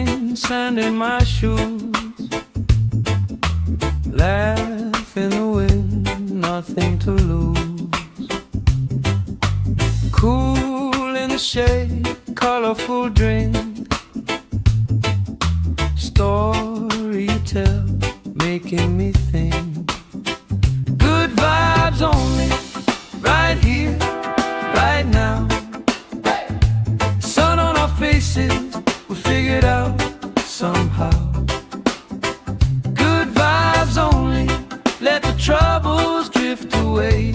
skin, sand in my shoes. Laugh in the wind, nothing to lose. Cool in the shade, colorful drink. Story you tell, making me think. Good vibes only, right here, right now. Sun on our faces, we figured out somehow. Good vibes only, let the troubles drift away.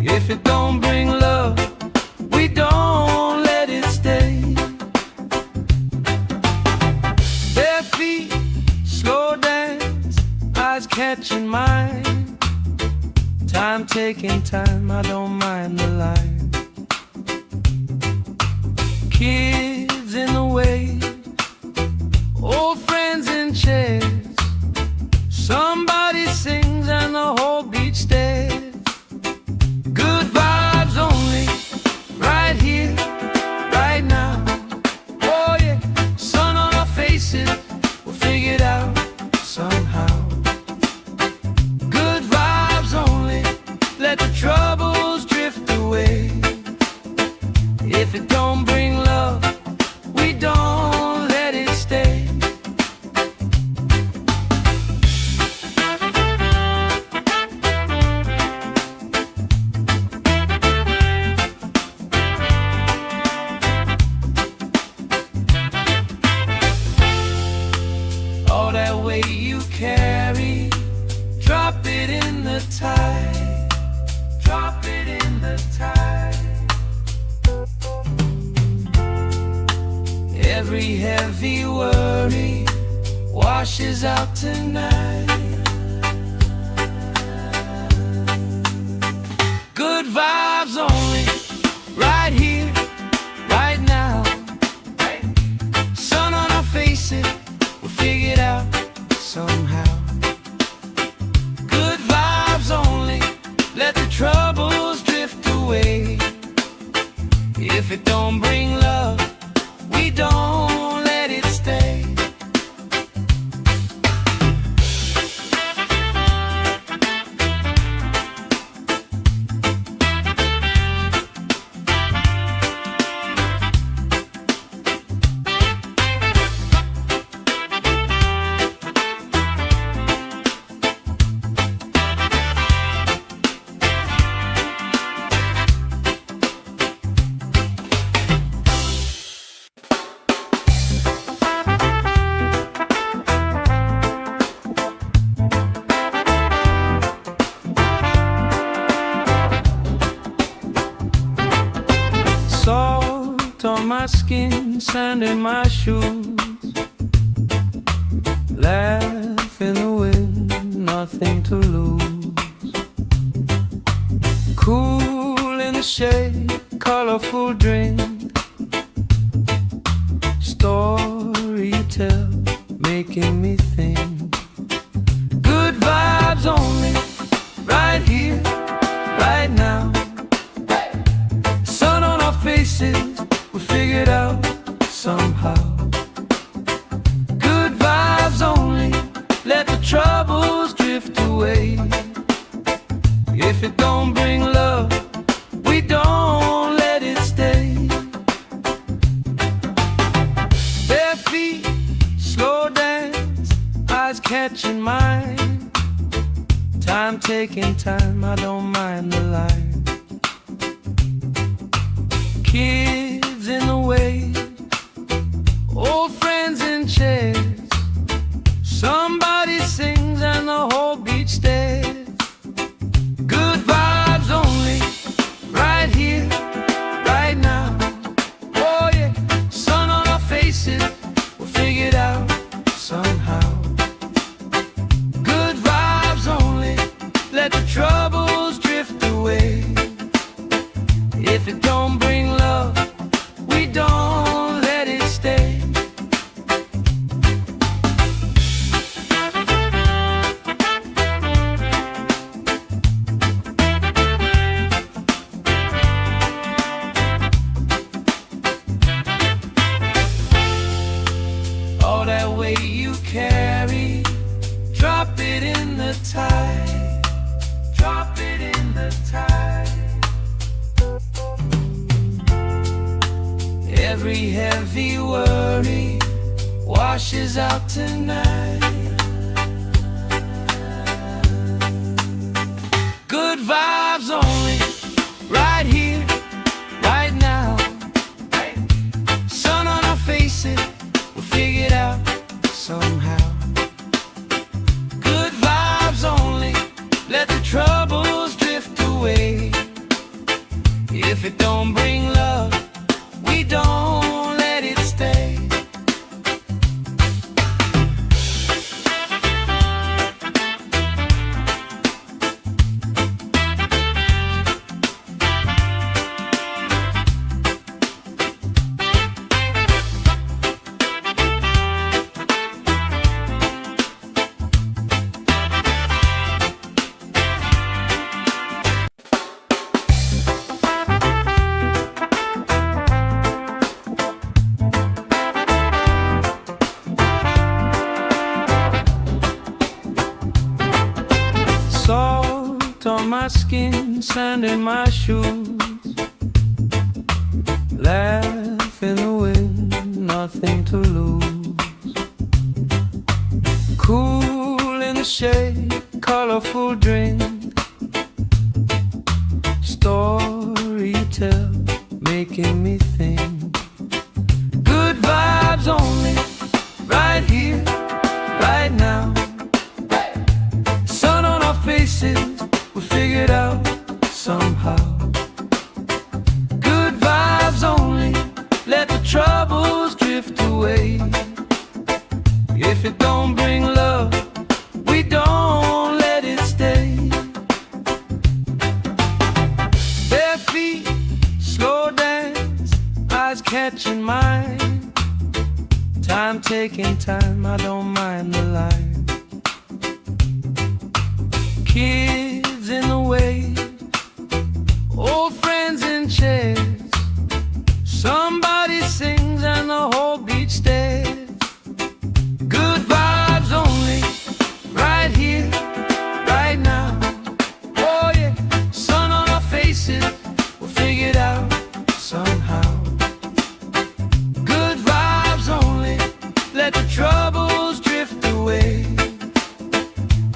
If it don't bring love, we don't let it stay. Bare feet, slow dance, eyes catching mine. Time taking time, I don't mind the line. Kids in the wave, old friends in chairs. Somebody sings and the whole beach stares. Good vibes only, right here, right now. Oh yeah, sun on our faces, we'll figure it out somehow. Good vibes only, let the troubles drift away. If it don't bring love, we don't let it stay. All that weight you carry, drop it in the tide. Drop it in the tide. Every heavy worry washes out tonight. Good vibes only, right here, right now. Sun on our faces, we'll figure it out somehow. Good vibes only, let the troubles drift away. If it don't bring love, we don't let it stay. Salt on my skin, sand in my shoes. Laugh in the wind, nothing to lose. Cool in the shade, colorful drink. Story you tell, making me think. Good vibes only, right here, right now. Sun on our faces, we figured out somehow. Good vibes only, let the troubles drift away. If it don't bring love, we don't let it stay. Bare feet, slow dance, eyes catching mine. Time taking time, I don't mind the line. Kids in the wave, old friends in chairs. Somebody sings and the whole beach stares. Good vibes only, right here, right now. Oh yeah, sun on our faces, we'll figure it out somehow. Good vibes only, let the troubles drift away. If it don't bring love, we don't let it stay. weight you carry, drop it in the tide. Drop it in the tide. Every heavy worry washes out tonight. Good vibes only, right here, right now. Sun on our faces, we'll figure it out somehow. Good vibes only, let the troubles drift away. If it don't bring love, we don't let it stay. Salt on my skin, sand in my shoes. Laugh in the wind, nothing to lose. Cool in the shade, colorful drink. Story you tell, making me think. Good vibes only, right here, right now. Sun on our faces, we'll figure it out somehow. Good vibes only, let the troubles drift away. If it don't bring love, we don't let it stay. Bare feet, slow dance, eyes catching mine. Time taking time, I don't mind the line. Kids in the wave, old friends in chairs. Somebody sings and the whole beach stares. Good vibes only, right here, right now. Oh yeah, sun on our faces, we'll figure it out somehow. Good vibes only, let the troubles drift away.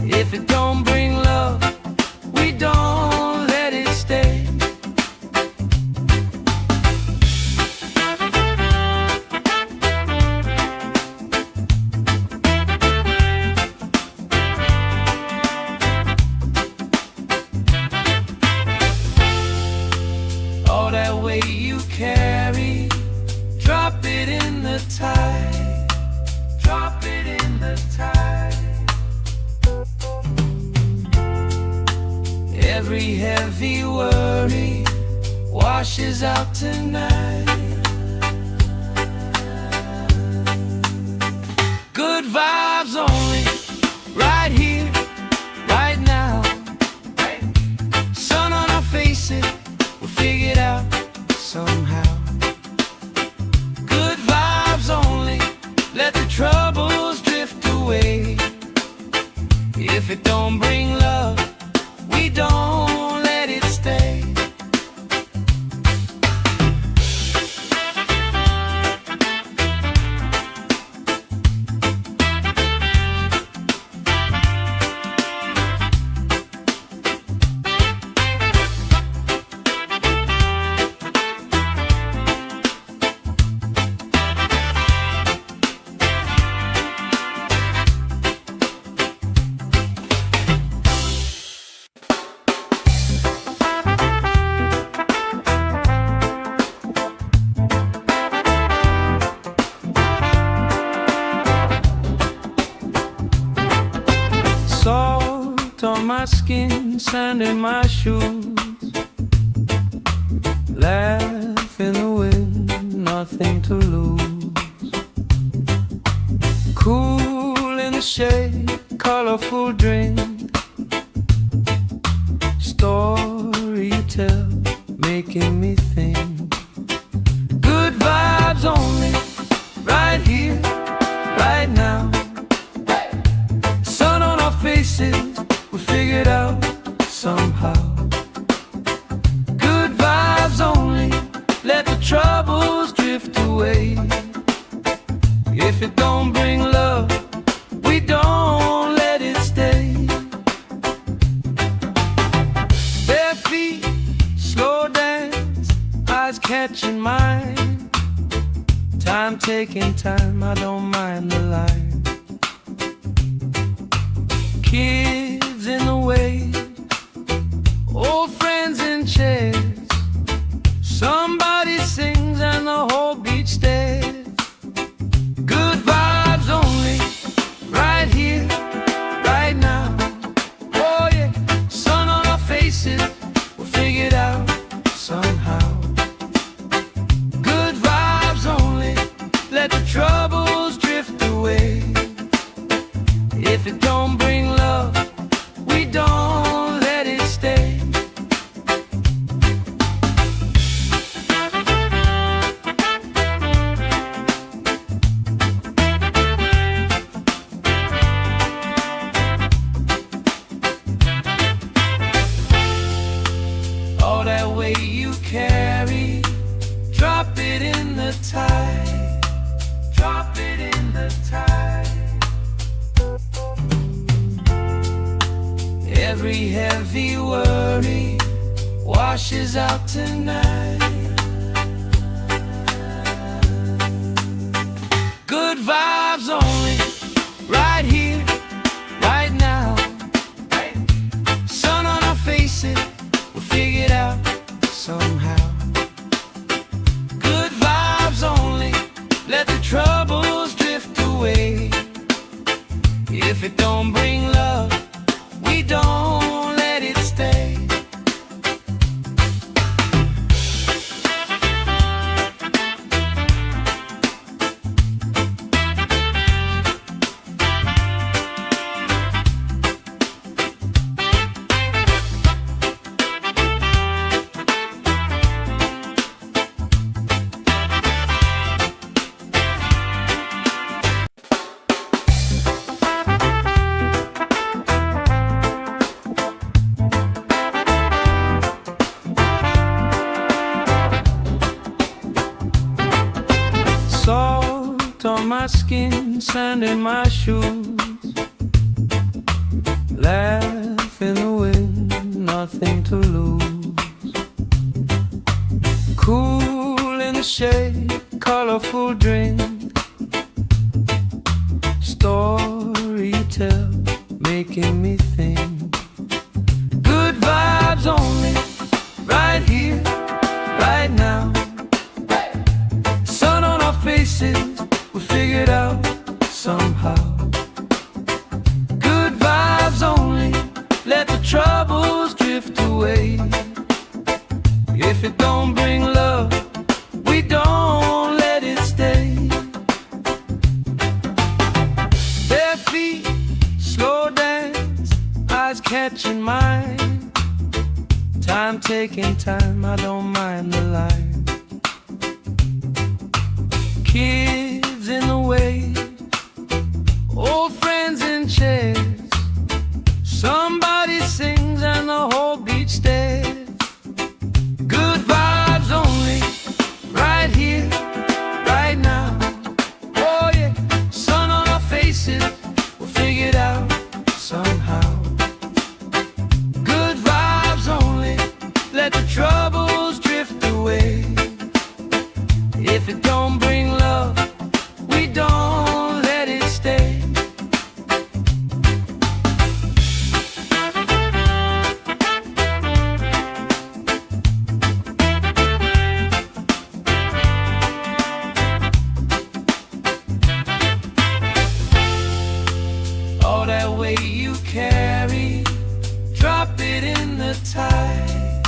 If it don't bring love, we don't let it stay. All that weight you carry, drop it in the tide. Drop it in the tide. Every heavy worry washes out tonight. Good vibes only, right here, right now. Sun on our faces, we'll figure it out somehow. Good vibes only, let the troubles drift away. If it don't bring love, we don't let it stay. Salt on my skin, sand in my shoes. Laugh in the wind, nothing to lose. Cool in the shade, colorful drink. Story you tell, making me think. Good vibes only, right here, right now. If it don't bring love, we don't let it stay. Bare feet, slow dance, eyes catching mine. Time taking time, I don't mind the line. Kids in the way, old friends in chairs. Somebody sings and the whole beach stares. Good vibes only, right here, right now. Oh yeah, sun on our faces, we'll figure it out somehow. Good vibes only, let the troubles drift away. If it don't bring love, we don't let it stay. All that weight you carry, drop it in the tide. Drop it in the tide. Every heavy worry washes out tonight. Good vibes only, right here, right now. Sun on our faces, we'll figure it out somehow. Good vibes only, let the troubles drift away. If it don't bring love, we don't let it stay. Salt on my skin, sand in my shoes. Laugh in the wind, nothing to lose. Cool in the shade, colorful drink. Story you tell, making me think. Good vibes only, right here, right now. Sun on our faces, we'll figure it out somehow. Good vibes only, let the troubles drift away. If it don't bring love, we don't let it stay. Bare feet, slow dance, eyes catching mine. Time taking time, I don't mind the line. Kids in the way, old friends in chairs. Somebody sings and the whole beach stares. Good vibes only, right here, right now. Oh yeah, sun on our faces, we'll figure it out somehow. Good vibes only, let the troubles drift away. If it don't bring love, we don't let it stay. All that weight you carry, drop it in the tide.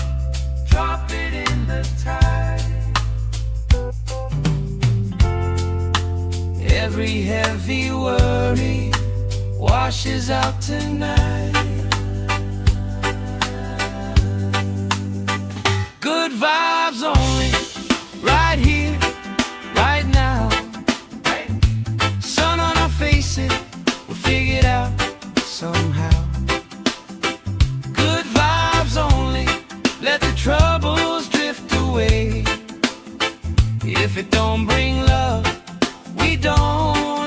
Drop it in the tide. Every heavy worry washes out tonight. Good vibes only, right here, right now. Sun on our faces, we'll figure it out somehow. Good vibes only, let the troubles drift away. If it don't bring love, we don't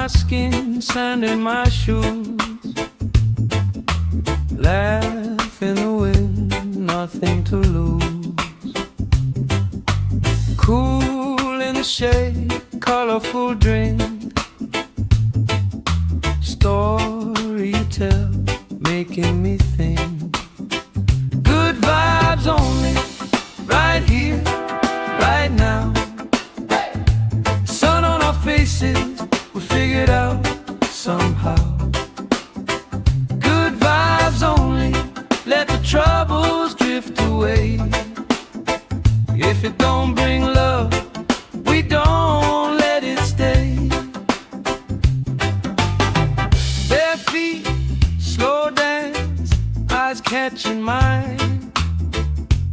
skin, sand in my shoes. Laugh in the wind, nothing to lose. Cool in the shade, colorful drink. Story you tell, making me think. Good vibes only, right here, right now. Sun on our faces, we figured out somehow. Good vibes only, let the troubles drift away. If it don't bring love, we don't let it stay. Bare feet, slow dance, eyes catching mine.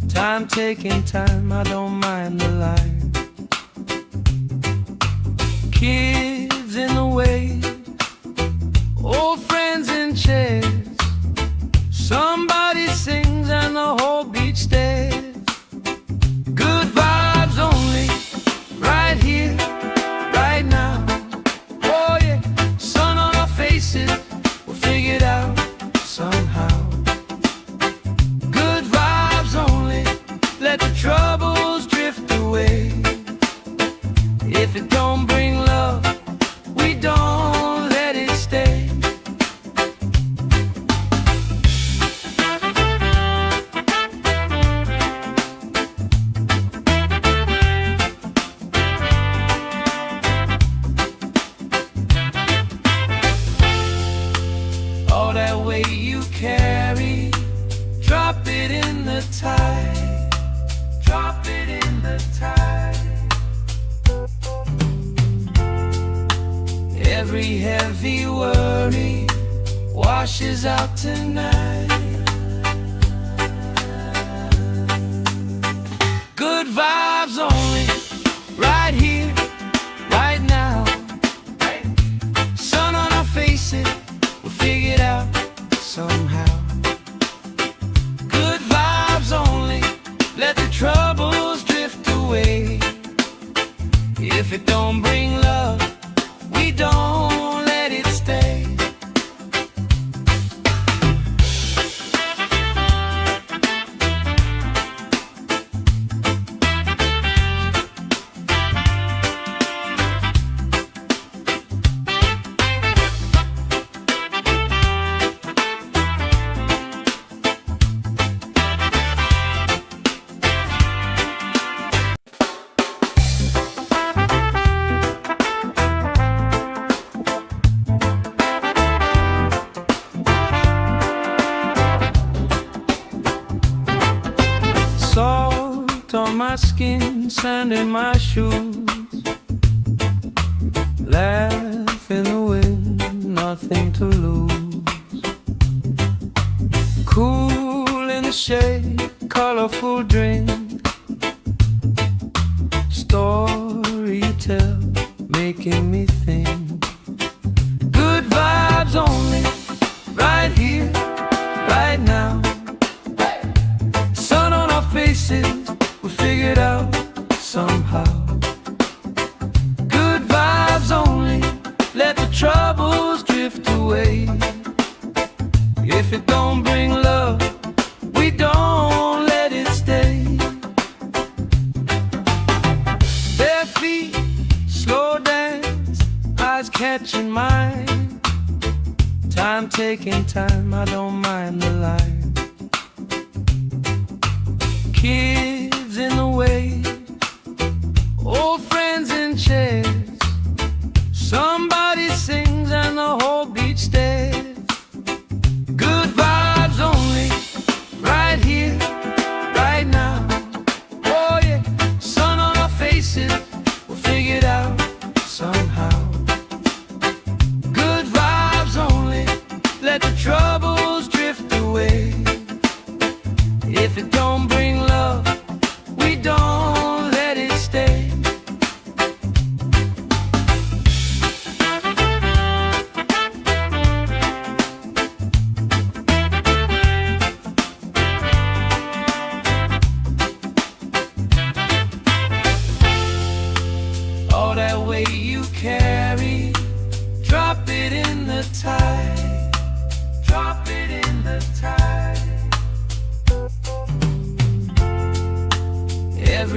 Time taking time, I don't mind the line. Kids in the way, old friends in chairs. Somebody sings and the whole beach stares. Good vibes only, right here, right now. Oh yeah, sun on our faces, we'll figure it out somehow. Good vibes only, let the troubles drift away. If it don't bring love, we don't let it stay. All that weight you carry, drop it in the tide. Drop it in the tide. Every heavy worry washes out tonight. Good vibes only, right here, right now. Sun on our faces, we'll figure it out somehow. Good vibes only, let the troubles drift away. If it don't bring love, we don't let it stay. Salt on my skin, sand in my shoes. Laugh in the wind, nothing to lose. Cool in the shade, colorful drink. Story you tell, making me think. Good vibes only, right here, right now. Sun on our faces, we figured out somehow. Good vibes only, let the troubles drift away. If it don't bring love, we don't let it stay. Bare feet, slow dance, eyes catching mine. Time taking time, I don't mind the line. Kids in the way, old friends in chairs. Somebody sings and the whole beach stares. Good vibes only, right here, right now. Oh yeah, sun on our faces, we'll figure it out somehow. Good vibes only, let the troubles drift away. If it don't bring love, we don't let it stay. All that weight you carry,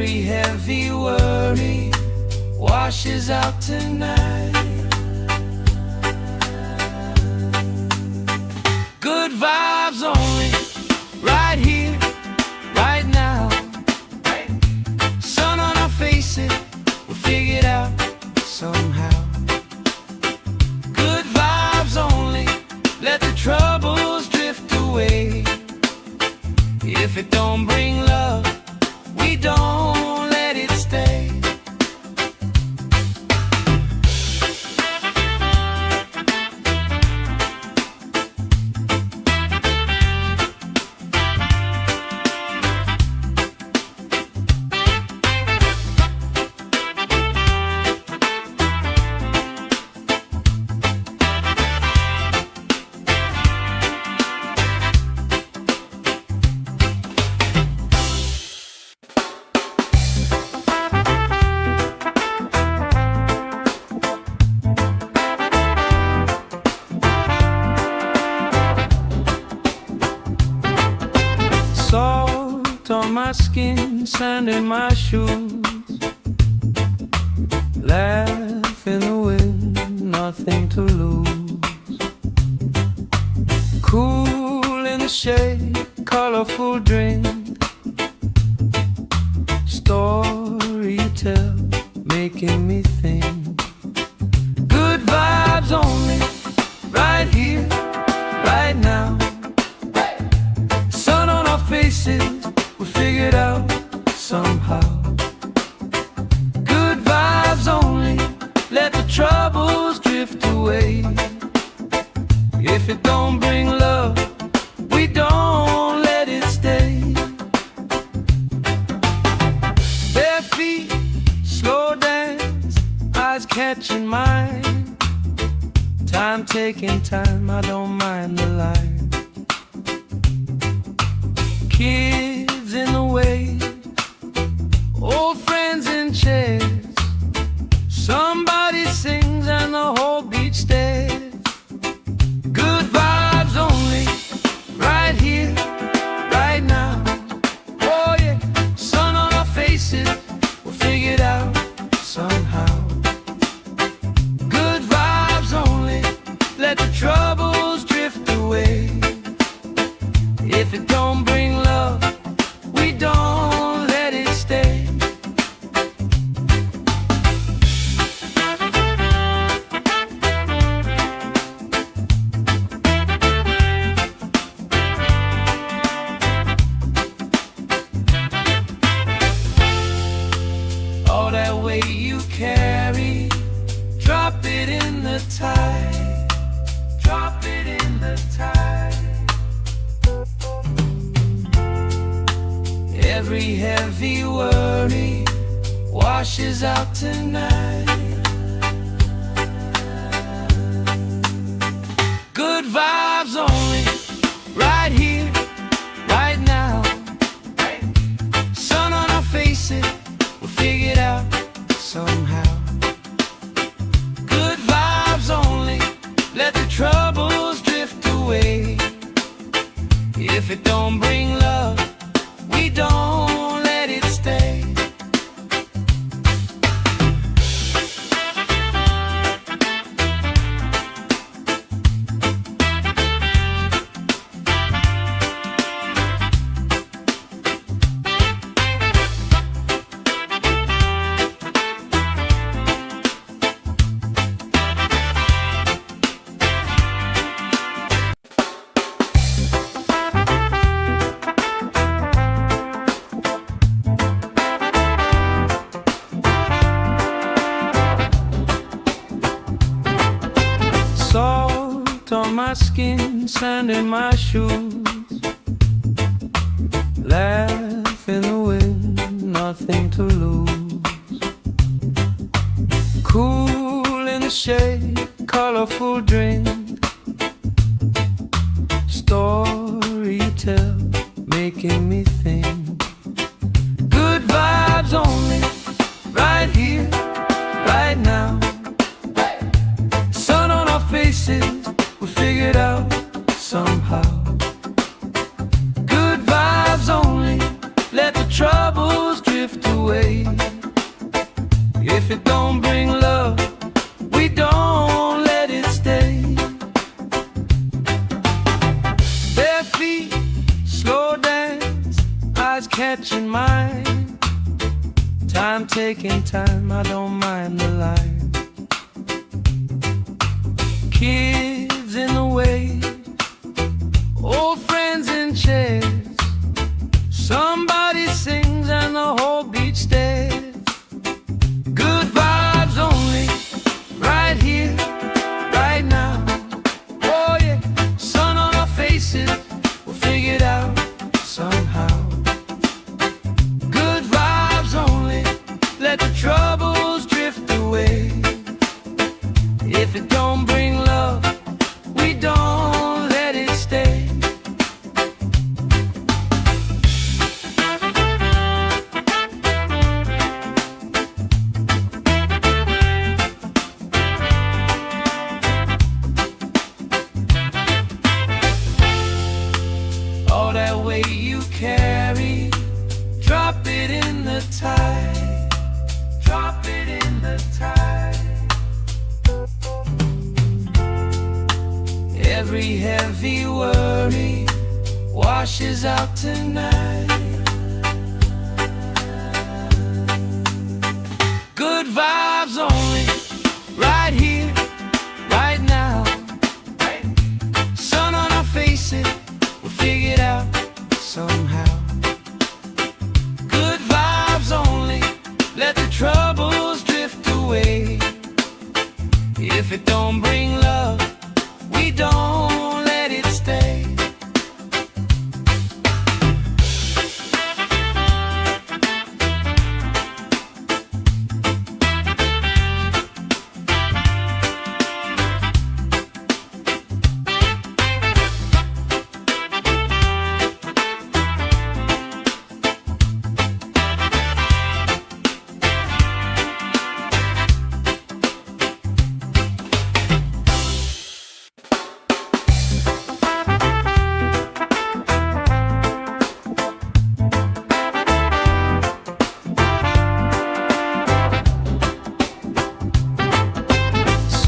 Every heavy worry washes out tonight. Good vibes only, right here, right now. Sun on our faces, we'll figure it out somehow. Good vibes only, let the troubles drift away. If it don't bring love, we don't let it stay. Salt on my skin, sand in my shoes. Laugh in the wind, nothing to lose. Cool in the shade, colorful drink. Story you tell, making me think. Good vibes only, right here, right now. Faces, we figured out somehow. Good vibes only, let the troubles drift away. If it don't bring love, we don't let it stay. Bare feet, slow dance, eyes catching mine. Time taking time, I don't mind the line. Kids in the wave, old friends in chairs. Somebody sings and the whole beach stares. Good vibes only, right here, right now. Oh yeah, sun on our faces, we'll figure it out somehow. Good vibes only, let the troubles drift away. If it don't bring love, we don't let it stay. All that weight you carry, drop it in the tide. Drop it in the tide. Every heavy worry washes out tonight. Good vibes only, right here, right now. Sun on our faces, we'll figure it out somehow. Good vibes only, let the troubles drift away. If it don't bring love, we don't let it stay. Salt on my skin, sand in my shoes. Laugh in the wind, nothing to lose. Cool in the shade, colorful drink. Story you tell, making me think. Good vibes only, right here, right now. Sun on our faces, we figured out somehow. Good vibes only, let the troubles drift away. catching mine. Time taking time, I don't mind the line. Kids in the way, old friends in chairs. Somebody sings and the whole beach stares. Good vibes only, right here, right now. Oh yeah, sun on our faces, we'll figure it out somehow. Good vibes only, let the troubles drift away. If it don't bring love, we don't let it stay. All that weight you carry, drop it in the tide. Drop it in the tide. Every heavy worry washes out tonight. Good vibes only, right here, right now. Sun on our faces, we'll figure it out somehow. Good vibes only, let the troubles drift away. If it don't bring love, we don't let it stay.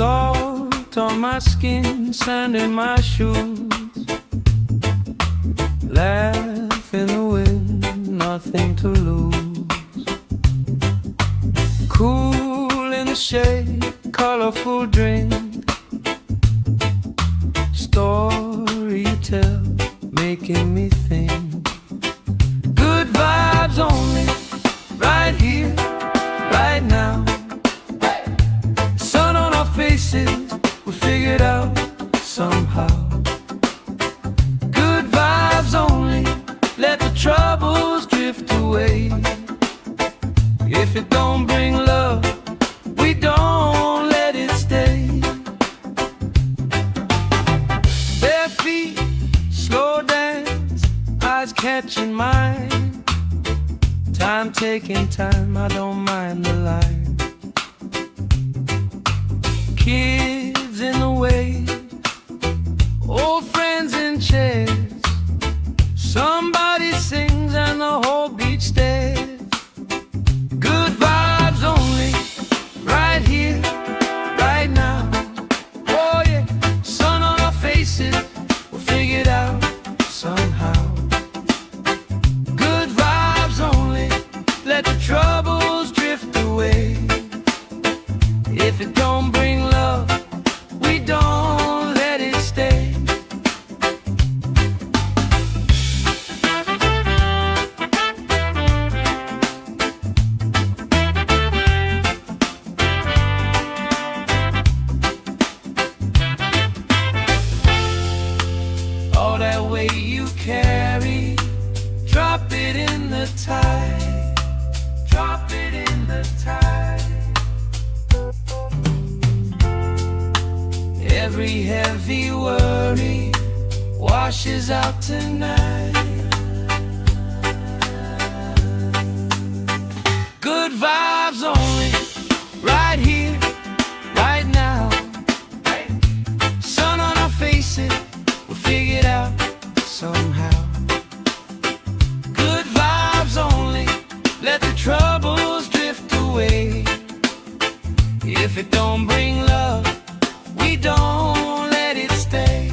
Salt on my skin, sand in my shoes. Laugh in the wind, nothing to lose. Cool in the shade, colorful drink. Story you tell, making me think. Good vibes only, right here, right now. Sun on our faces, we'll figure it out somehow. Good vibes only, let the troubles drift away. If it don't bring love, we don't let it stay. Bare feet, slow dance, eyes catching mine. Time taking time, I don't mind the line. Kids in the way, old friends in chairs. Somebody sings and the whole beach stares. Good vibes only, right here, right now. Oh yeah, sun on our faces, we'll figure it out somehow. Good vibes only, let the troubles drift away. If it don't bring love, we don't let it stay. All that weight you carry, drop it in the tide. Drop it in the tide. Every heavy worry washes out tonight. Good vibes only, right here, right now. Sun on our faces, we'll figure it out somehow. Good vibes only, let the troubles drift away. If it don't bring love, we don't let it stay.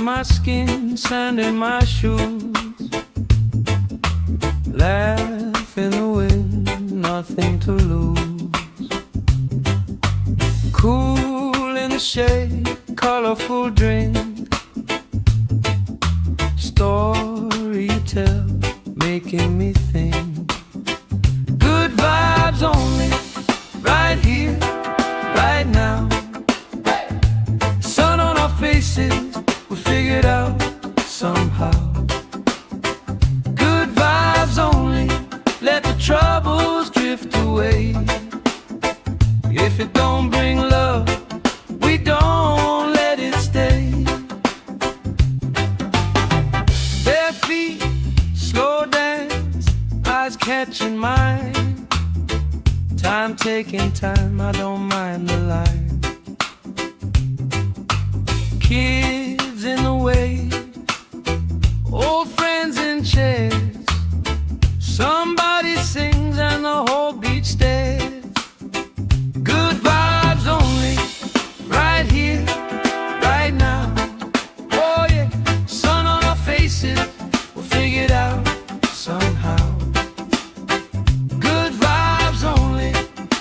on my skin, sand in my shoes. Laugh in the wind, nothing to lose. Cool in the shade, colorful drink. Story you tell, making me think. Good vibes only, right here, right now. Sun on our faces, we figured out somehow. Good vibes only, let the troubles drift away. If it don't bring love, we don't let it stay. Bare feet, slow dance, eyes catching mine. Time taking time, I don't mind the line. Kids in the wave, old friends in chairs. Somebody sings and the whole beach stares. Good vibes only, right here, right now. Oh yeah, sun on our faces, we'll figure it out somehow. Good vibes only,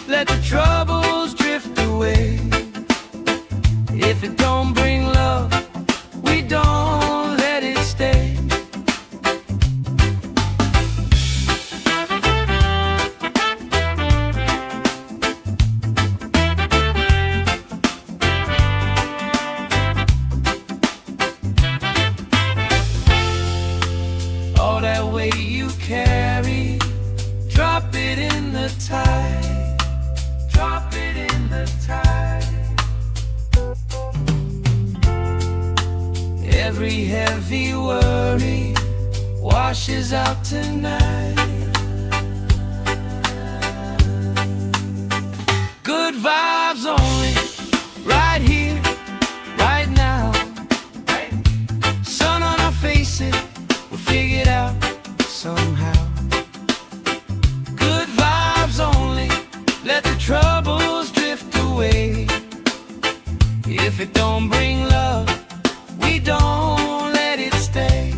let the troubles drift away. If it don't bring love, we don't let it stay. All that weight you carry, drop it in the tide. Drop it in the tide. Every heavy worry washes out tonight. Good vibes only, right here, right now. Sun on our faces, we'll figure it out somehow. Good vibes only, let the troubles drift away. If it don't bring love, we don't let it stay.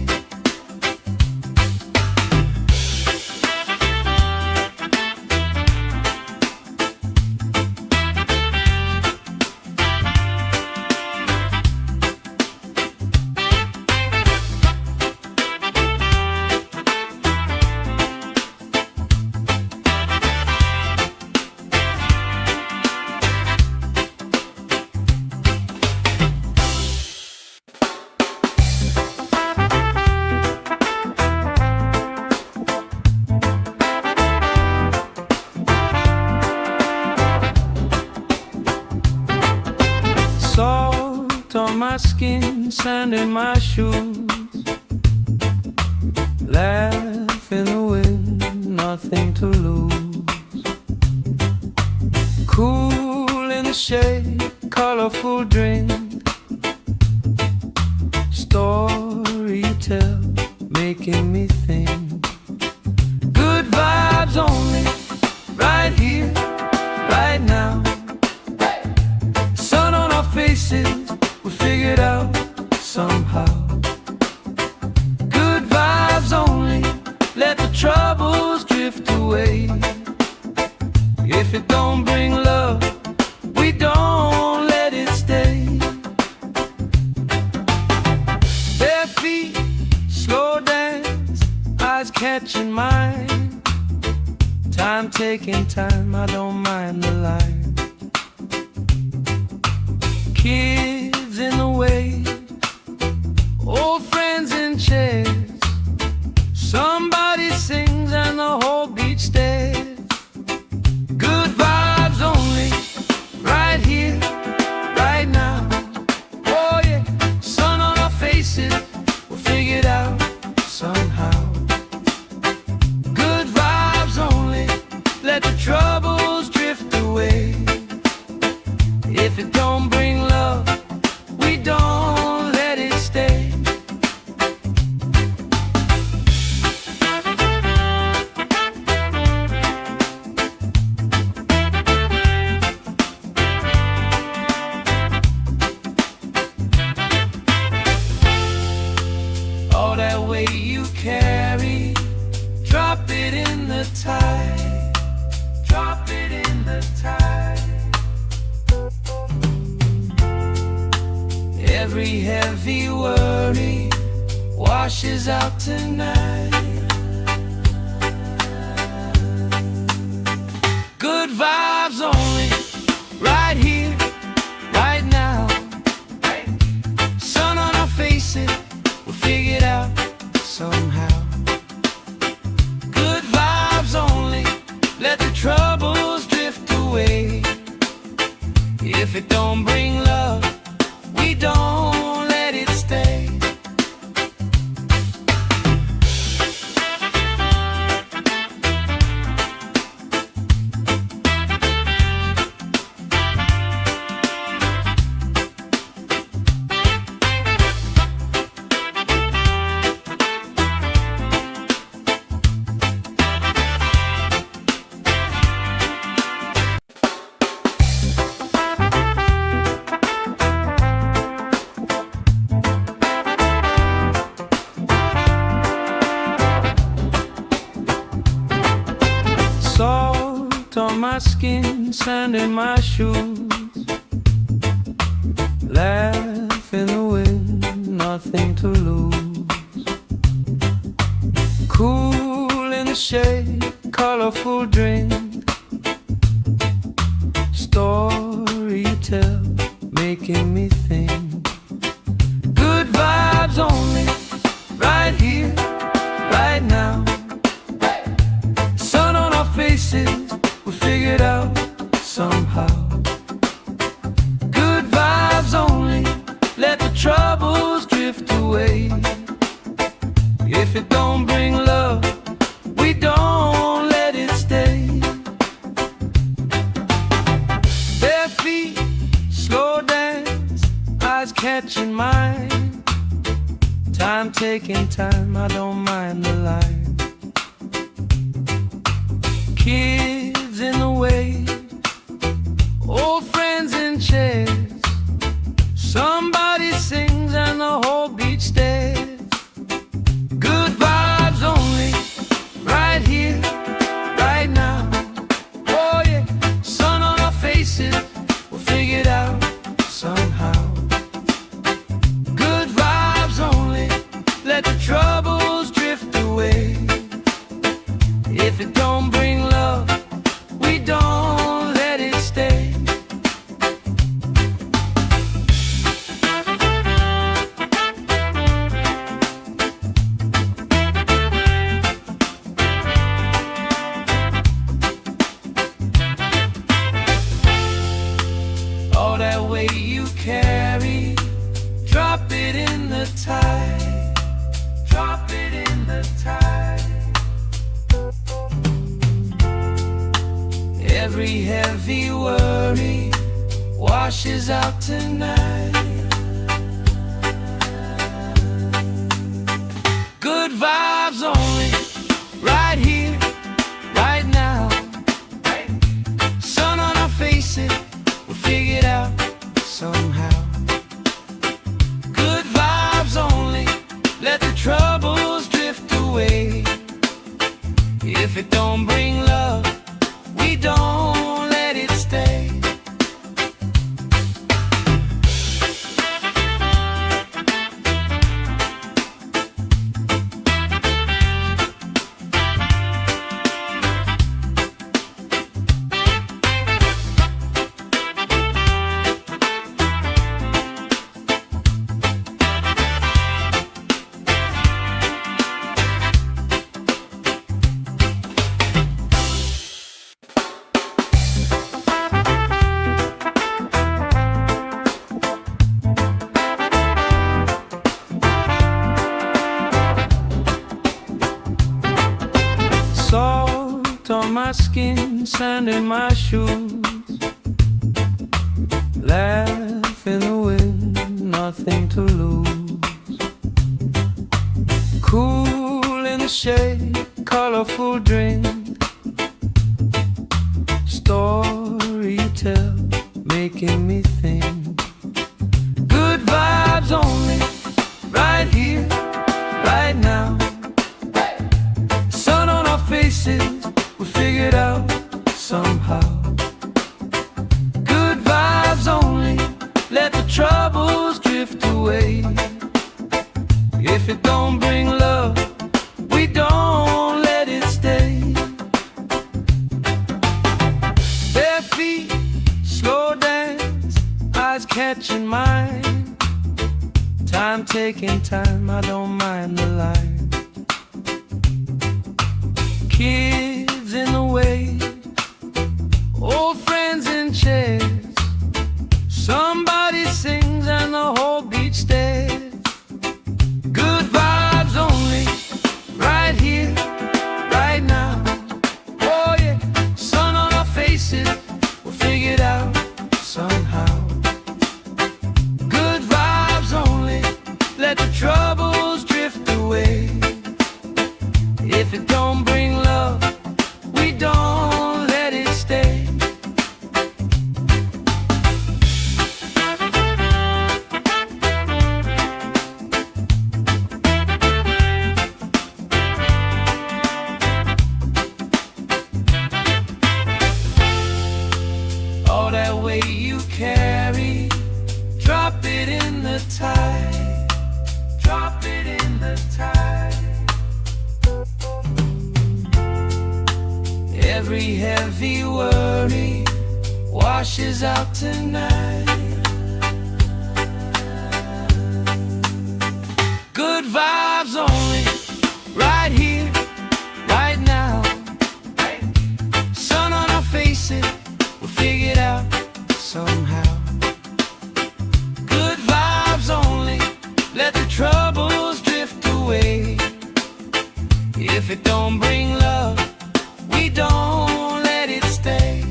Salt on my skin, sand in my shoes. Laugh in the wind, nothing to lose. Cool in the shade, colorful drink. Story you tell, making me think. Good vibes only, right here, right now. Sun on our faces, we figured out somehow. Good vibes only, let the troubles drift away. If it don't bring love, we don't let it stay. Bare feet, slow dance, eyes catching mine. Time taking time, I don't mind the line. Kids in the wave, old friends in chairs. Somebody sings and the whole beach stares. Good vibes only, right here, right now. Oh yeah, sun on our faces, we'll figure it out somehow. Good vibes only, let the troubles drift away. If it don't bring love, we don't let it stay. washes out tonight. Good vibes only, right here, right now. Sun on our faces, we'll figure it out somehow. Good vibes only, let the troubles drift away. If it don't bring love, we don't let it stay. Salt on my skin, sand in my shoes. Laugh in the wind, nothing to lose. Cool in the shade, colorful drink. Story you tell, making me think. Good vibes only, right here, right now. Faces, we figured out somehow. Good vibes only, let the troubles drift away. If it don't bring love, we don't let it stay. Bare feet, slow dance, eyes catching mine. Time taking time, I don't mind the line. Kids in the way, old friends in chairs. Somebody sings and the whole beach stares. Good vibes only, right here, right now. Oh yeah, sun on our faces, we'll figure it out somehow. Good vibes only, let the troubles drift away. If it don't bring love, we don't let it stay. All that weight you carry, drop it in the tide. Drop it in the tide. Every heavy worry washes out tonight. Good vibes only, right here, right now. Sun on our faces, we'll figure it out somehow. Good vibes only, let the troubles drift away. If it don't bring love, we don't let it stay. Salt on my skin, sand in my shoes. Laugh in the wind, nothing to lose. Cool in the shade, colorful drink. Story you tell, making me think. Good vibes only, right here, right now. Sun on our faces, we figured out somehow. Good vibes only, let the troubles drift away. If it don't bring catching mine. Time taking time, I don't mind the line. Kids in the way, old friends in chairs. Somebody sings and the whole beach stares. Good vibes only, right here, right now. Oh yeah, sun on our faces, we'll figure it out somehow. Good vibes only, let the troubles drift away. If it don't bring love, we don't let it stay. All that weight you carry, drop it in the tide. Drop it in the tide. Every heavy worry washes out tonight. Good vibes only, right here, right now. Sun on our faces, we'll figure it out somehow. Good vibes only, let the troubles drift away. If it don't bring love, we don't let it stay.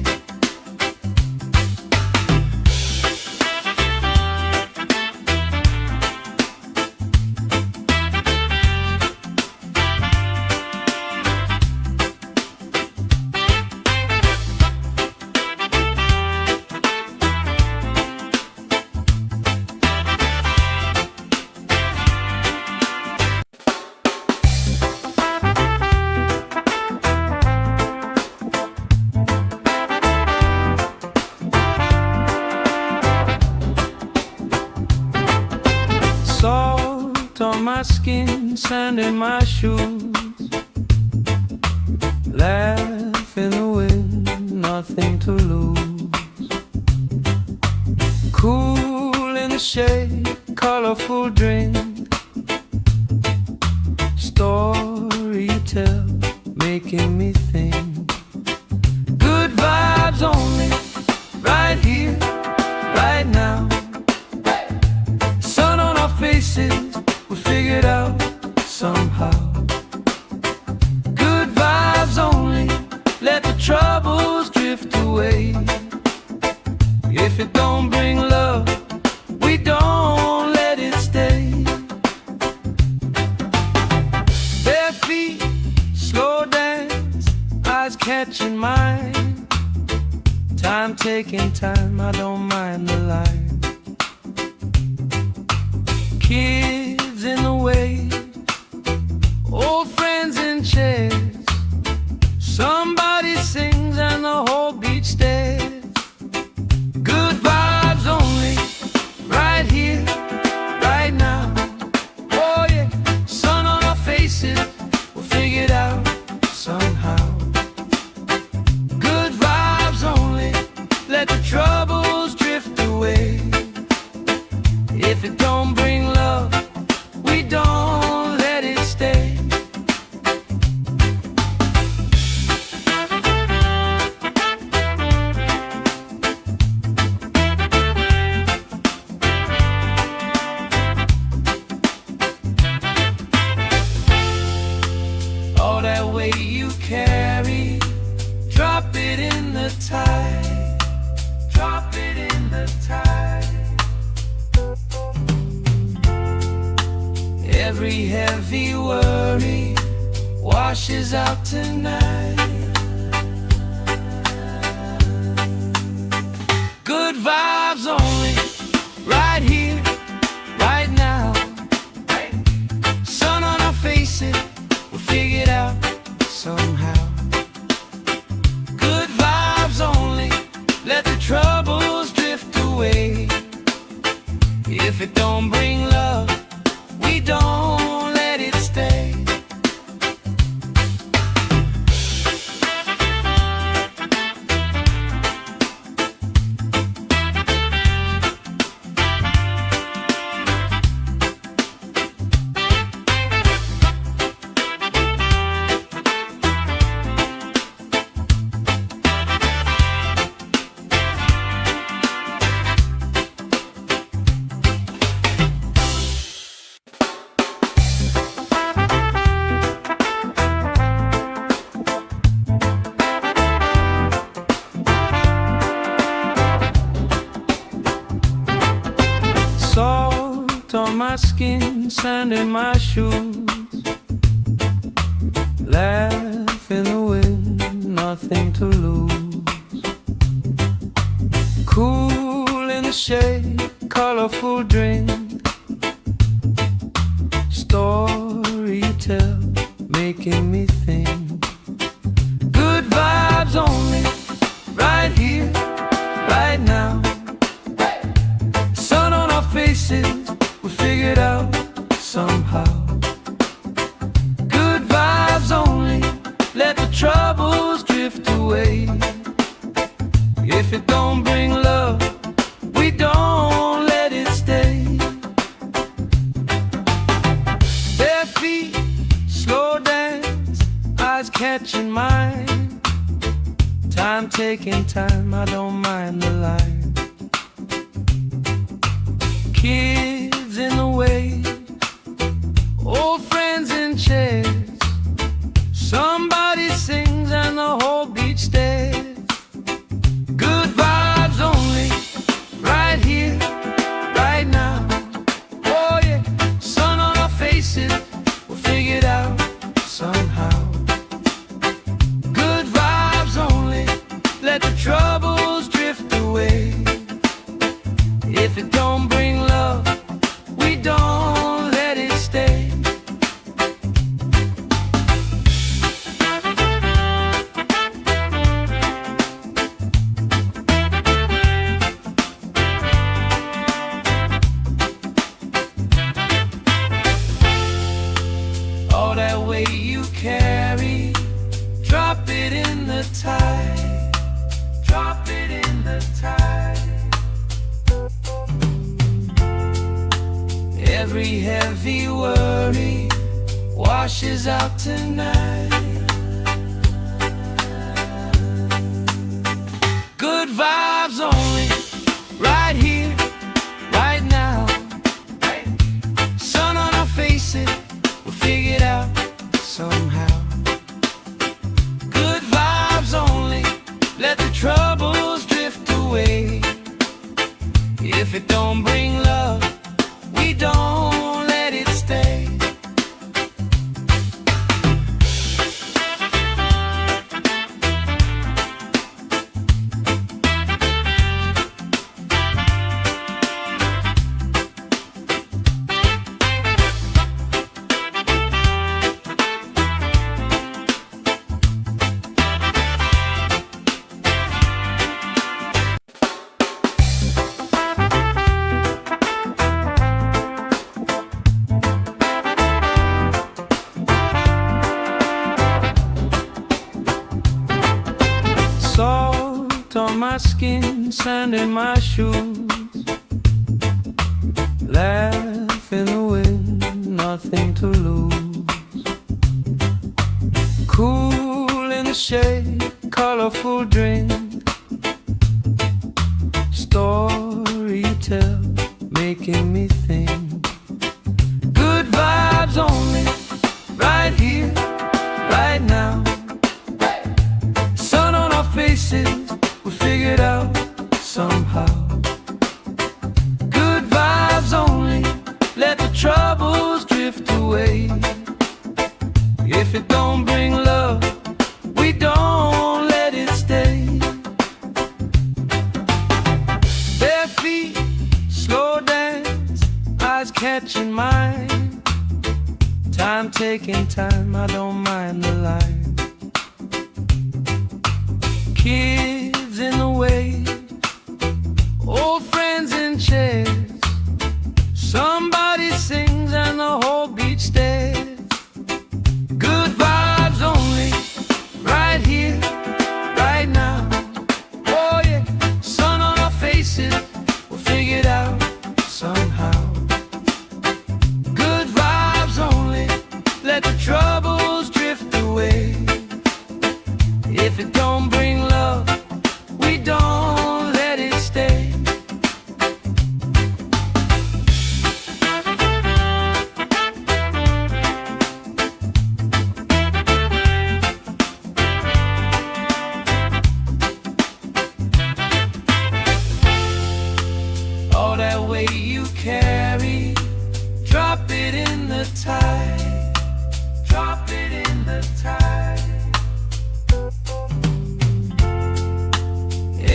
Salt on my skin, sand in my shoes. Laugh in the wind, nothing to lose. Cool in the shade, colorful drink. Story you tell, making me think. Good vibes only, right here, right now. Sun on our faces, we'll figure it out somehow. Good vibes only, let the troubles drift away. If it don't bring love, we don't let it stay. Bare feet, slow dance, eyes catching mine. Time taking time, I don't mind the line. Kids in the way, old friends in chairs. Somebody sings and the whole beach stares. Good vibes only, right here, right now. Oh yeah, sun on our faces, we'll figure it out somehow. Good vibes only, let the troubles drift away. If it don't bring love, we don't let it stay. All that weight you carry, drop it in the tide. Drop it in the tide. Every heavy worry washes out tonight. Good vibes only, right here, right now. Sun on our faces, we'll figure it out somehow. Good vibes only, let the troubles drift away. If it don't bring love, we don't let it stay. my skin, sand in my shoes. Laugh in the wind, nothing to lose. Cool in the shade, colorful drink. Story you tell, making me think. Good vibes only, right here, right now. Sun on our faces, we figured out somehow. Good vibes only, let the troubles drift away. If it don't bring love, we don't let it stay. Bare feet, slow dance, eyes catching mine. Time taking time, I don't mind the line. Kids in the wave, old friends in chairs. Somebody sings and the whole beach stares. Good vibes only, right here, right now. Oh yeah, sun on our faces, we'll figure it out somehow. Good vibes only, let the troubles drift away. If it don't bring love, we don't let it stay. All that weight you carry, drop it in the tide. Drop it in the tide. Every heavy worry washes out tonight. Good vibes only, right here, right now. Sun on our faces, we'll figure it out somehow. Good vibes only, let the troubles drift away. If it don't bring love, we don't let it stay. Salt on my skin, sand in my shoes. Laugh in the wind, nothing to lose. Cool in the shade, colorful drink. Story you tell, making me think. Good vibes only, right here, right now. Sun on our faces, we figured out somehow. Good vibes only, let the troubles drift away. If it don't bring love, we don't let it stay. Bare feet, slow dance, eyes catching mine. Time taking time, I don't mind the line. Kids in the wave, old friends in chairs. Somebody sings and the whole beach stares. Good vibes only, right here, right now. Oh yeah, sun on our faces, we'll figure it out somehow. Good vibes only, let the troubles drift away. If it don't bring love,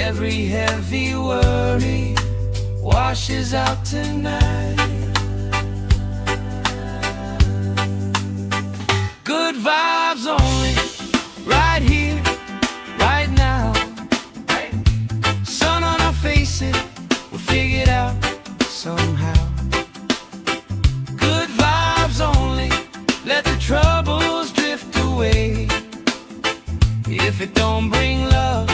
Every heavy worry washes out tonight. Good vibes only, right here, right now. Sun on our faces, we'll figure it out somehow. Good vibes only, let the troubles drift away. If it don't bring love,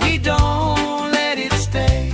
we don't let it stay.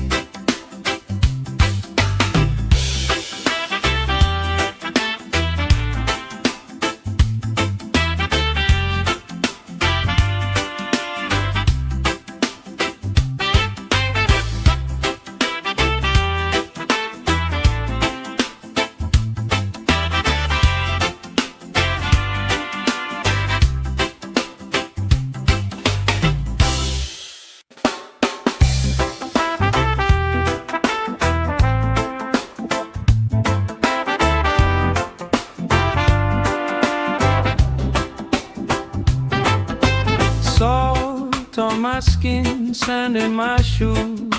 Salt on my skin, sand in my shoes.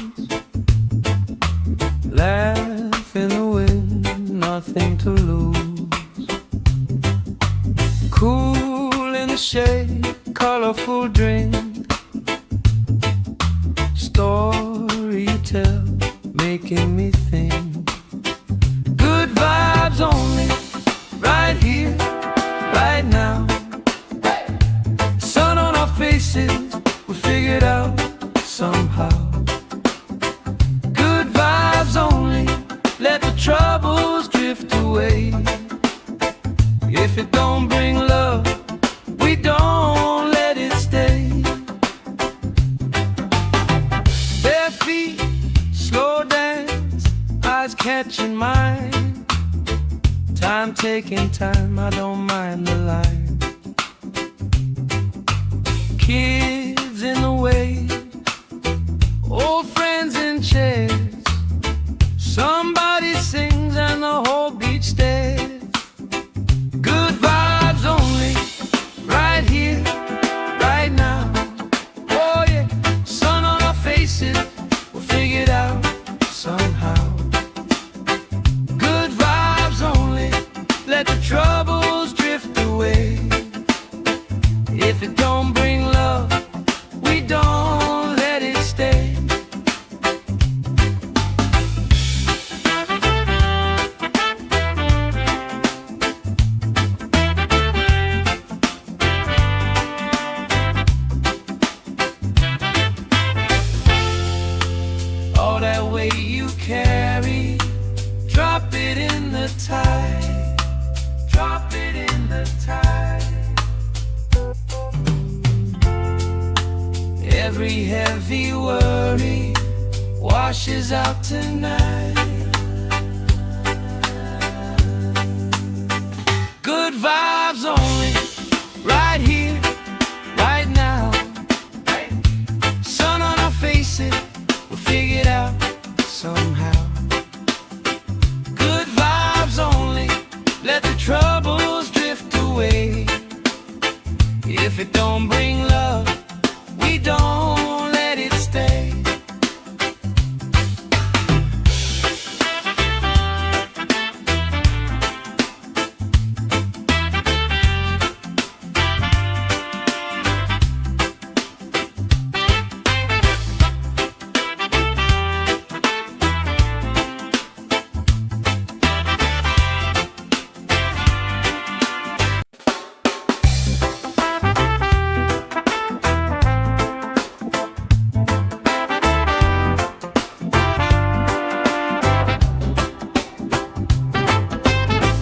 Laugh in the wind, nothing to lose. Cool in the shade, colorful drink. Story you tell, making me think. Good vibes only, right here, right now. Sun on our faces, we figure it out somehow. Good vibes only, let the troubles drift away. If it don't bring love, we don't let it stay. Bare feet, slow dance, eyes catching mine. Time taking time, I don't mind the line. Kids in the way, old friends in chairs. Somebody sings and the whole beach stares. Good vibes only, right here, right now. Oh yeah, sun on our faces, we'll figure it out somehow. Good vibes only, let the troubles drift away. If it don't bring love, we don't let it stay. All that weight you carry, drop it in the tide. Drop it in the tide. Every heavy worry washes out tonight. Good vibes only, right here, right now. Sun on our faces, we'll figure it out somehow. Good vibes only, let the troubles drift away. If it don't bring love, we don't let it stay.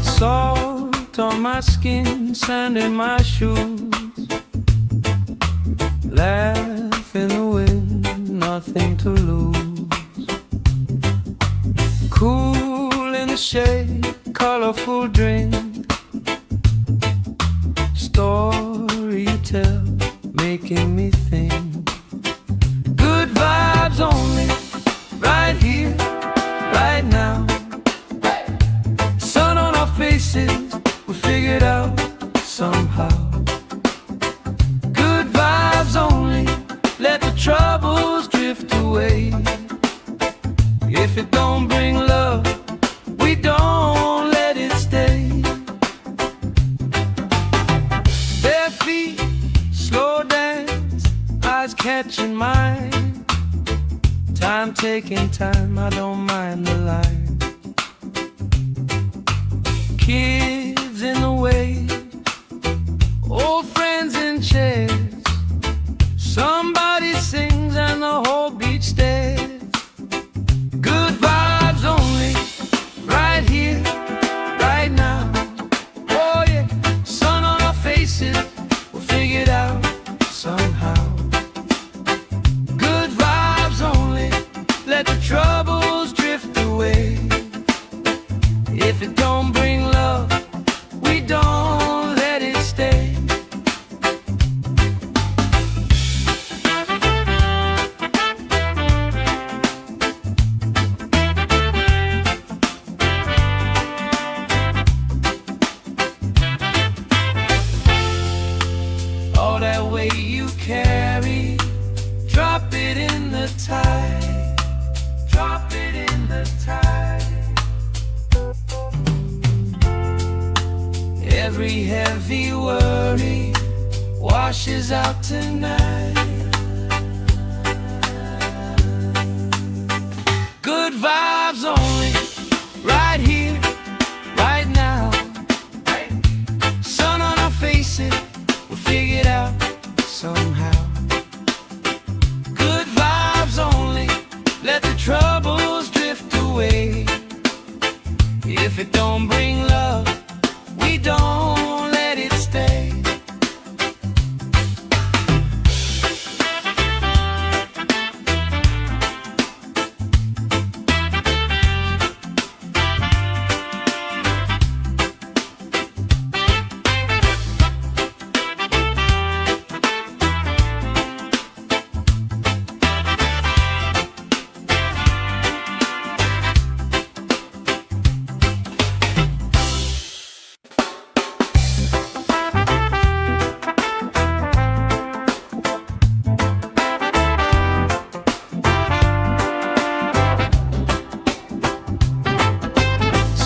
Salt on my skin, sand in my shoes. Laugh in the wind, nothing to lose. Cool in the shade, colorful drink. Story you tell, making me think. Good vibes only, right here, right now. Sun on our faces, we figure it out somehow. Good vibes only, let the troubles drift away. Time taking time, I don't mind the line. Kids in the way, old friends in chairs. Somebody sings and the whole beach stares. Good vibes only, right here, right now. Oh yeah, sun on our faces, we'll figure it out somehow. Good vibes only, let the troubles drift away. If it don't bring love, we don't let it stay. All that weight you carry, drop it in the tide. Drop it in the tide. Every heavy worry washes out tonight. Good vibes only, right here, right now. Sun on our faces, we'll figure it out somehow. Good vibes only, let the troubles drift away. If it don't bring love, we don't let it stay.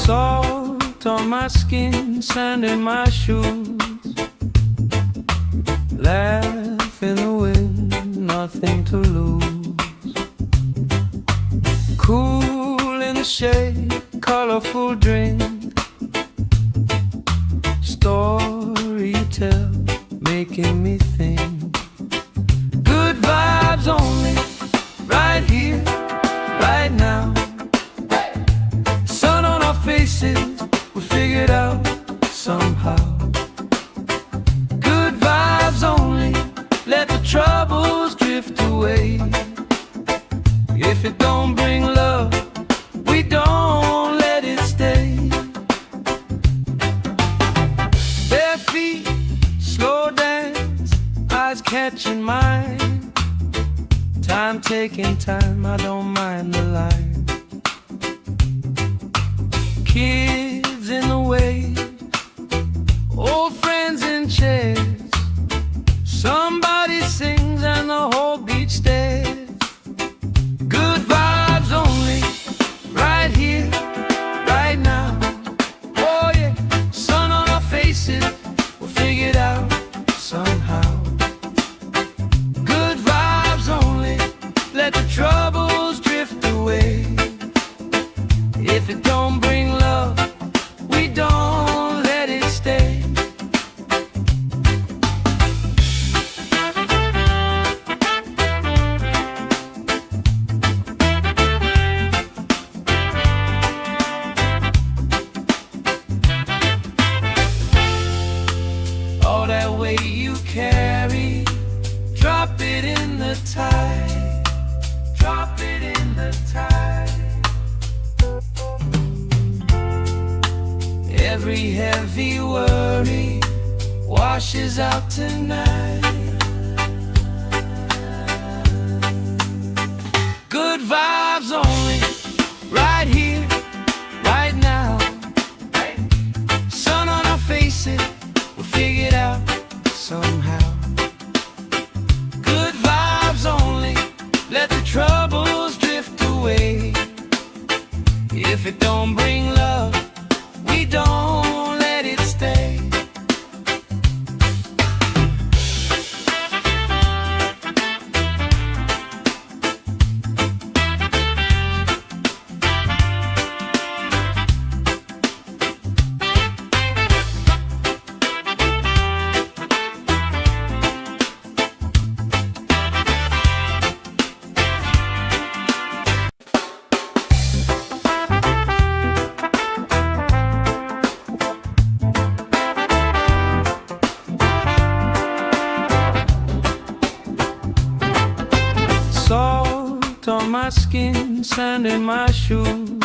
Salt on my skin, sand in my shoes. Laugh in the wind, nothing to lose. Cool in the shade, colorful drink. Story you tell, making me think. Good vibes only, right here, right now. Sun on our faces, we figure it out somehow. Good vibes only, let the troubles drift away. If it don't bring love, we don't let it stay. Bare feet, slow dance, eyes catching mine. Time taking time, I don't mind the line. Kids in the way, old friends in chairs. Somebody sings and the whole beach stares. Good vibes only, right here, right now. Oh yeah, sun on our faces, we'll figure it out somehow. Good vibes only, let the troubles drift away. If it don't bring love, we don't let it stay. All that weight you carry, drop it in the tide. Drop it in the tide. Every heavy worry washes out tonight. Good vibes only, right here, right now. Sun on our faces, we'll figure it out somehow. Good vibes only, let the troubles drift away. If it don't bring love, we don't let it stay. Salt on my skin, sand in my shoes.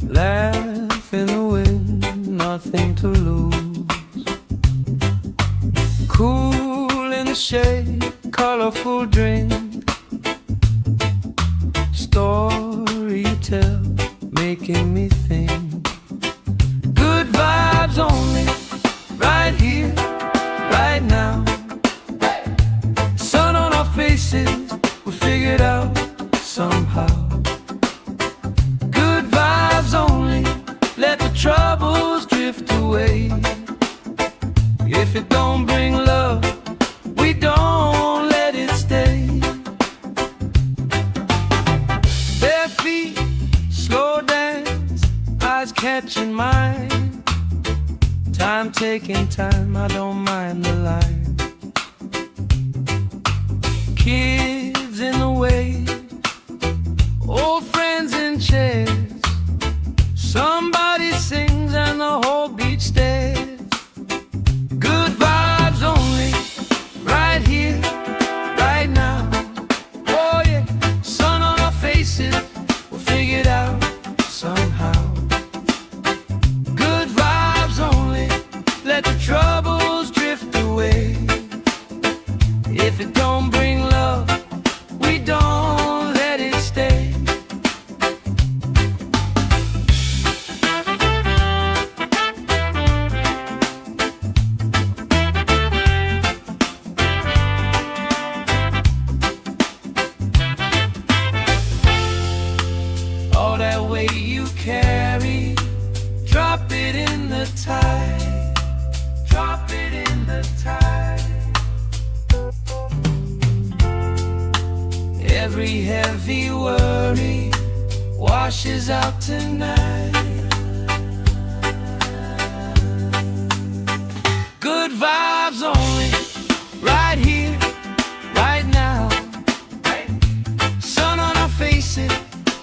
Laugh in the wind, nothing to lose. Cool in the shade, colorful drink. Story you tell, making me think. Good vibes only, right here, right now. Sun on our faces, we figured out somehow. Good vibes only, let the troubles drift away. If it don't bring love, we don't let it stay. Bare feet, slow dance, eyes catching mine. Time taking time, I don't mind the line. Kids in the way, old friends in chairs. Somebody sings and the whole beach stares. Good vibes only, right here, right now. Oh yeah, sun on our faces, we'll figure it out somehow. Good vibes only, let the troubles drift away. If it don't bring love, we don't let it stay. All that weight you carry, drop it in the tide. Drop it in the tide. Every heavy worry washes out tonight. Good vibes only, right here, right now. Sun on our faces,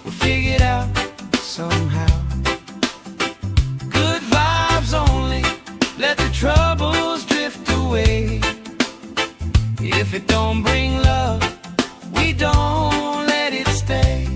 we'll figure it out somehow. Good vibes only, let the troubles drift away. If it don't bring love, we don't let it stay.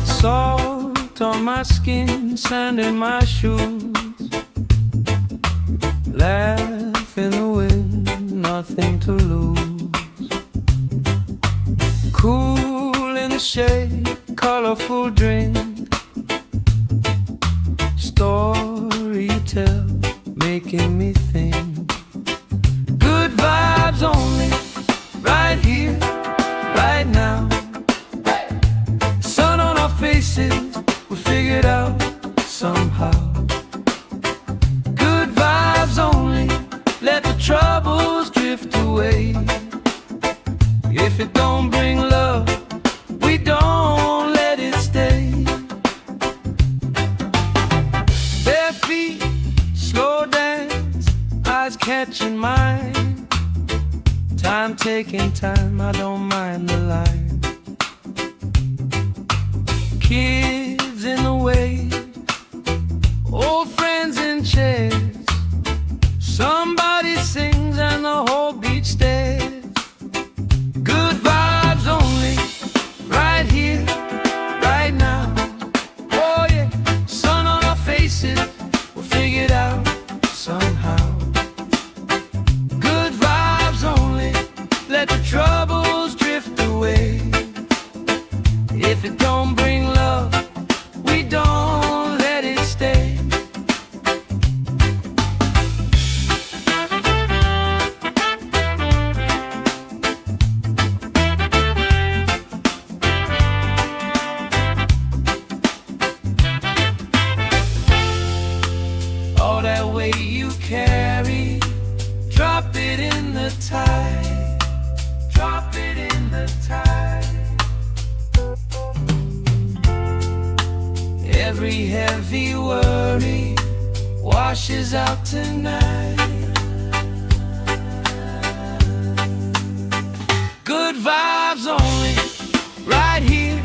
Salt on my skin, sand in my shoes. Laugh in the wind, nothing to lose. Cool in the shade, colorful drink. Story you tell, making me think. Good vibes only, right here, right now. Sun on our faces, we figured out somehow. Good vibes only, let the troubles drift away. If it don't bring love, we don't let it stay. Bare feet, slow dance, eyes catching mine. Time taking time, I don't mind the line. Kids in the way, old friends in chairs. Somebody sings and the whole beach stares. Good vibes only, right here, right now. Oh yeah, sun on our faces, we'll figure it out somehow. Good vibes only, let the troubles drift away. If it don't bring love, we don't let it stay. washes out tonight. Good vibes only, right here,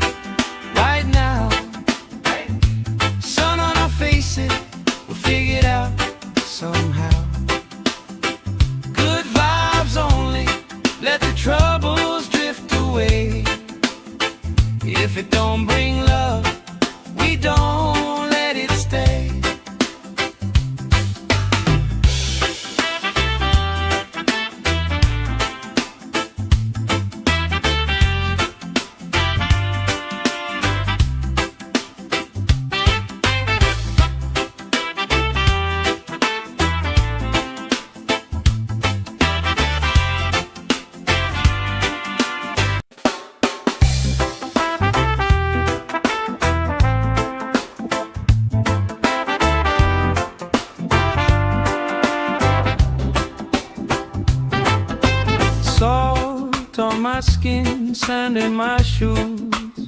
right now. Sun on our faces, we'll figure it out somehow. Good vibes only, let the troubles drift away. If it don't bring love, we don't let it stay. Salt on my skin, sand in my shoes.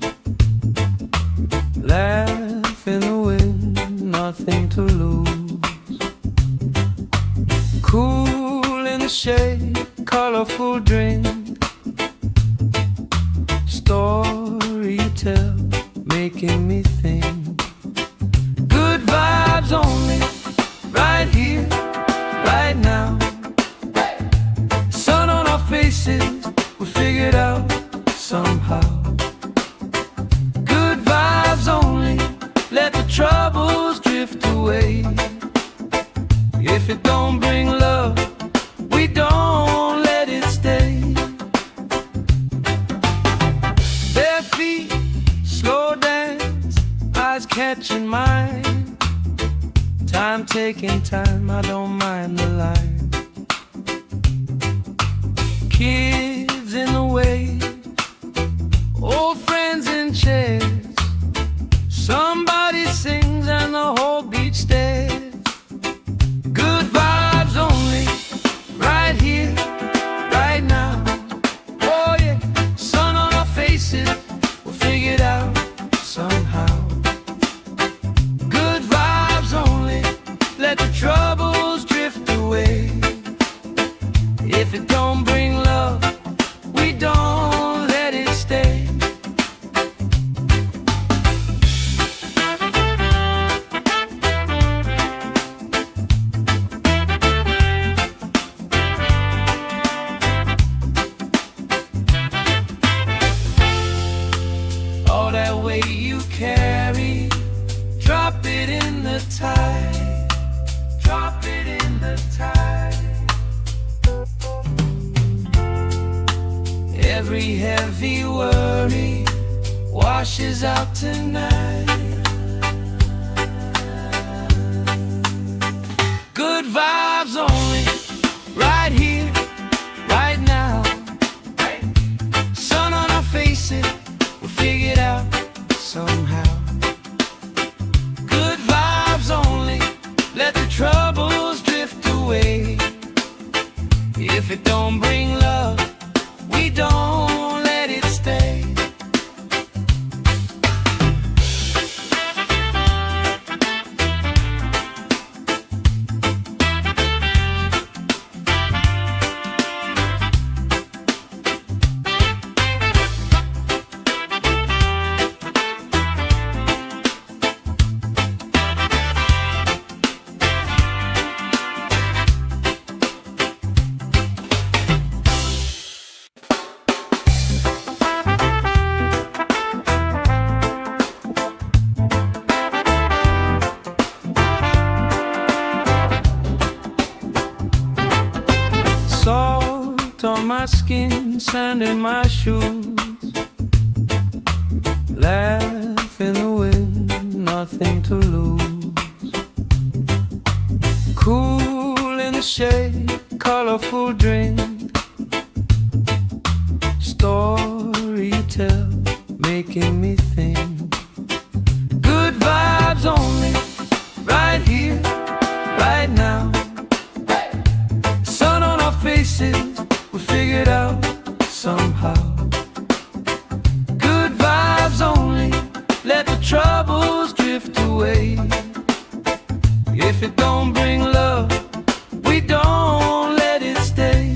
Laugh in the wind, nothing to lose. Cool in the shade, colorful drink. Story you tell, making me think. Good vibes only, right here, right now. Sun on our faces, we'll figure it out somehow. Good vibes only, let the troubles drift away. If it don't bring love, we don't let it stay. Bare feet, slow dance, eyes catching mine. Time taking time, I don't mind the line. Kids in the way, old friends in chairs. Somebody sings and the whole beach stares. Good vibes only, right here, right now. Oh yeah, sun on our faces, we'll figure it out somehow. Good vibes only, let the troubles drift away. If it don't bring love, we don't let it stay. All that weight you carry, drop it in the tide. Drop it in the tide. Every heavy worry washes out tonight. Good vibes only, right here, right now. Sun on our faces, we'll figure it out somehow. Good vibes only, let the troubles drift away. If it don't bring love, we don't let it stay. Salt on my skin, sand in my shoes. Laugh in the wind, nothing to lose. Cool in the shade, colorful drink. Story you tell, making me think. Good vibes only, right here, right now. Sun on our faces, we'll figure it out somehow. Good vibes only, let the troubles drift away. If If it don't bring love, we don't let it stay.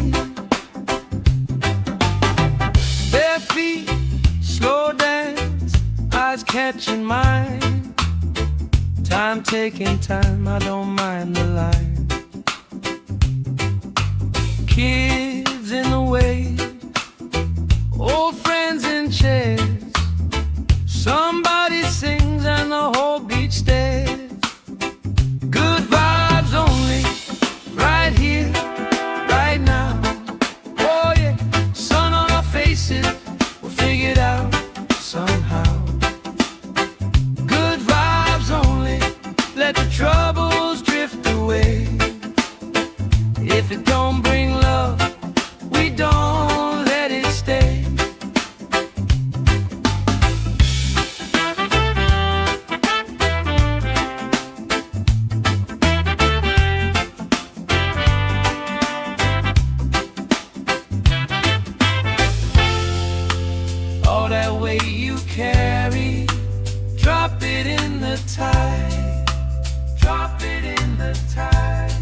Bare feet, slow dance, eyes catching mine. Time taking time, I don't mind the line. Kids in the wave, old friends in chairs. Somebody sings and the whole beach stares. Good vibes only, right here, right now. Oh yeah, sun on our faces, we'll figure it out somehow. Good vibes only, let the troubles drift away. If it don't bring love, we don't let it stay. All that weight you carry, drop it in the tide. Drop it in the tide.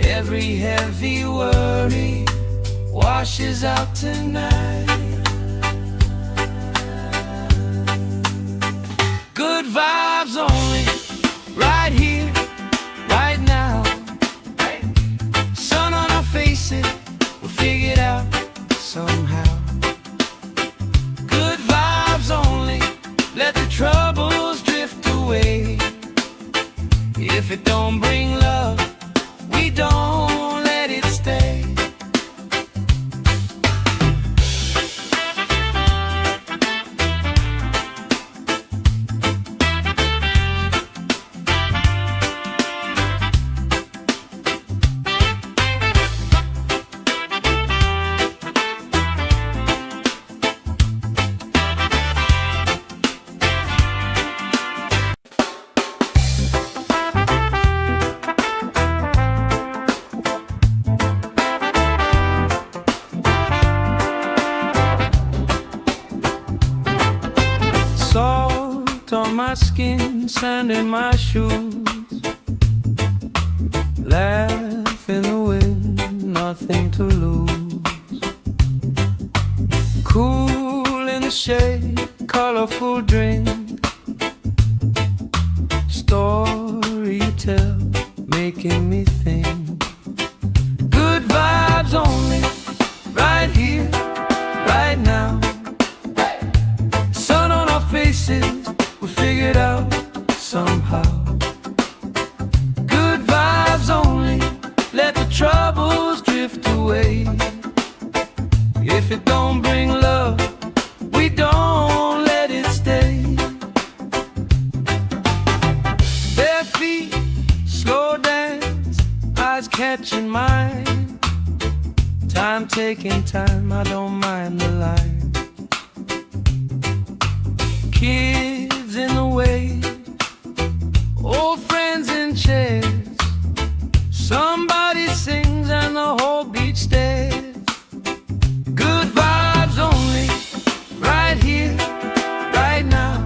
Every heavy worry washes out tonight. Good vibes only, right here, right now. Sun on our faces, we'll figure it out somehow. Good vibes only, let the troubles drift away. If it don't bring love, we don't let it stay. Salt on my skin, sand in my shoes. Laugh in the wind, nothing to lose. Cool in the shade, colorful drink. Story you tell, making me think. Good vibes only, right here, right now. Sun on our faces, we figure it out somehow. Good vibes only, let the troubles drift away. If it don't bring love, we don't let it stay. Bare feet, slow dance, eyes catching mine. Time taking time, I don't mind the line. Kids in the wave, old friends in chairs. Somebody sings and the whole beach stares. Good vibes only, right here, right now.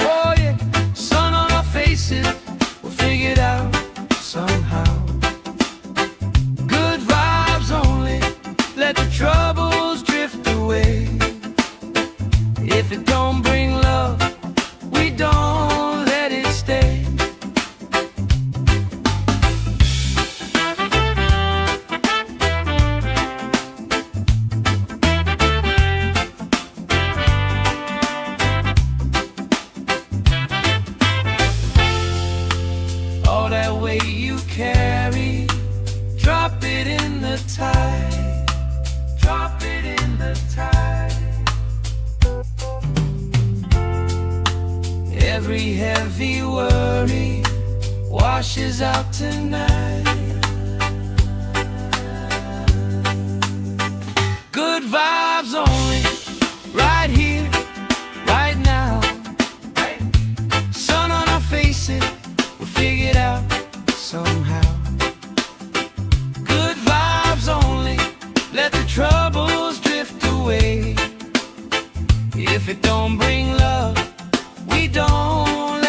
Oh yeah, sun on our faces, we'll figure it out somehow. Good vibes only, let the troubles drift away. If it don't bring love, we don't let it stay. All that weight you carry, drop it in the tide. Drop it in the tide. Every heavy worry washes out tonight. Good vibes only, right here, right now. Sun on our faces, we'll figure it out somehow. Good vibes only, let the troubles drift away. If it don't bring love, we don't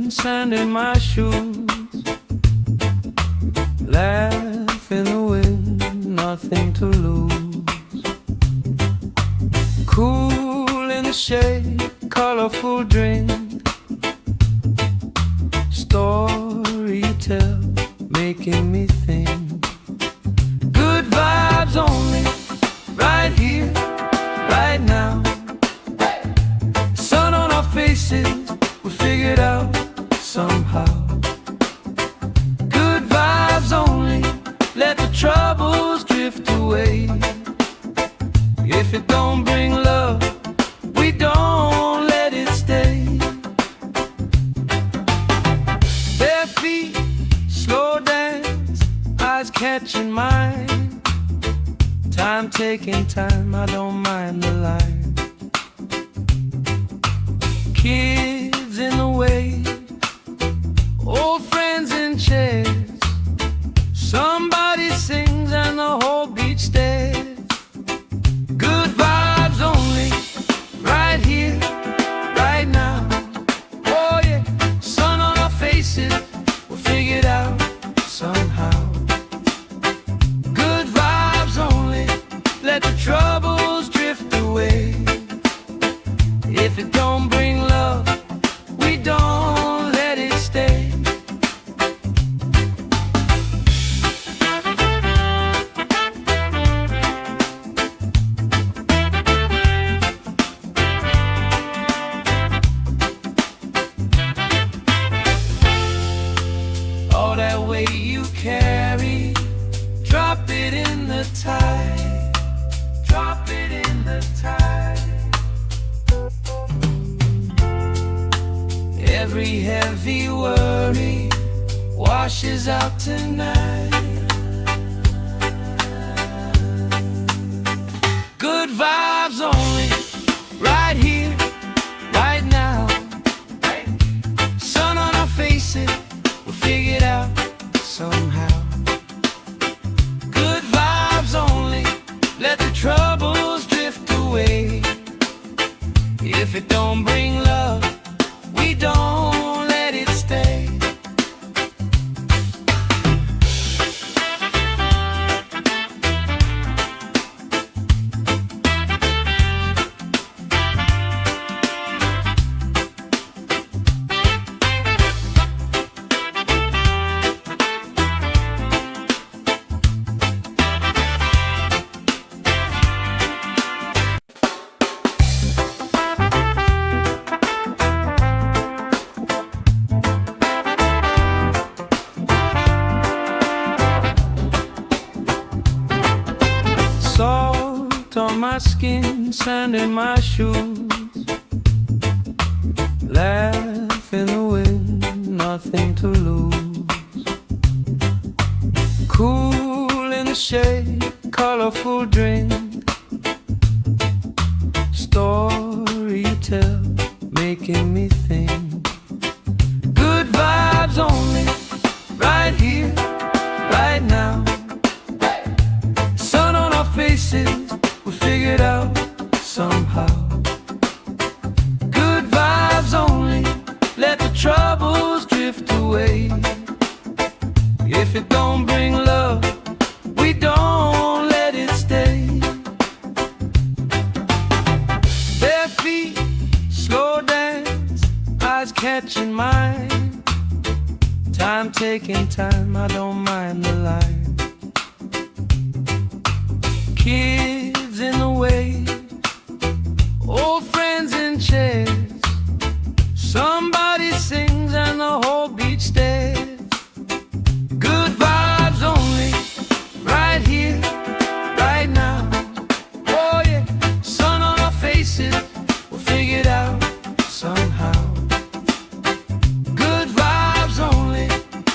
skin, sand in my shoes. Laugh in the wind, nothing to lose. Cool in the shade, colorful drink. Story you tell, making me think. Good vibes only, right here, right now. Sun on our faces, we figured out somehow. Good vibes only, let the troubles drift away. If it don't bring love, we don't let it stay. Bare feet, slow dance, eyes catching mine. Time taking time, I don't mind the line. Kids in the way, old friends in chairs. Somebody sings and the whole beach stares. Good vibes only, right here, right now. Oh yeah, sun on our faces, we'll figure it out somehow. Good vibes only, let the troubles drift away. If it don't bring love, we don't let it stay. All that weight you carry, drop it in the tide. Drop it in the tide. Every heavy worry washes out tonight. Good vibes only, right here, right now. Sun on our faces, we'll figure it out somehow. Good vibes only, let the troubles drift away. If it don't bring love, we don't let it stay. Salt on my skin, sand in my shoes. Laugh in the wind, nothing to lose. Cool in the shade, colorful drink. Story you tell, making me think. Good vibes only, right here, right now. Sun on our faces, we figured out somehow. Good vibes only, let the troubles drift away. If it don't bring love, we don't let it stay. Bare feet, slow dance, eyes catching mine. Time taking time, I don't mind the line. Kids in the way, old friends in chairs. Somebody sings and the whole beach stares. Good vibes only, right here, right now. Oh yeah, sun on our faces, we'll figure it out somehow. Good vibes only,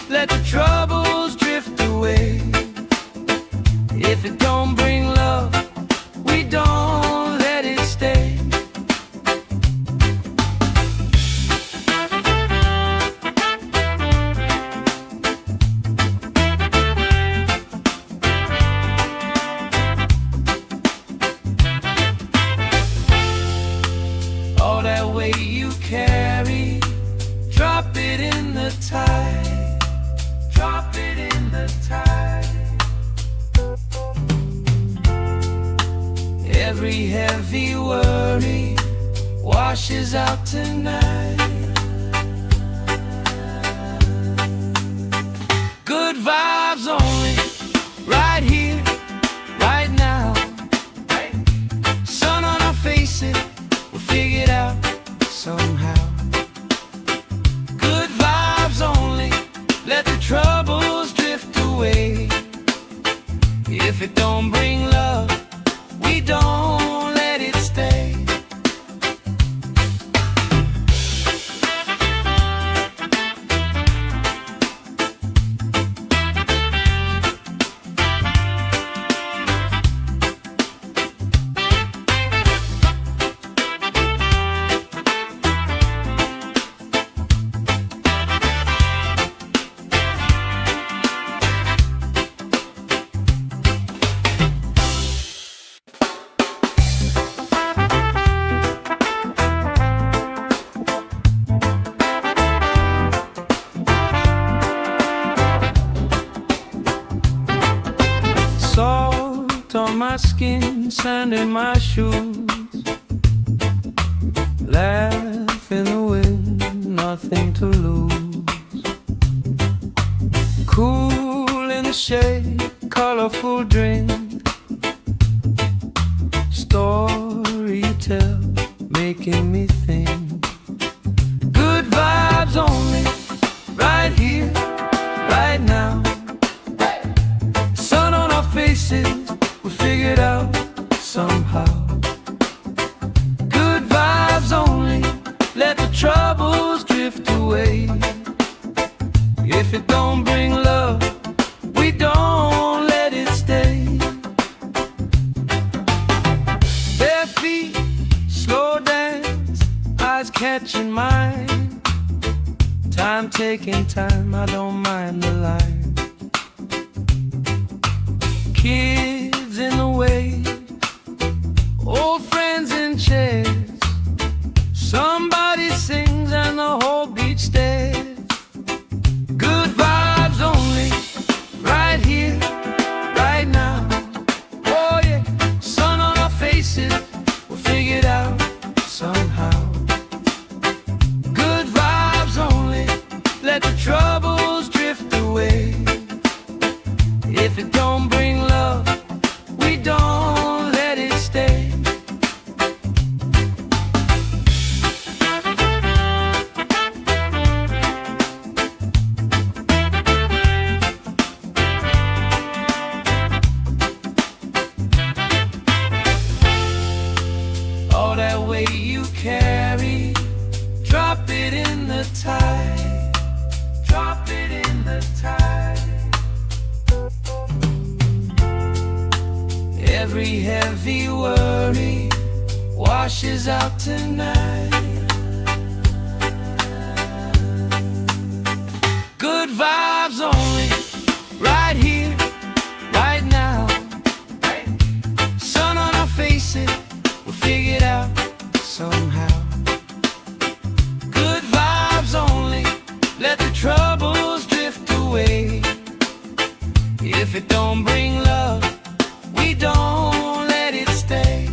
let the troubles drift away. If it don't bring love, we don't let it stay. the tide. Drop it in the tide. Every heavy worry washes out tonight. Good vibes only, right here, right now. Sun on our faces, we'll figure it out somehow. Good vibes only, let the troubles drift away. If it don't bring love, we don't let it stay. Salt on my skin, sand in my shoes. Laugh in the wind, nothing to lose. Cool in the shade, colorful drink. Story you tell, making me think. Good vibes only, right here, right now. Sun on our faces, we figured out somehow. Good vibes only, let the troubles drift away. If it don't bring love, we don't let it stay. Bare feet, slow dance, eyes catching mine. Time taking time, I don't mind the line. Kids in the wave, old friends in chairs. Somebody sings and the whole beach stares. Good vibes only, right here, right now. Oh yeah, sun on our faces, we'll figure it out somehow. Good vibes only, let the troubles drift away. If it don't bring love, we don't let it stay. All that weight you carry, drop it in the tide. Drop it in the tide. Every heavy worry washes out tonight. Good vibes only, right here, right now. Sun on our faces, we'll figure it out somehow. Good vibes only, let the troubles drift away. If it don't bring love, we don't let it stay.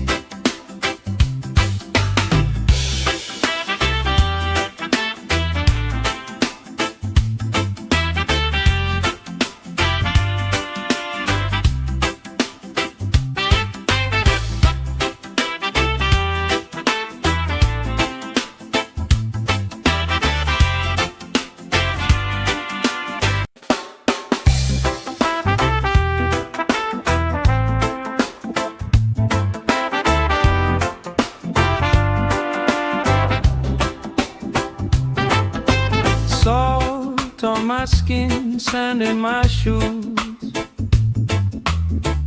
Salt on my skin, sand in my shoes.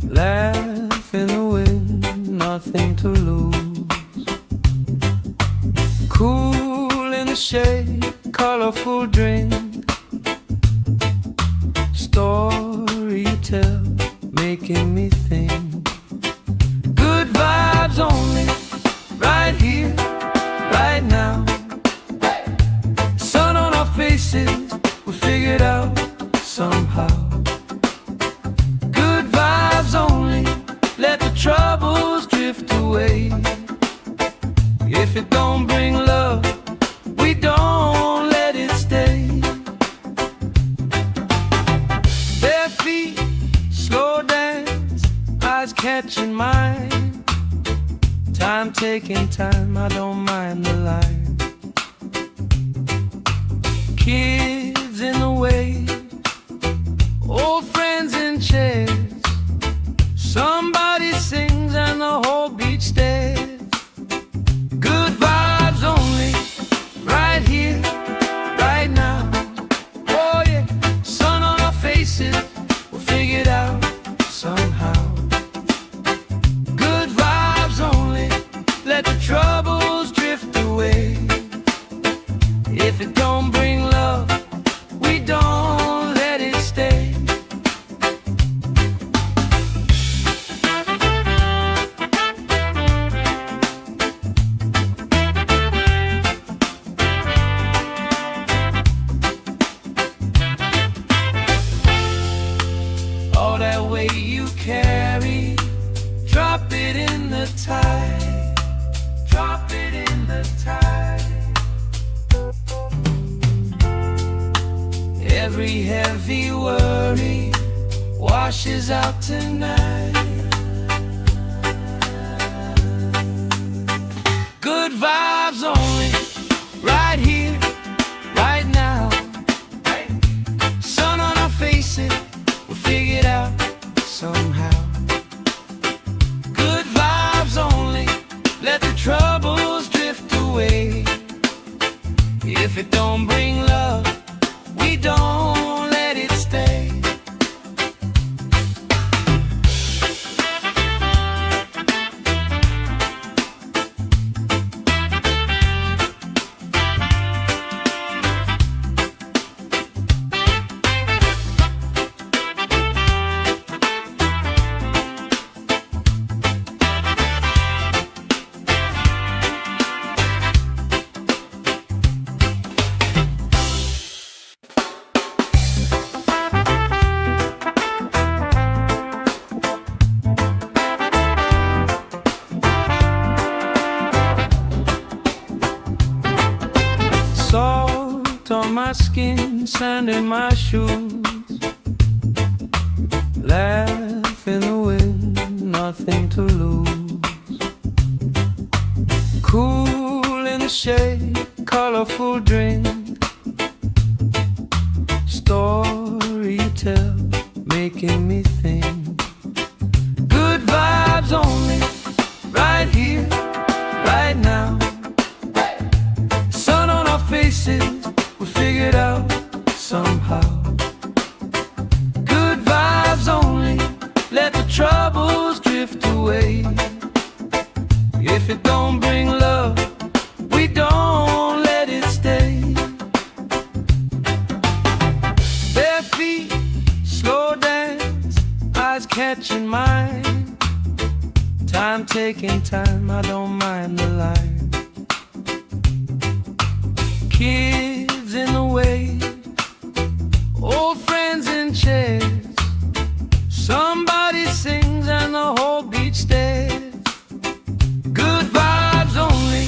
Laugh in the wind, nothing to lose. Cool in the shade, colorful drink. Story you tell, making me think. Good vibes only, right here, right now. Sun on our faces, figure it out somehow. Good vibes only, let the troubles drift away. If it don't bring love, we don't let it stay. Bare feet, slow dance, eyes catching mine. Time taking time, I don't mind the line. Kids in the way, old friends in chairs. Somebody sings and the whole beach stares. Good vibes only, right here, right now. Oh yeah, sun on our faces, we'll figure it out somehow. Good vibes only, let the troubles drift away. If it don't bring love, we don't let it stay. All that weight you carry, drop it in the tide. Drop it in the tide. Every heavy worry washes out tonight. Good vibes only, right here, right now. Sun on our faces, we'll figure it out somehow. Good vibes only, let the troubles drift away. If it don't bring love, we don't let it stay. Salt on my skin, sand in my shoes. Laugh in the wind, nothing to lose. Cool in the shade, colorful drink. Story you tell, making me think. Good vibes only, right here, right now. Sun on our faces, we'll figure it out somehow. Good vibes only, let the troubles drift away. If it don't bring love, we don't let it stay. Bare feet, slow dance, eyes catching mine. Time taking time, I don't mind the line. Kids in the way, old friends in chairs. Somebody sings and the whole beach stares. Good vibes only,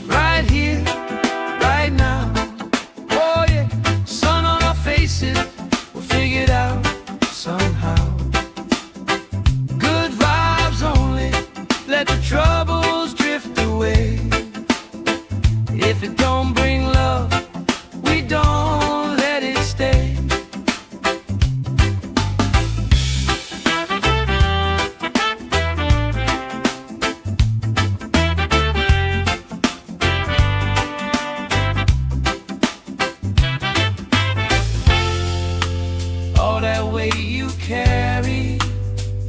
right here, right now. Oh yeah, sun on our faces, we'll figure it out somehow. Good vibes only, let the troubles drift away. If it don't bring love, we don't let it stay. All that weight you carry,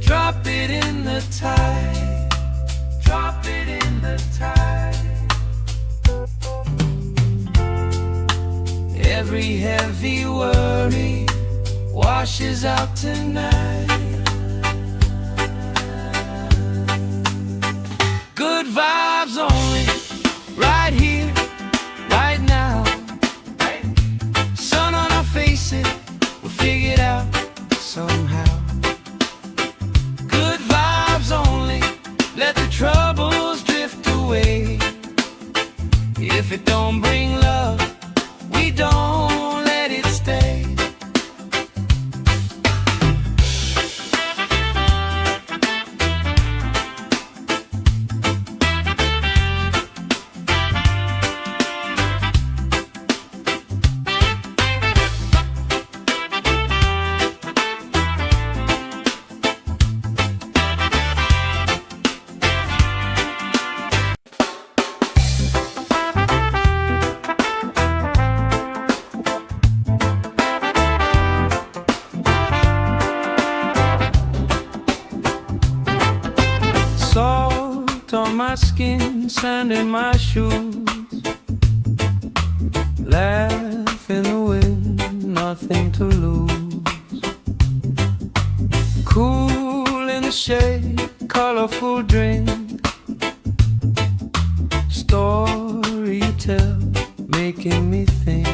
drop it in the tide. Drop it in the tide. Every heavy worry washes out tonight. Good vibes only, right here, right now. Sun on our face, skin, sand in my shoes. Laugh in the wind, nothing to lose. Cool in the shade, colorful drink. Story you tell, making me think.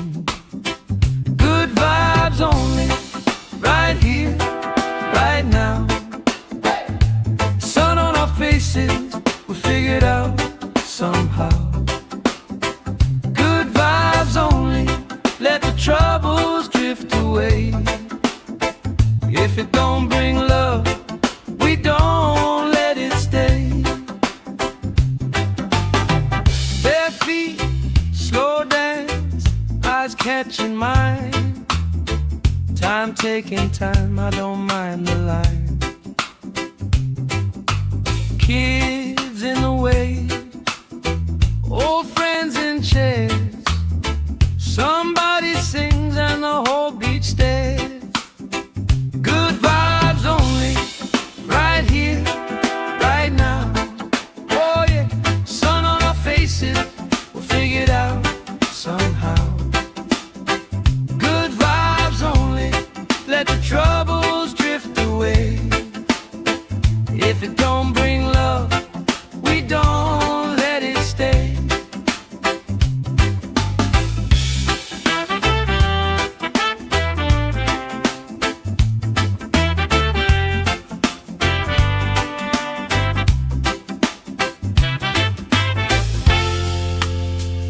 Good vibes only, right here, right now. Sun on our faces, we'll figure it out somehow. Good vibes only, let the troubles drift away. If it don't bring love, we don't let it stay. Bare feet, slow dance, eyes catching mine. Time taking time, I don't mind the line. Kids in the waves, old friends in chairs. Somebody sings and the whole beach stares. Good vibes only, right here, right now. Oh yeah, sun on our faces, we'll figure it out somehow. Good vibes only, let the troubles drift away. If it don't bring love, we don't let it stay.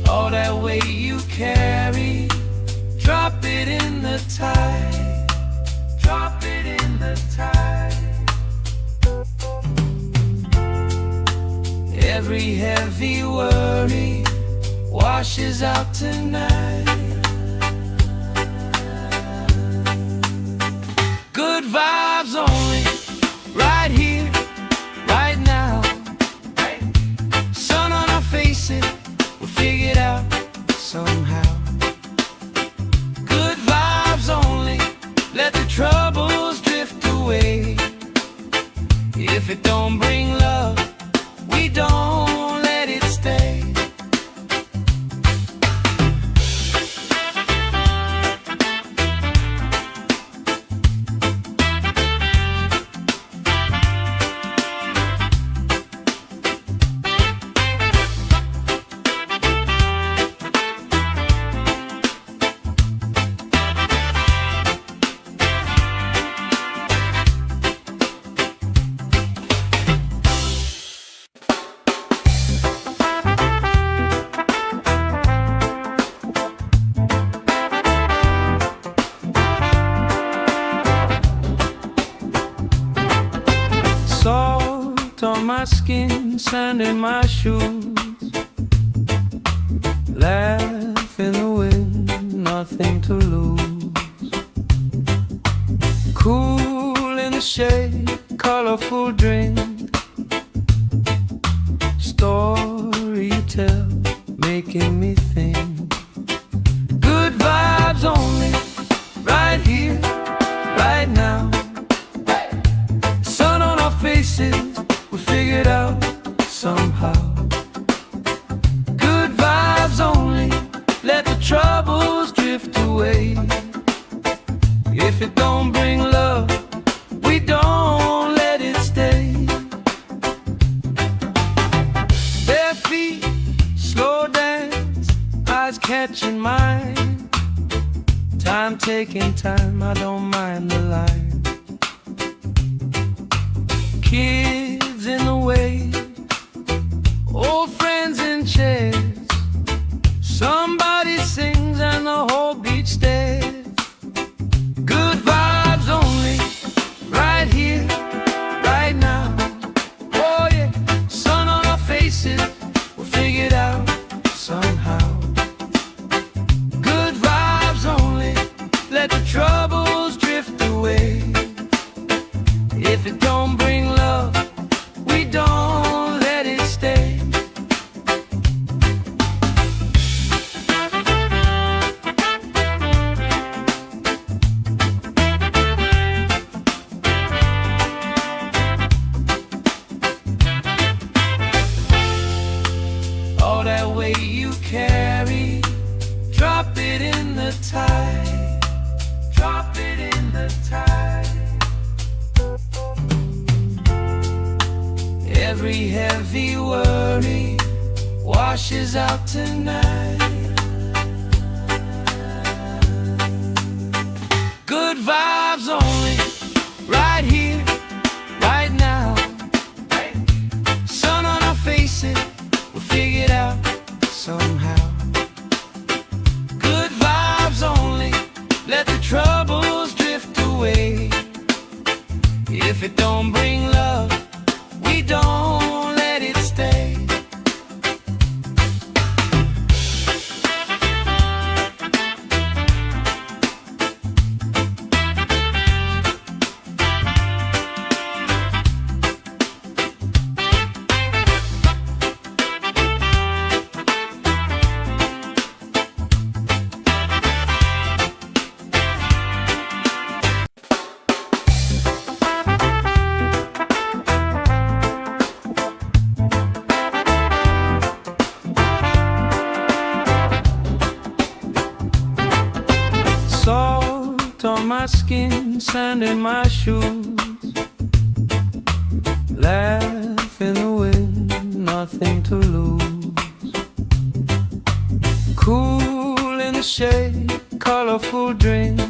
All that weight you carry, drop it in the tide. Drop it in the tide. Every heavy worry washes out tonight. Good vibes only, right here, right now. Sun on our faces, we'll figure it out somehow. Good vibes only, let the troubles drift away. If it don't bring love, we don't let it stay. Salt on my skin, sand in my shoes. Laugh in the wind, nothing to lose. Cool in the shade, colorful drink. Story you tell, making me think. Good vibes only, right here, right now. Sun on our faces, we'll figure it out somehow. Good vibes only, let the troubles drift away. If it don't bring love, we don't let it stay. Bare feet, slow dance, eyes catching mine. Time taking time, I don't mind the line. Kids in the waves, old friends in chairs. Somebody sings and the whole beach stares. Good vibes only, right here, right now. Oh yeah, sun on our faces, we'll figure it out somehow. Good vibes only, let the troubles drift away. If it don't bring love, we don't let it stay. washes out tonight. Good vibes only, right here, right now. Sun on our faces, we'll figure it out somehow. Good vibes only, let the troubles drift away. If it don't bring love, we don't let it stay. Salt on my skin, sand in my shoes. Laugh in the wind, nothing to lose. Cool in the shade, colorful drink.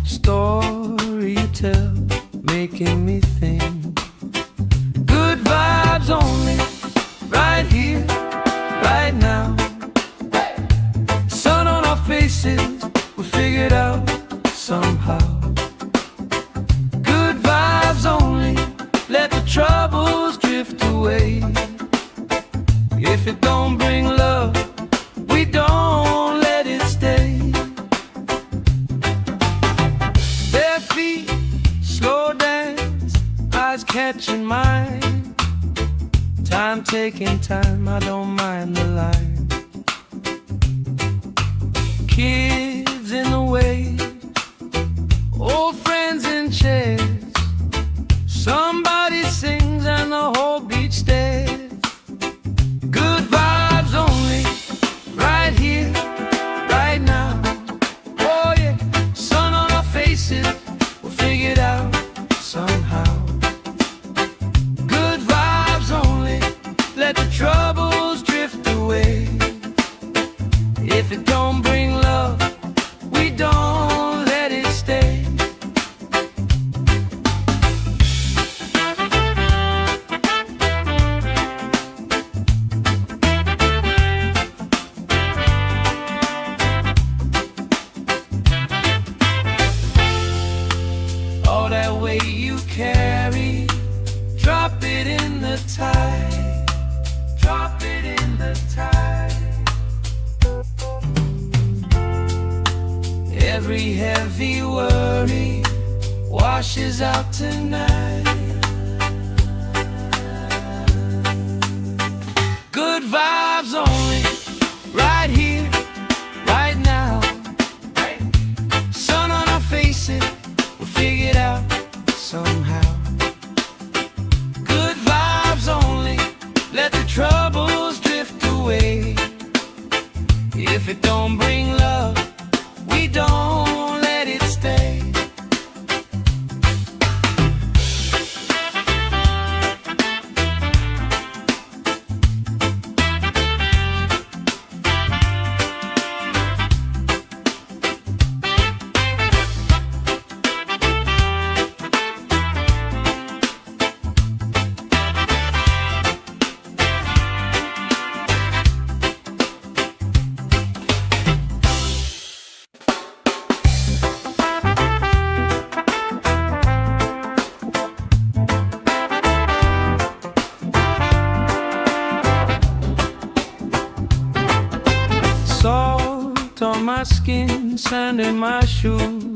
Story you tell, making me think. Good vibes only, right here, right now. Sun on our faces, we figure it out somehow. Good vibes only, let the troubles drift away. If it don't bring love, we don't let it stay. Bare feet, slow dance, eyes catching mine. Time taking time, I don't mind the line. Kids in the way, old friends in chairs. Somebody sings and the whole beach stares. Good vibes only, right here, right now. Oh yeah, sun on our faces, we'll figure it out somehow. Good vibes only, let the troubles drift away. If it don't bring love, we don't let it stay. All that weight you carry, drop it in the tide. Drop it in the tide. Every heavy worry washes out tonight. Good vibes only, right here, right now. Sun on our faces, we'll figure it out somehow. Good vibes only, let the troubles drift away. If it don't bring love, we don't let it stay. Salt on my skin, sand in my shoes.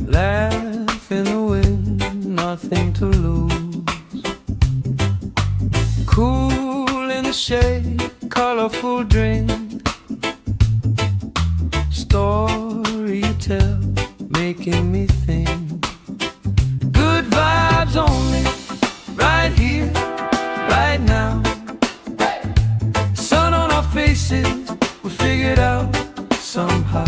Laugh in the wind, nothing to lose. Cool in the shade, colorful drink. Story you tell, making me think. Good vibes only, right here, right now. Sun on our faces, we figure it out somehow.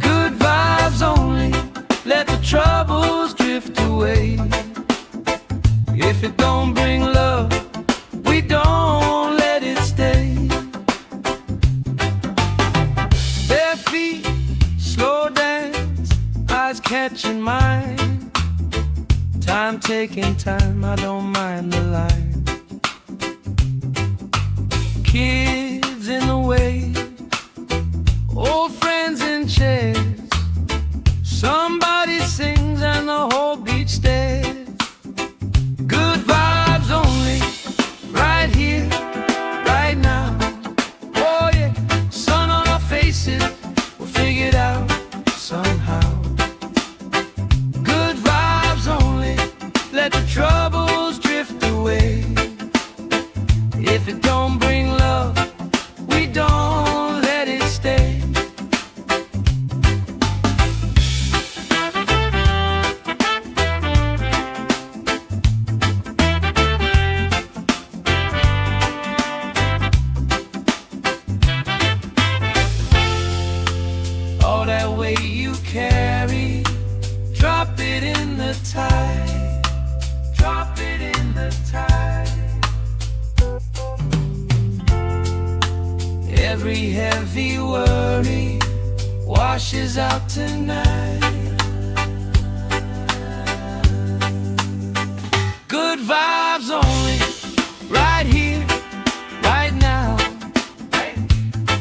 Good vibes only, let the troubles drift away. If it don't bring love, catching mine. Time taking time, I don't mind the line. Kids in the way, old friends in chairs. Somebody sings and the whole beach stares. Good vibes only, right here, right now. Oh yeah, sun on our faces, we'll figure it out somehow. Good vibes only, let the troubles drift away. If it don't bring love, we don't let it stay. All that weight you carry, drop it in the tide. Drop it in the tide. Every heavy worry washes out tonight. Good vibes only, right here, right now.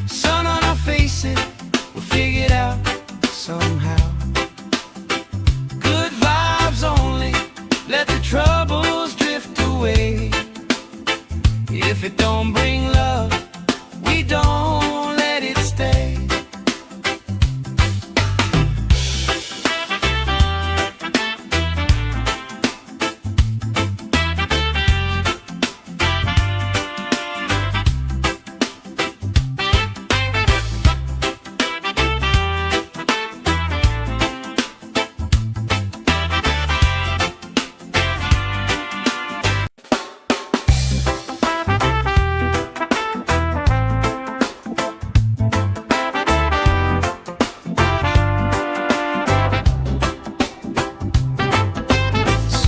Sun on our faces, we'll figure it out somehow. Good vibes only, let the troubles drift away. If it don't bring love, we don't let it stay.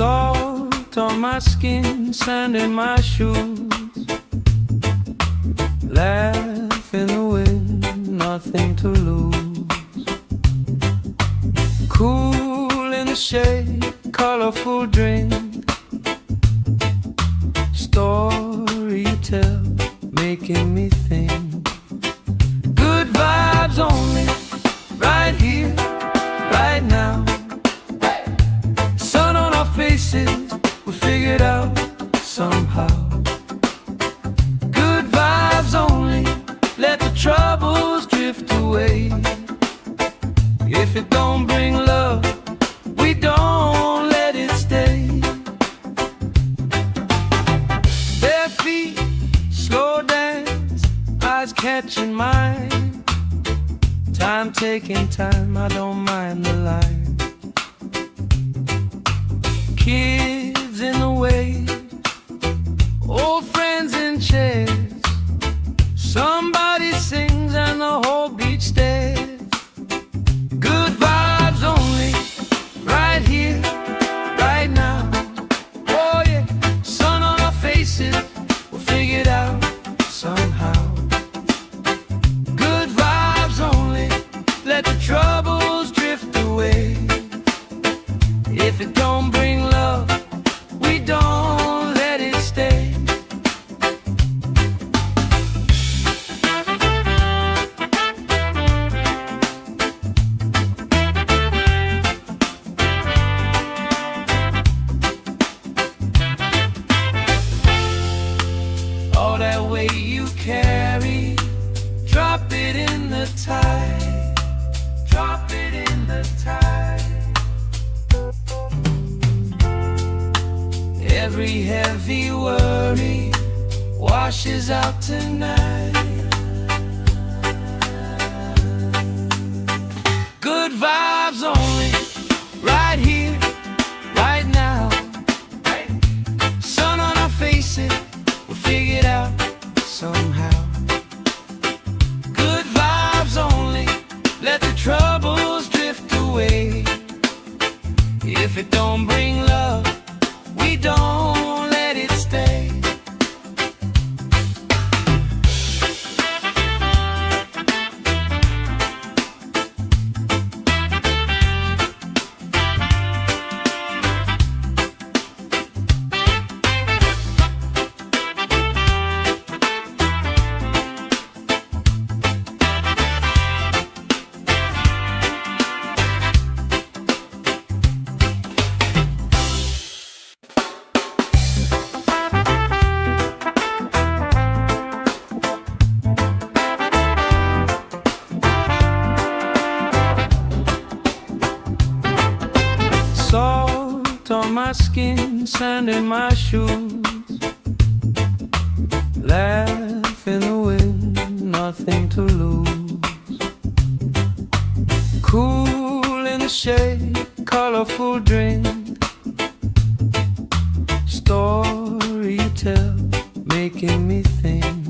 Salt on my skin, sand in my shoes. Laugh in the wind, nothing to lose. Cool in the shade, colorful drink. Story you tell, making me think. Good vibes only, right here, right now. Sun on our faces, we'll figure it out somehow. Good vibes only, let the troubles drift away. If it don't bring love, we don't let it stay. Bare feet, slow dance, eyes catching mine. Time taking time, I don't mind the line. Kids in the way, old friends in chairs. Somebody sings and the whole beach stares. Good vibes only, right here, right now. Oh yeah, sun on our faces, we'll figure it out somehow. Good vibes only, let the troubles drift away. If it don't bring love, we don't let it stay. All that weight you carry, drop it in the tide. Drop it in the tide. Every heavy worry washes out tonight. Good vibes only, right here, right now. Sun on our faces, we'll figure it out somehow. Good vibes only, let the troubles drift away. If it don't bring love, we don't let it stay. my skin, sand in my shoes. Laugh in the wind, nothing to lose. Cool in the shade, colorful drink. Story you tell, making me think.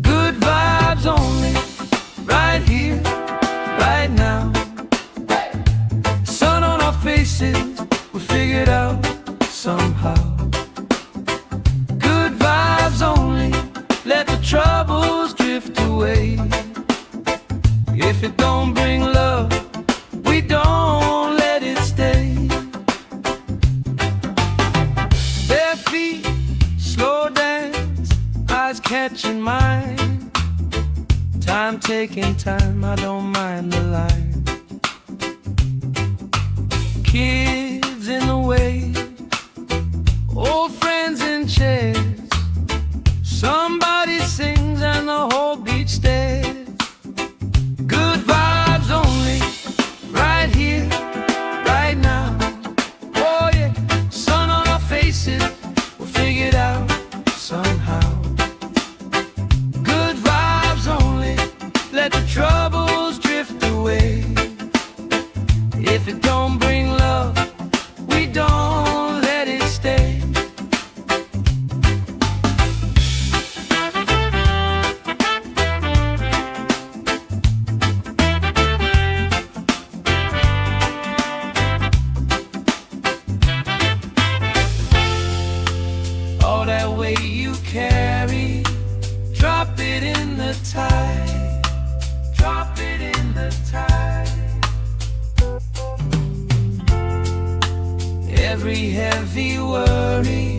Good vibes only, right here, right now. Sun on our faces, we figured out somehow. Good vibes only, let the troubles drift away. If it don't bring love, we don't let it stay. Bare feet, slow dance, eyes catching mine. Time taking time, I don't mind the line. Kids in the wave, old friends in chairs. Somebody sings and the whole beach stares. Good vibes only, right here, right now. Oh yeah, sun on our faces, we'll figure it out somehow. Good vibes only, let the troubles drift away. If it don't bring love, we don't let it stay. All that weight you carry, drop it in the tide. Drop it in the tide. Every heavy worry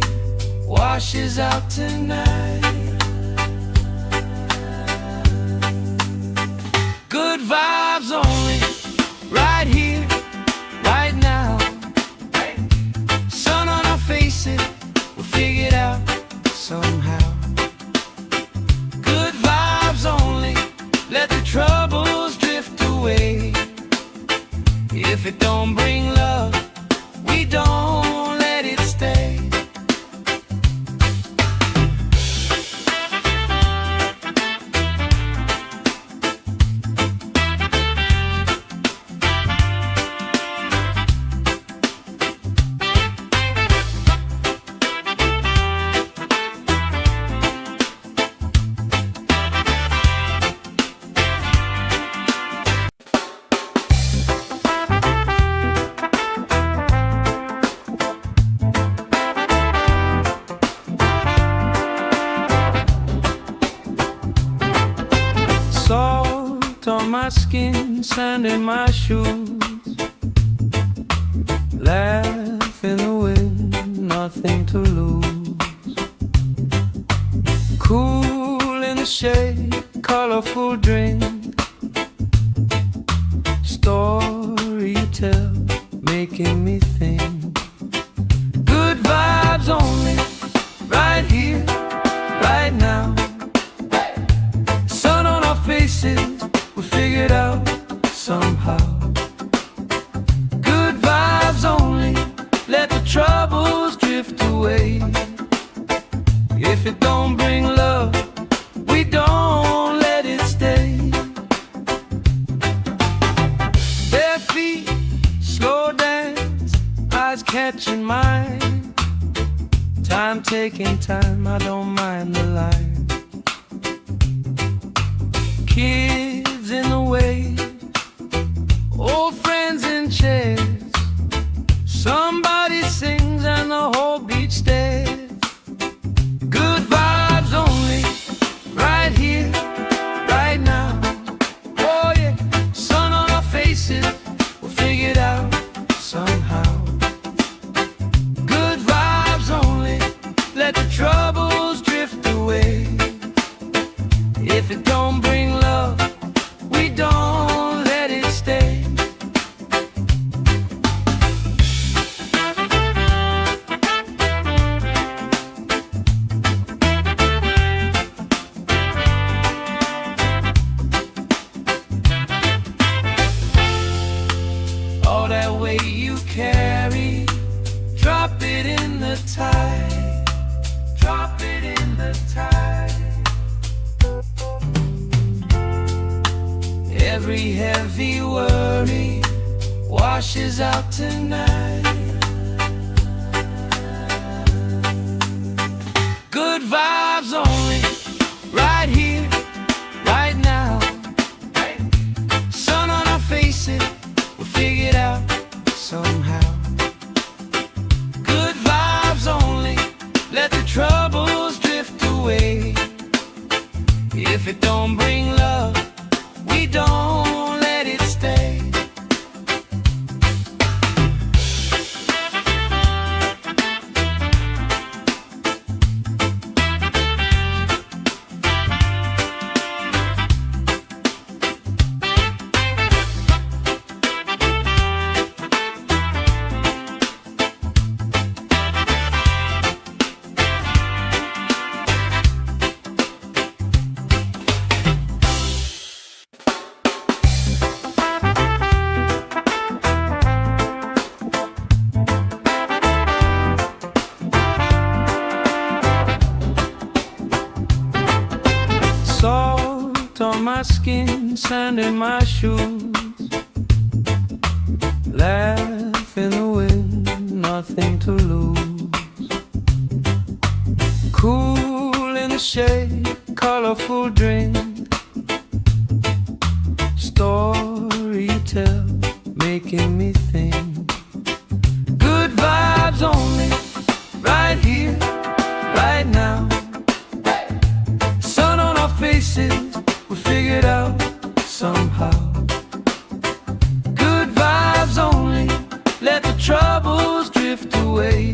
washes out tonight. Good vibes only, right here, right now. Sun on our faces, we'll figure it out somehow. Good vibes only, let the troubles drift away. If it don't bring love, we don't let it stay. Salt on my skin, sand in my shoes. Laugh in the wind, nothing to lose. Cool in the shade, colorful drink. Story you tell, making me think. Good vibes only, right here, right now. Sun on our faces, we figured out somehow. Good vibes only, let the troubles drift away. If it don't bring love, we don't let it stay. Bare feet, slow dance, eyes catching mine. Time taking time, I don't mind the line. Kids in the wave, old friends in chairs. Somebody sings and the whole beach stares. Good vibes only, right here, right now. Oh yeah, sun on our faces, we'll figure it out somehow. Good vibes only, let the troubles drift away. If it don't bring love, Every heavy worry washes out tonight. Good vibes only, right here, right now. Sun on our faces, we'll figure it out somehow. Good vibes only, let the troubles drift away. If it don't bring love, we don't let it stay. Salt on my skin, sand in my shoes. Laugh in the wind, nothing to lose. Cool in the shade, colorful drink. Story you tell, making me think. Good vibes only, right here, right now. Faces, we figure it out somehow. Good vibes only, let the troubles drift away.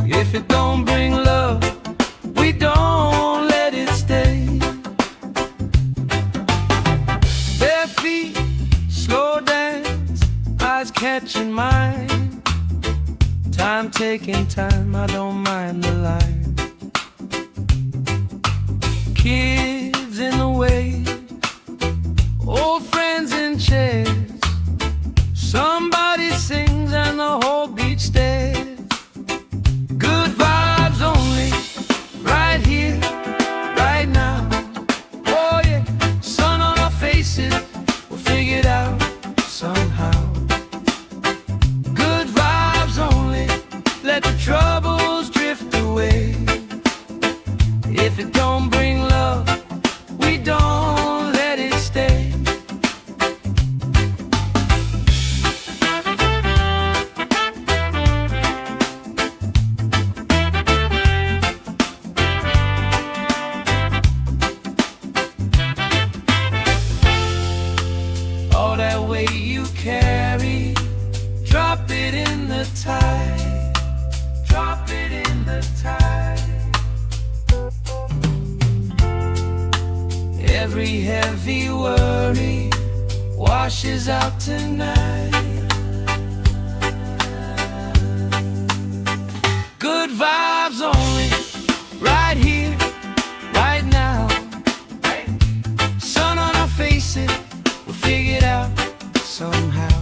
If it don't bring love, we don't let it stay. Bare feet, slow dance, eyes catching mine. Time taking time, I don't mind the line. Kids in the way, old friends in chairs. Somebody sings and the whole beach stares. Good vibes only, right here, right now. Oh yeah, sun on our faces, we'll figure it out somehow. Good vibes only, let the troubles drift away. If it don't bring love, we don't let it stay. All that weight you carry, drop it in the tide. Drop it in the tide. Every heavy worry washes out tonight. Good vibes only, right here, right now. Sun on our faces, we'll figure it out somehow.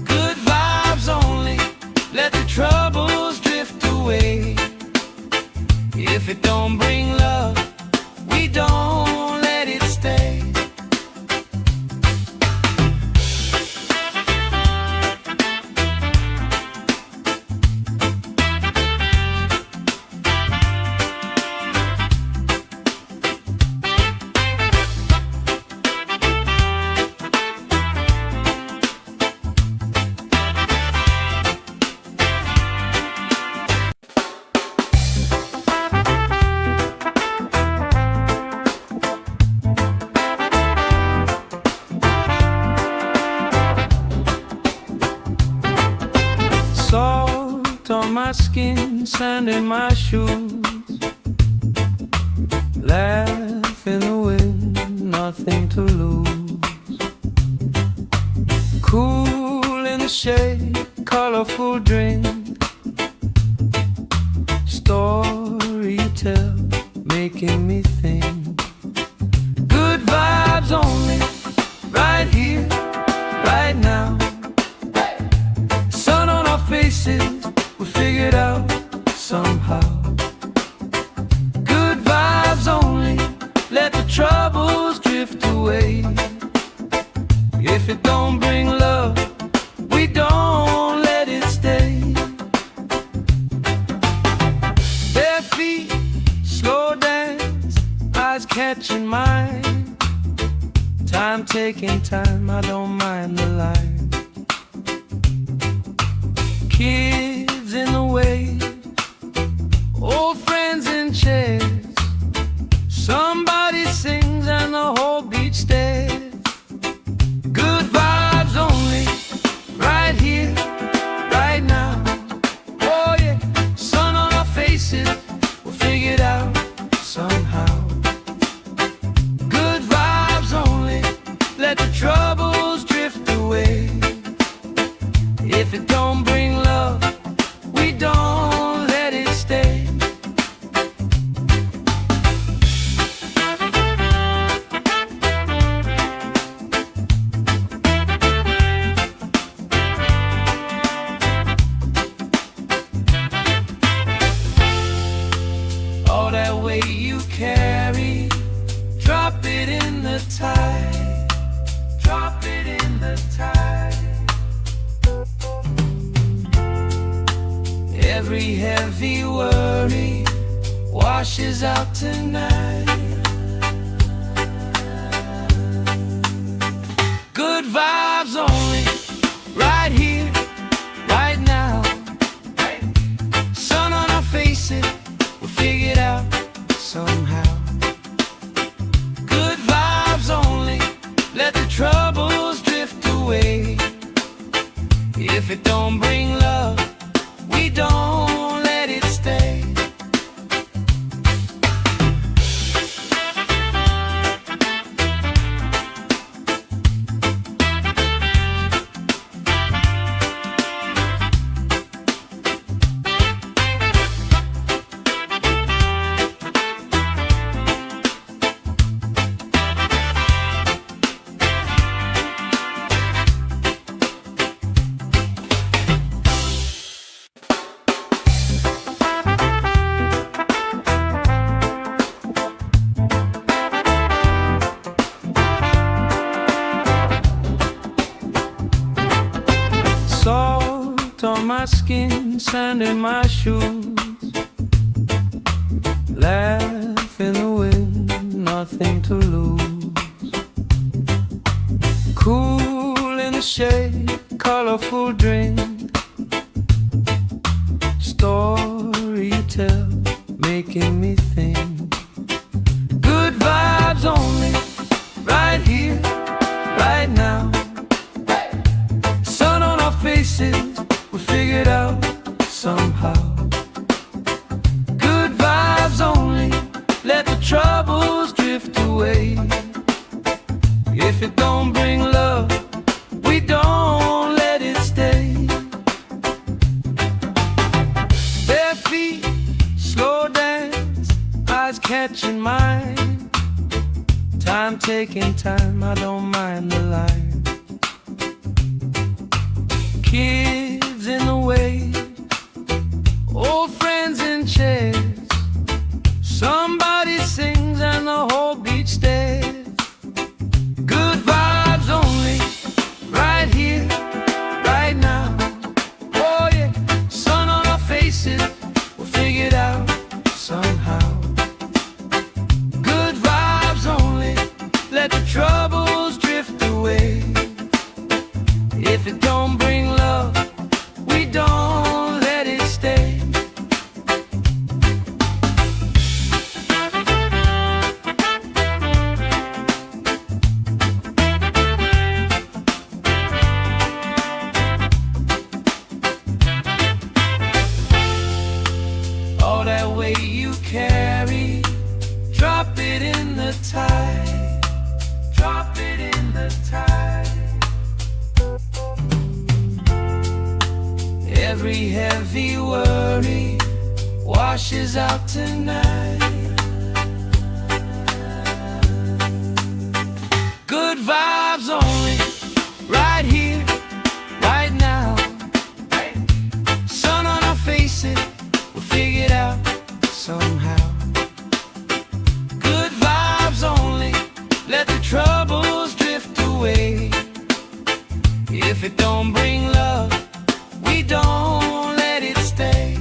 Good vibes only, let the troubles drift away. If it don't bring love, we don't let it stay. Salt on my skin, sand in my shoes. Laugh in the wind, nothing to lose. Cool in the shade, colorful drink. Story you tell, making me think. Good vibes only, right here, right now. Sun on our faces, we figured out somehow. Good vibes only, let the trouble troubles drift away. If it don't bring love, we don't let it stay. Bare feet, slow dance, eyes catching mine. Time taking time, I don't mind the line. Kids in the way, old friends in chairs. Somebody sings and the whole beach stares. Good vibes only, right here, right now. Oh yeah, sun on our faces, we'll figure it out somehow. Good vibes only, let the troubles drift away. If it don't bring love, we don't let it stay. All that weight you carry, drop it in the tide. Drop it in the tide. Every heavy worry washes out tonight. Good vibes only, right here, right now. Sun on our faces, we'll figure it out somehow. Good vibes only, let the troubles drift away. If it don't bring love, we don't let it stay. Salt on my skin, sand in my shoes. Laugh in the wind, nothing to lose. Cool in the shade, colorful drink. Story you tell, making me think. Good vibes only, right here, right now. Sun on our faces, we'll figure it out somehow. Good vibes only, let the troubles drift away. If it don't bring love, we don't let it stay. Bare feet, slow dance, eyes catching mine. Time taking time, I don't mind the line. Kids in the way, old friends in chairs. Somebody sings and the whole beach stares. Good vibes only, right here, right now. Oh yeah, sun on our faces, we'll figure it out somehow. Good vibes only, let the troubles drift away. If it don't bring love, we don't let it stay. All that weight you carry, drop it in the tide. Drop it in the tide. Every heavy worry washes out tonight. Good vibes only, right here, right now. Sun on our faces, we'll figure it out somehow. Good vibes only, If it don't bring love, we don't let it stay.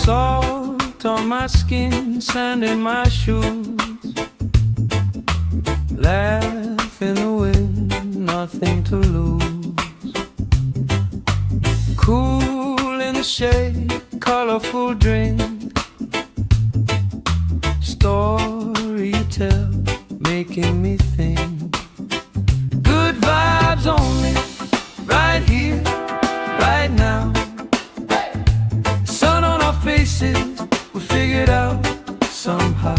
Salt on my skin, sand in my shoes, laugh in the wind, nothing to lose. Cool in the shade, colorful drink, story you tell, making me think. Good vibes only, right here, right now. Sun on our faces, we figured out somehow.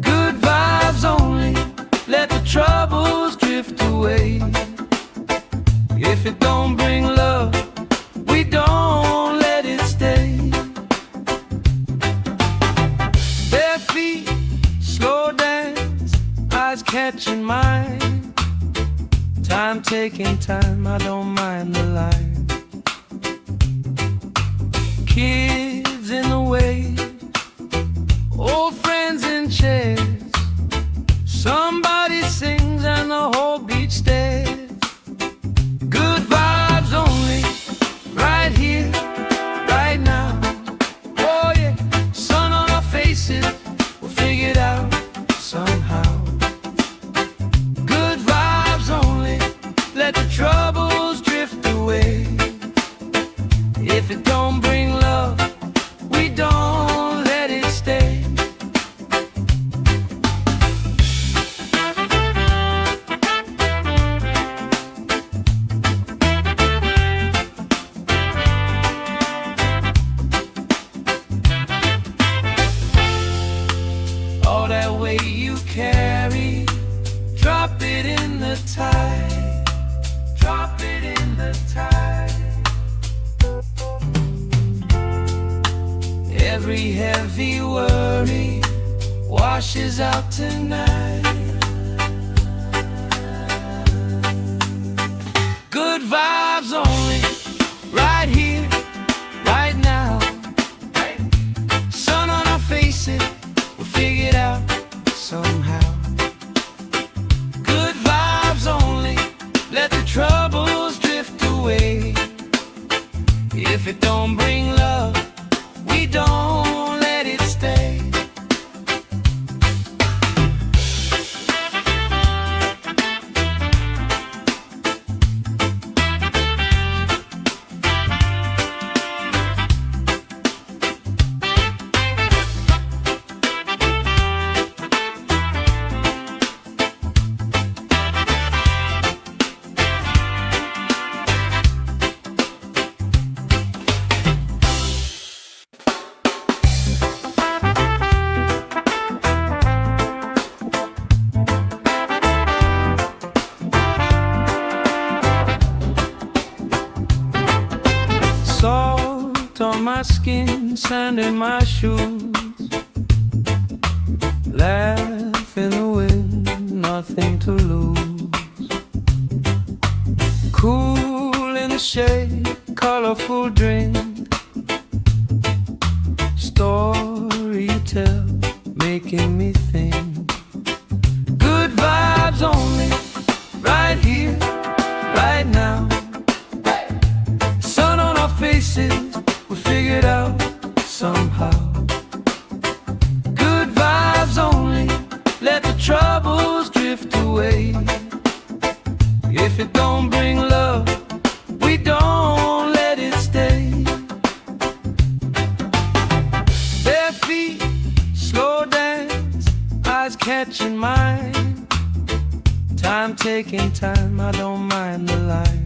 Good vibes only, let the troubles drift away. If it don't bring love, we don't let it stay. Bare feet, slow dance, eyes catching mine. Time taking time, I don't mind the line. Kids in the way, old friends in chairs. Somebody sings and the whole beach stares. Good vibes only, right here, right now. Oh yeah, sun on our faces, we'll figure it out somehow. Good vibes only, let the troubles drift away. If it don't bring love, we don't let it stay. All that weight you carry, drop it in the tide. Drop it in the tide. Every heavy worry washes out tonight. Good vibes only, right here, right now. Sun on our faces, we'll figure it out somehow. Good vibes only, let the troubles drift away. If it don't bring love, we don't let it stay. Salt on my skin, sand in my shoes, laugh in the wind, nothing to lose. Cool in the shade, colorful drink, story you tell, making me think. Good vibes only, right here, right now. Sun on our faces, we figured out somehow. Good vibes only, let the troubles drift away. If it don't bring love, we don't let it stay. Bare feet, slow dance, eyes catching mine. Time taking time, I don't mind the line.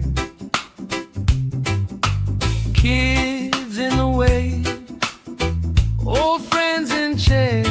Kids in the way, old friends in chairs.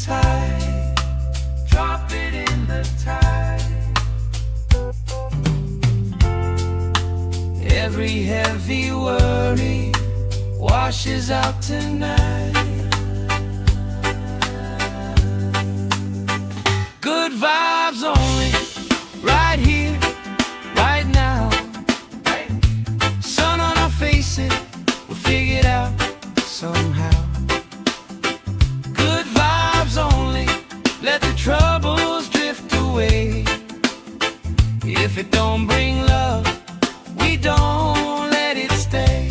tide. Drop it in the tide. Every heavy worry washes out tonight. Good vibes only, right here, right now. Sun on our faces, we'll figure it out somehow. Good vibes only, let the troubles drift away. If it don't bring love, we don't let it stay.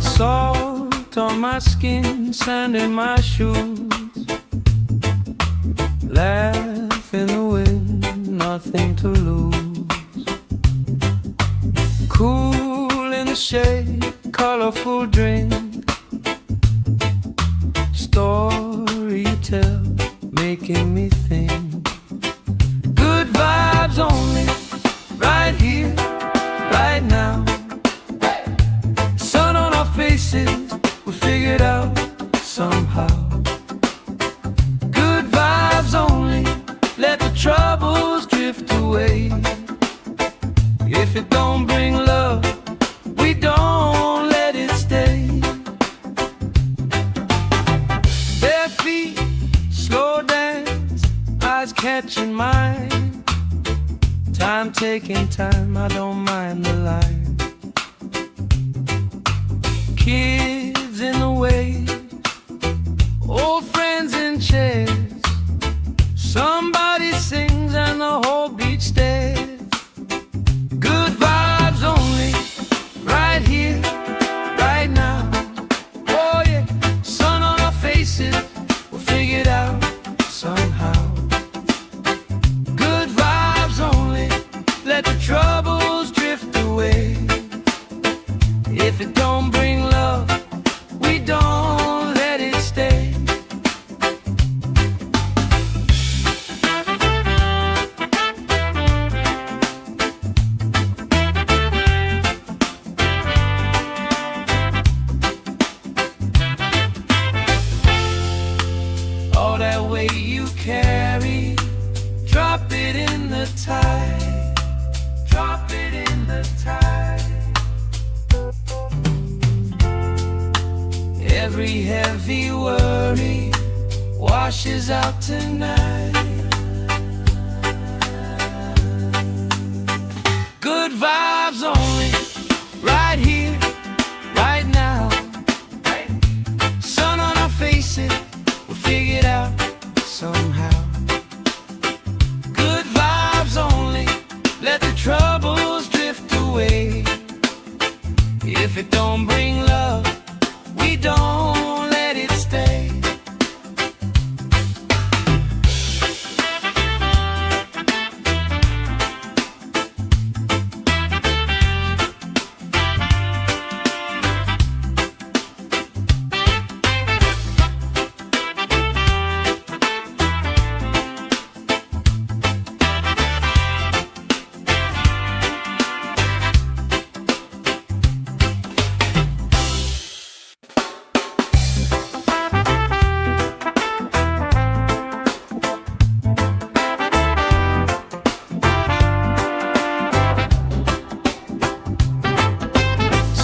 Salt on my skin, sand in my shoes. Laugh in the wind, nothing to lose. Cool in the shade, colorful drink. Story you tell, making me think. Good vibes only, right here, right now. Sun on our faces, we'll figure it out somehow. Good vibes only, let the troubles drift away. If it don't bring love, we don't let it stay. Bare feet, slow dance, eyes catching mine. Time taking time, I don't mind the line. Kids in the way, old friends in chairs. Somebody sings and the whole beach stares. Good vibes only, right here, right now. Oh yeah, sun on our faces, we'll figure it out somehow. Good vibes only, let the troubles drift away. If it don't bring love, we don't let it stay. All that weight you carry, drop it in the tide. Drop it in the tide. Every heavy worry washes out tonight. Good vibes only, right here, right now. Sun on our faces, we'll figure it out somehow. Good vibes only, let the troubles drift away. If it don't bring love, we don't let it stay.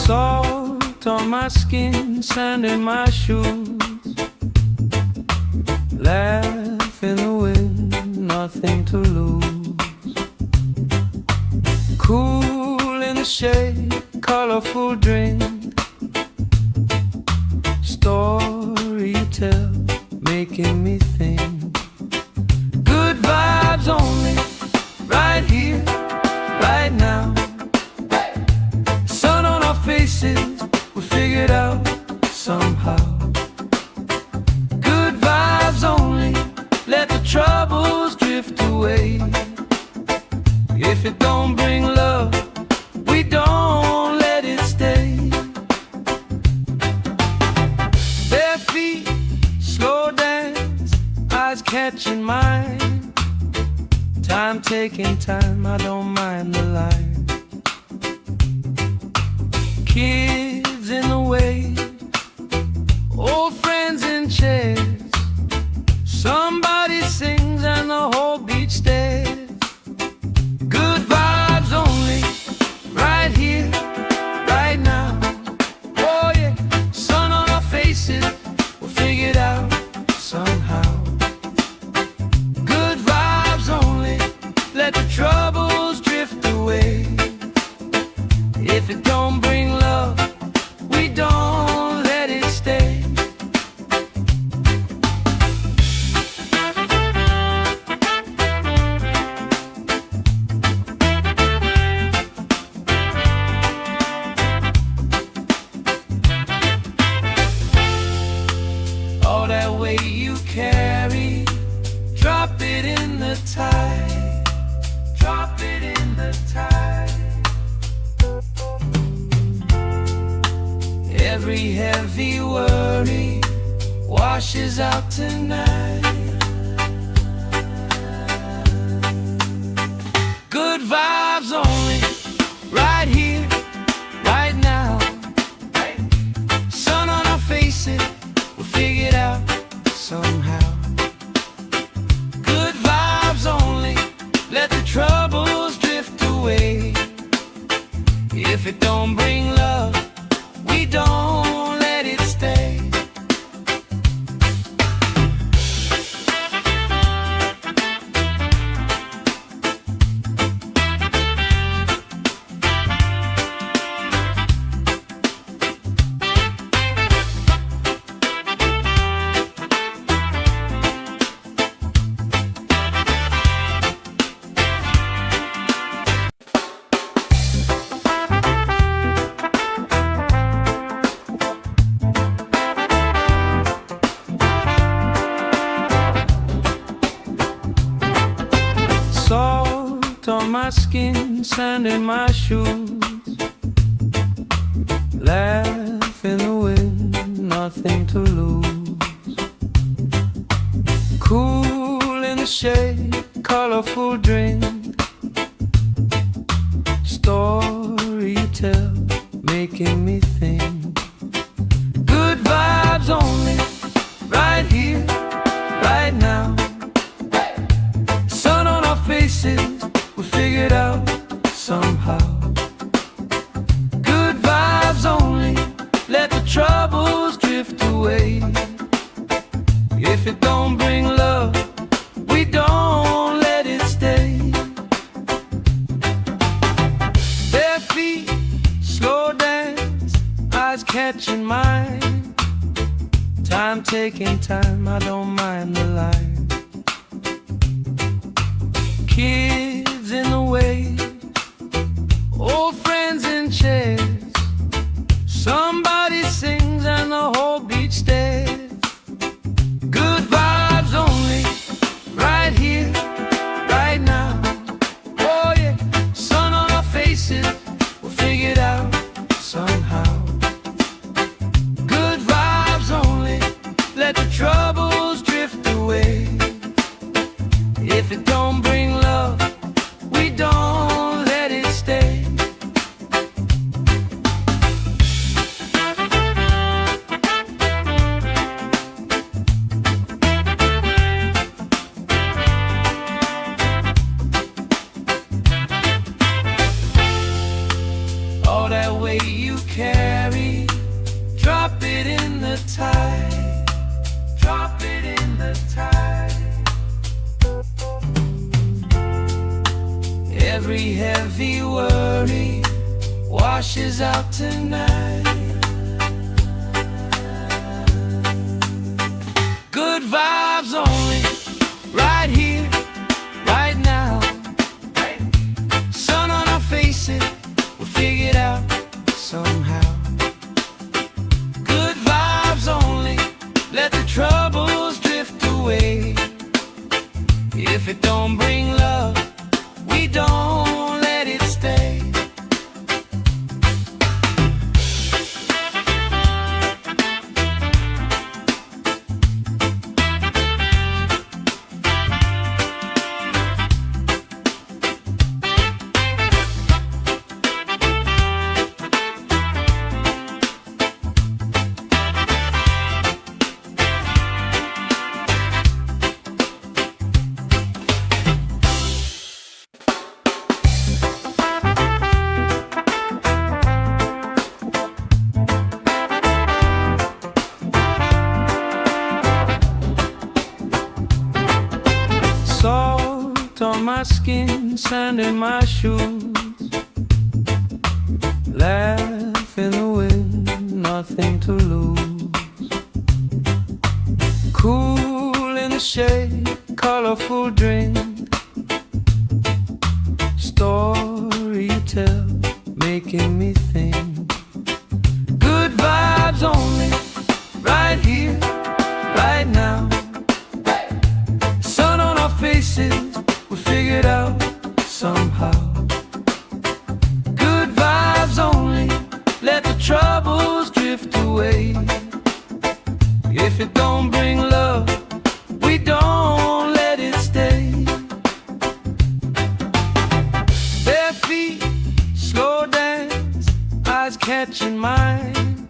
Salt on my skin, sand in my shoes. Laugh in the wind, nothing to lose. Cool in the shade, colorful drink. Story you tell, making me think. Good vibes only, right here, right now. Sun on our faces, If it don't bring love, we don't let it stay. Bare feet, slow dance, eyes catching mine. Time taking time, I don't mind the line. Kids in the wave, old friends in chairs. Somebody sings and the whole beach stares. Good vibes only, right here, right now. Oh yeah, sun on our faces, we'll figure it out somehow. Good vibes only, let the troubles drift away. If it don't bring love, we don't let it stay. All that weight you carry, drop it in the tide. Drop it in the tide. Every heavy worry washes out tonight. Good vibes only, right here, right now. Sun on our faces, we'll figure it out somehow. Good vibes only, let the troubles drift away. If it don't bring love, we don't let it stay. Salt on my skin, sand in my shoes. Laugh in the wind, nothing to lose. Cool in the shade, colorful drink. Story you tell, making me think. Good vibes only, right here, right now. Sun on our faces, we figure it out somehow. Good vibes only, let the troubles drift away. If it don't bring love, we don't let it stay. Bare feet, slow dance, eyes catching mine. Time taking time, I don't mind the line. Kids in the wave, old friends in chairs. Somebody sings and the whole beach stares. Good vibes only, right here, right now. Oh yeah, sun on our faces, we'll figure it out somehow. Good vibes only, let the troubles drift away. If it don't bring love, we don't let it stay. All that weight you carry, drop it in the tide. Drop it in the tide. Every heavy worry washes out tonight. Good vibes only, right here, right now. Sun on our faces, we'll figure it out somehow. Good vibes only, let the troubles drift away. If it don't bring love, we don't sand in my shoes. Laugh in the wind, nothing to lose. Cool in the shade, colorful drink. Story you tell, making me think. Good vibes only, right here, right now. Sun on our faces, we figured out somehow. Good vibes only, let the troubles drift away. If it don't bring love, we don't let it stay. Bare feet, slow dance, eyes catching mine.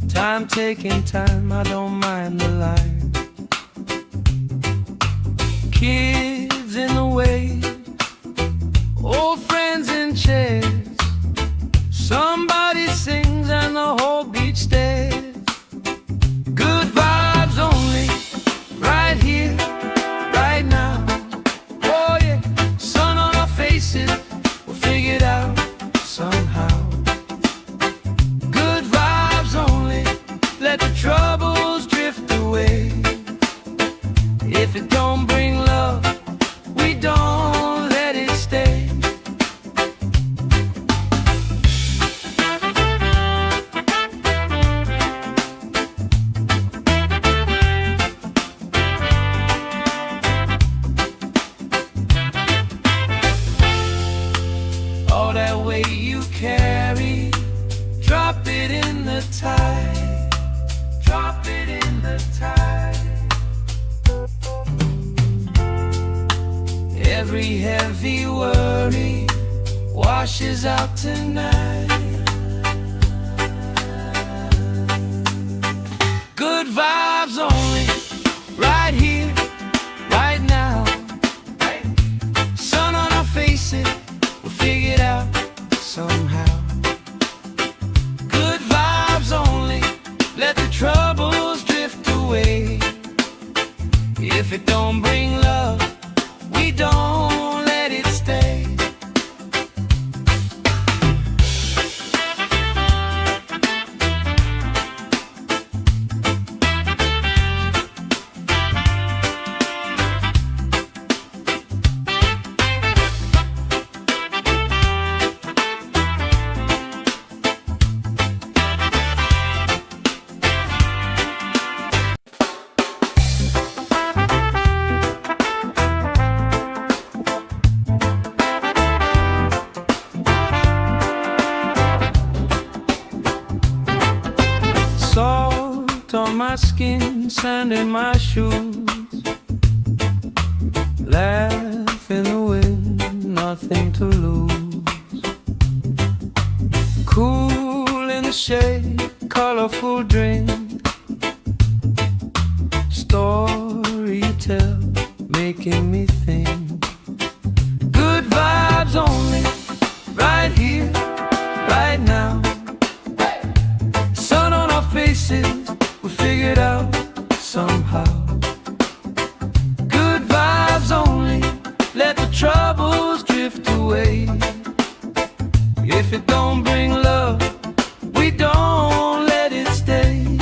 Time taking time, I don't mind the line. Kids in the way, old friends in chairs. Somebody sings and the whole beach stares. Good vibes only, right here, right now. Oh yeah, sun on our faces, we'll figure it out somehow. Good vibes only, let the troubles drift away. If it don't bring love, we don't let it stay. All that weight you carry, drop it in the tide. Drop it in the tide. Every heavy worry washes out tonight. Good vibes only, right here, right now. Sun on our faces, we'll figure it out somehow. Good vibes only, let the troubles drift away. If it don't bring love, we don't let it stay. Salt on my skin, sand in my shoes. Laugh in the wind, nothing to lose. Cool in the shade, colorful drink. Story you tell, making me think. Good vibes only, right here, right now. Sun on our faces, we figured out somehow. Good vibes only, let the troubles drift away. If it don't bring love, we don't let it stay.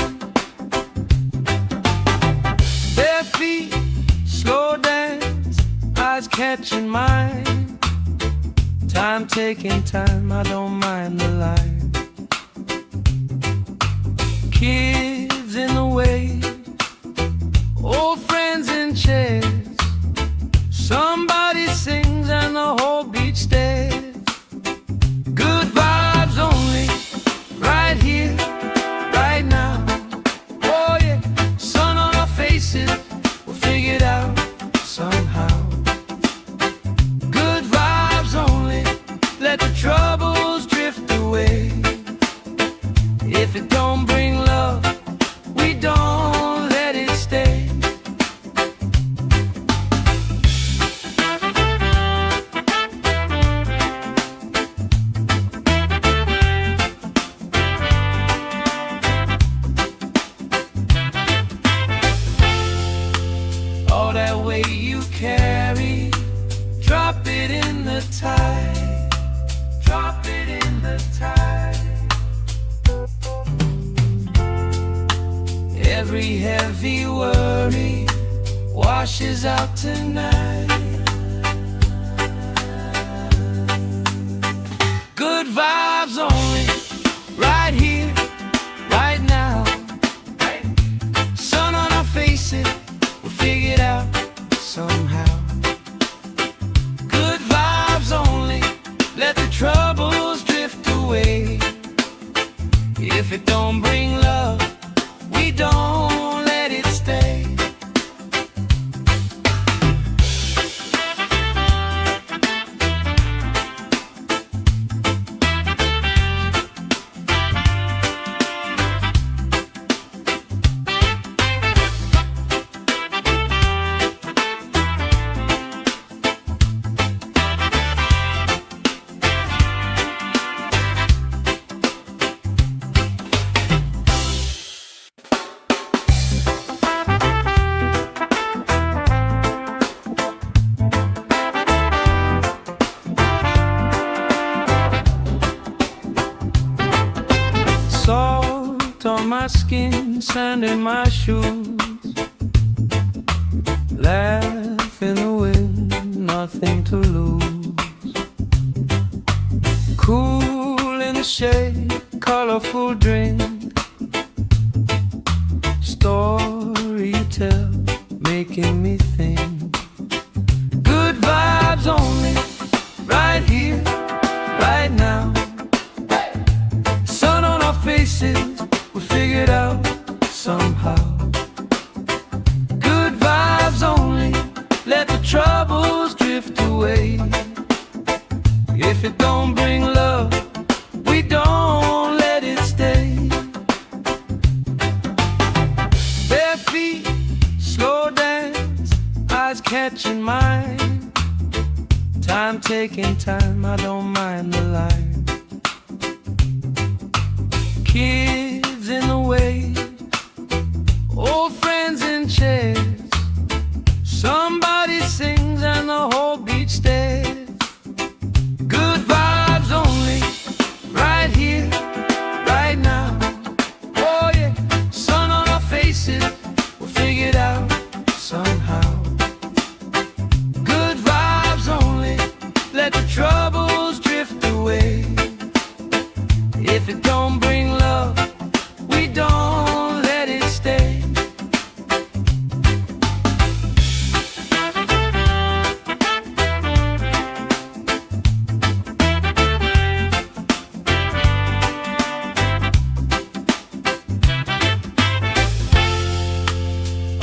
Bare feet, slow dance, eyes catching mine. Time taking time, I don't mind the line. Kids in the way, old friends in chairs. Somebody sings and the whole beach stares. Good vibes only, right here, right now. Oh yeah, sun on our faces, we'll figure it out somehow. Good vibes only, let the troubles drift away. If it don't bring love, washes out tonight. Good vibes only, right here, right now. Sun on our faces, we'll figure it out somehow. Good vibes only, let the troubles drift away. If it don't bring love, we don't let it stay. Salt on my skin, sand in my shoes. Laugh in the wind, nothing to lose. Cool in the shade, colorful drink. Story you tell, making me think. Good vibes only, right here, right now. Sun on our faces, we figured out somehow. Good vibes only, let the troubles drift away. If it don't bring love, we don't let it stay. Bare feet, slow dance, eyes catching mine. Time taking time, I don't mind the line. Kids in the waves, old friends in chairs. Somebody sings and the whole beach stares. Good vibes only, right here, right now. Oh yeah, sun on our faces, we'll figure it out somehow. Good vibes only, let the troubles drift away. If it don't bring love, we don't let it stay.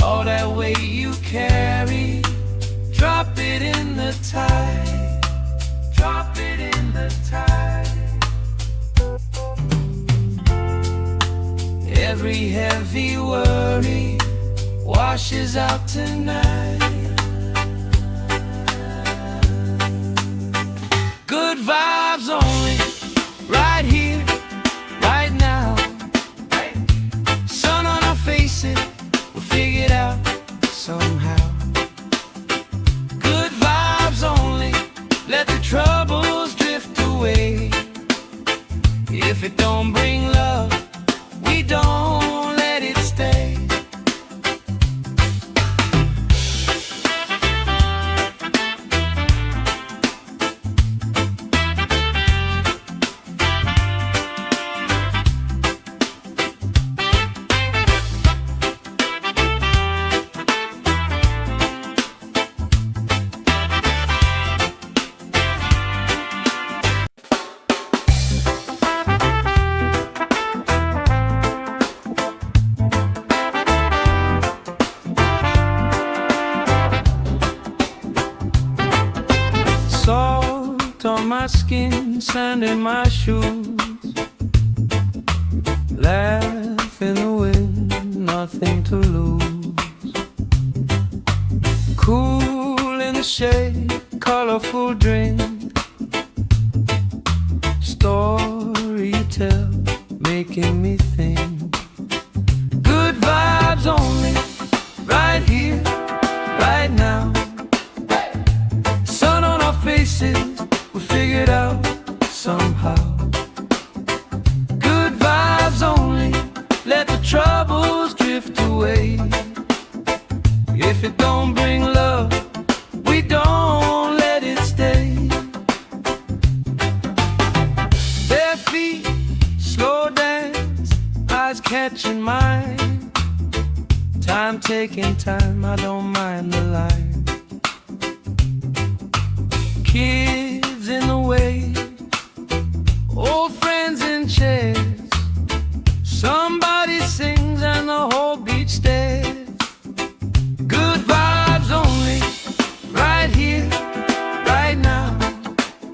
All that weight you carry, drop it in the tide. Drop it in the tide. Every heavy worry washes out tonight. Good vibes only, right here, right now. Sun on our faces, we'll figure it out somehow. Good vibes only, let the troubles drift away. If it don't bring love, we don't let it stay. Salt on my skin, sand in my shoes. Laugh in the wind, nothing to lose. Cool in the shade, colorful drink. Story you tell, making me think. Good vibes only, right here, right now. Sun on our faces, we figured out somehow. Good vibes only, let the troubles drift away. If it don't bring taking time, I don't mind the line. Kids in the way, old friends in chairs. Somebody sings and the whole beach stares. Good vibes only, right here, right now.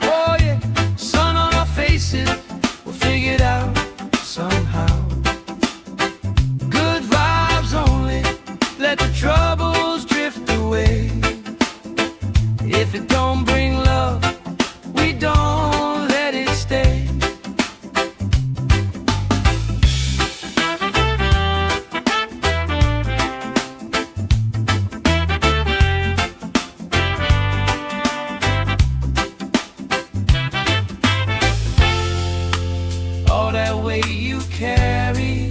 Oh yeah, sun on our faces, we'll figure it out somehow. Good vibes only, let the troubles drift away. If it don't bring love, we don't let it stay. All that weight you carry,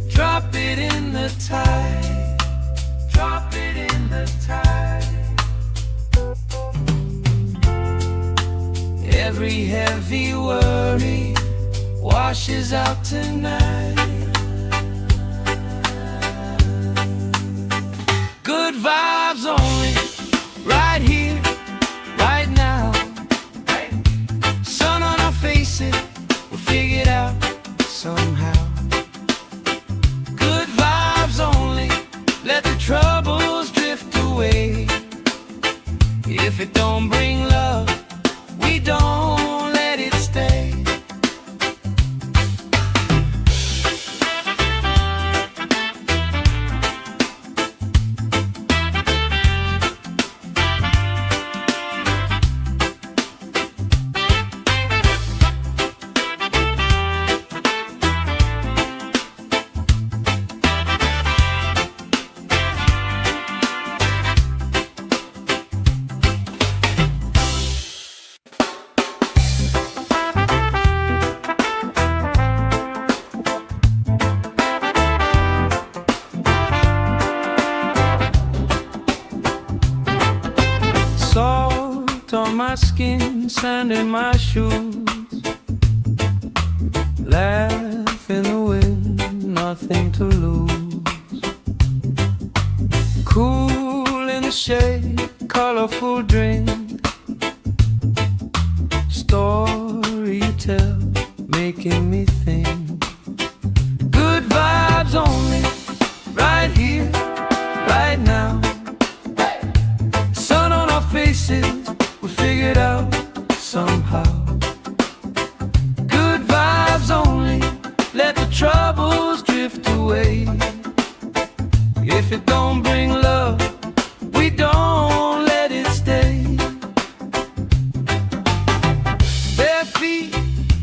drop it in the tide. Drop it in the tide. Every heavy worry washes out tonight. Good vibes only, right here, right now. Sun on our faces, we'll figure it out somehow. Good vibes only, let the troubles drift away. If it don't bring love, we don't let it stay. Salt on my skin, sand in my shoes. Laugh in the wind, nothing to lose. Cool in the shade, colorful drink. Story you tell, making me think. Good vibes only, right here, right now. Sun on our faces, we'll figure it out somehow. Good vibes only, let the troubles drift away. If it don't bring love, we don't let it stay. Bare feet,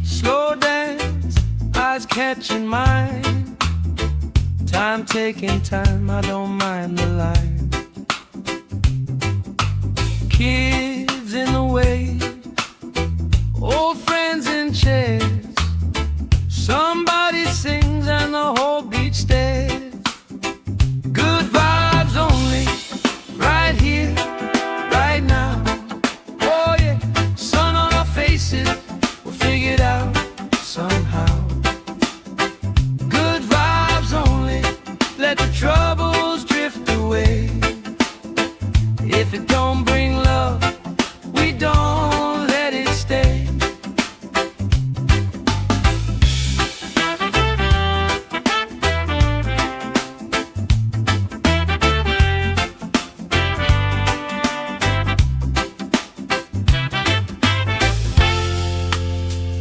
slow dance, eyes catching mine. Time taking time, I don't mind the line. Kids in the way, old friends in chairs. Somebody sings and the whole beach stares. Good vibes only, right here, right now. Oh yeah, sun on our faces, we'll figure it out somehow. Good vibes only, let the troubles drift away. If it don't bring love, we don't let it stay.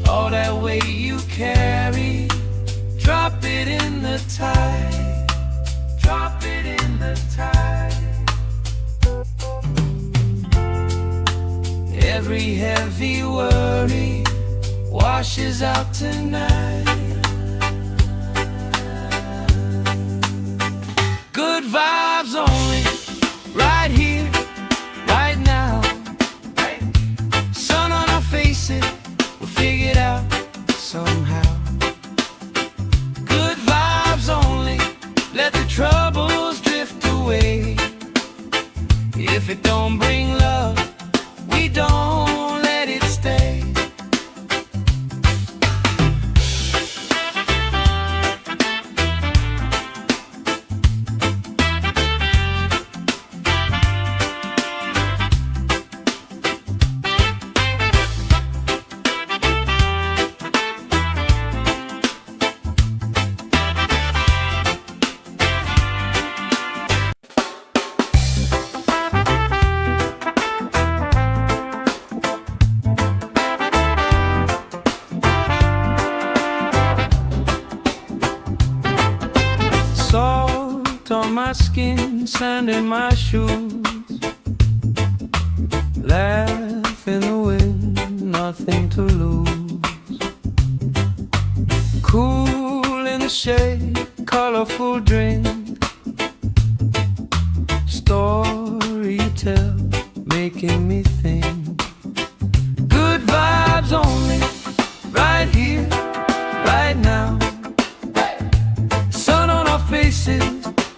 All that weight you carry, drop it in the tide. Drop it in the tide. Every heavy worry washes out tonight. Good vibes only, right here, right now. Sun on our faces, we'll figure it out somehow. Good vibes only, let the troubles drift away. If it don't bring love, we don't let it stay. skin, sand in my shoes. Laugh in the wind, nothing to lose. Cool in the shade, colorful drink. Story you tell, making me think. Good vibes only, right here, right now. Sun on our faces,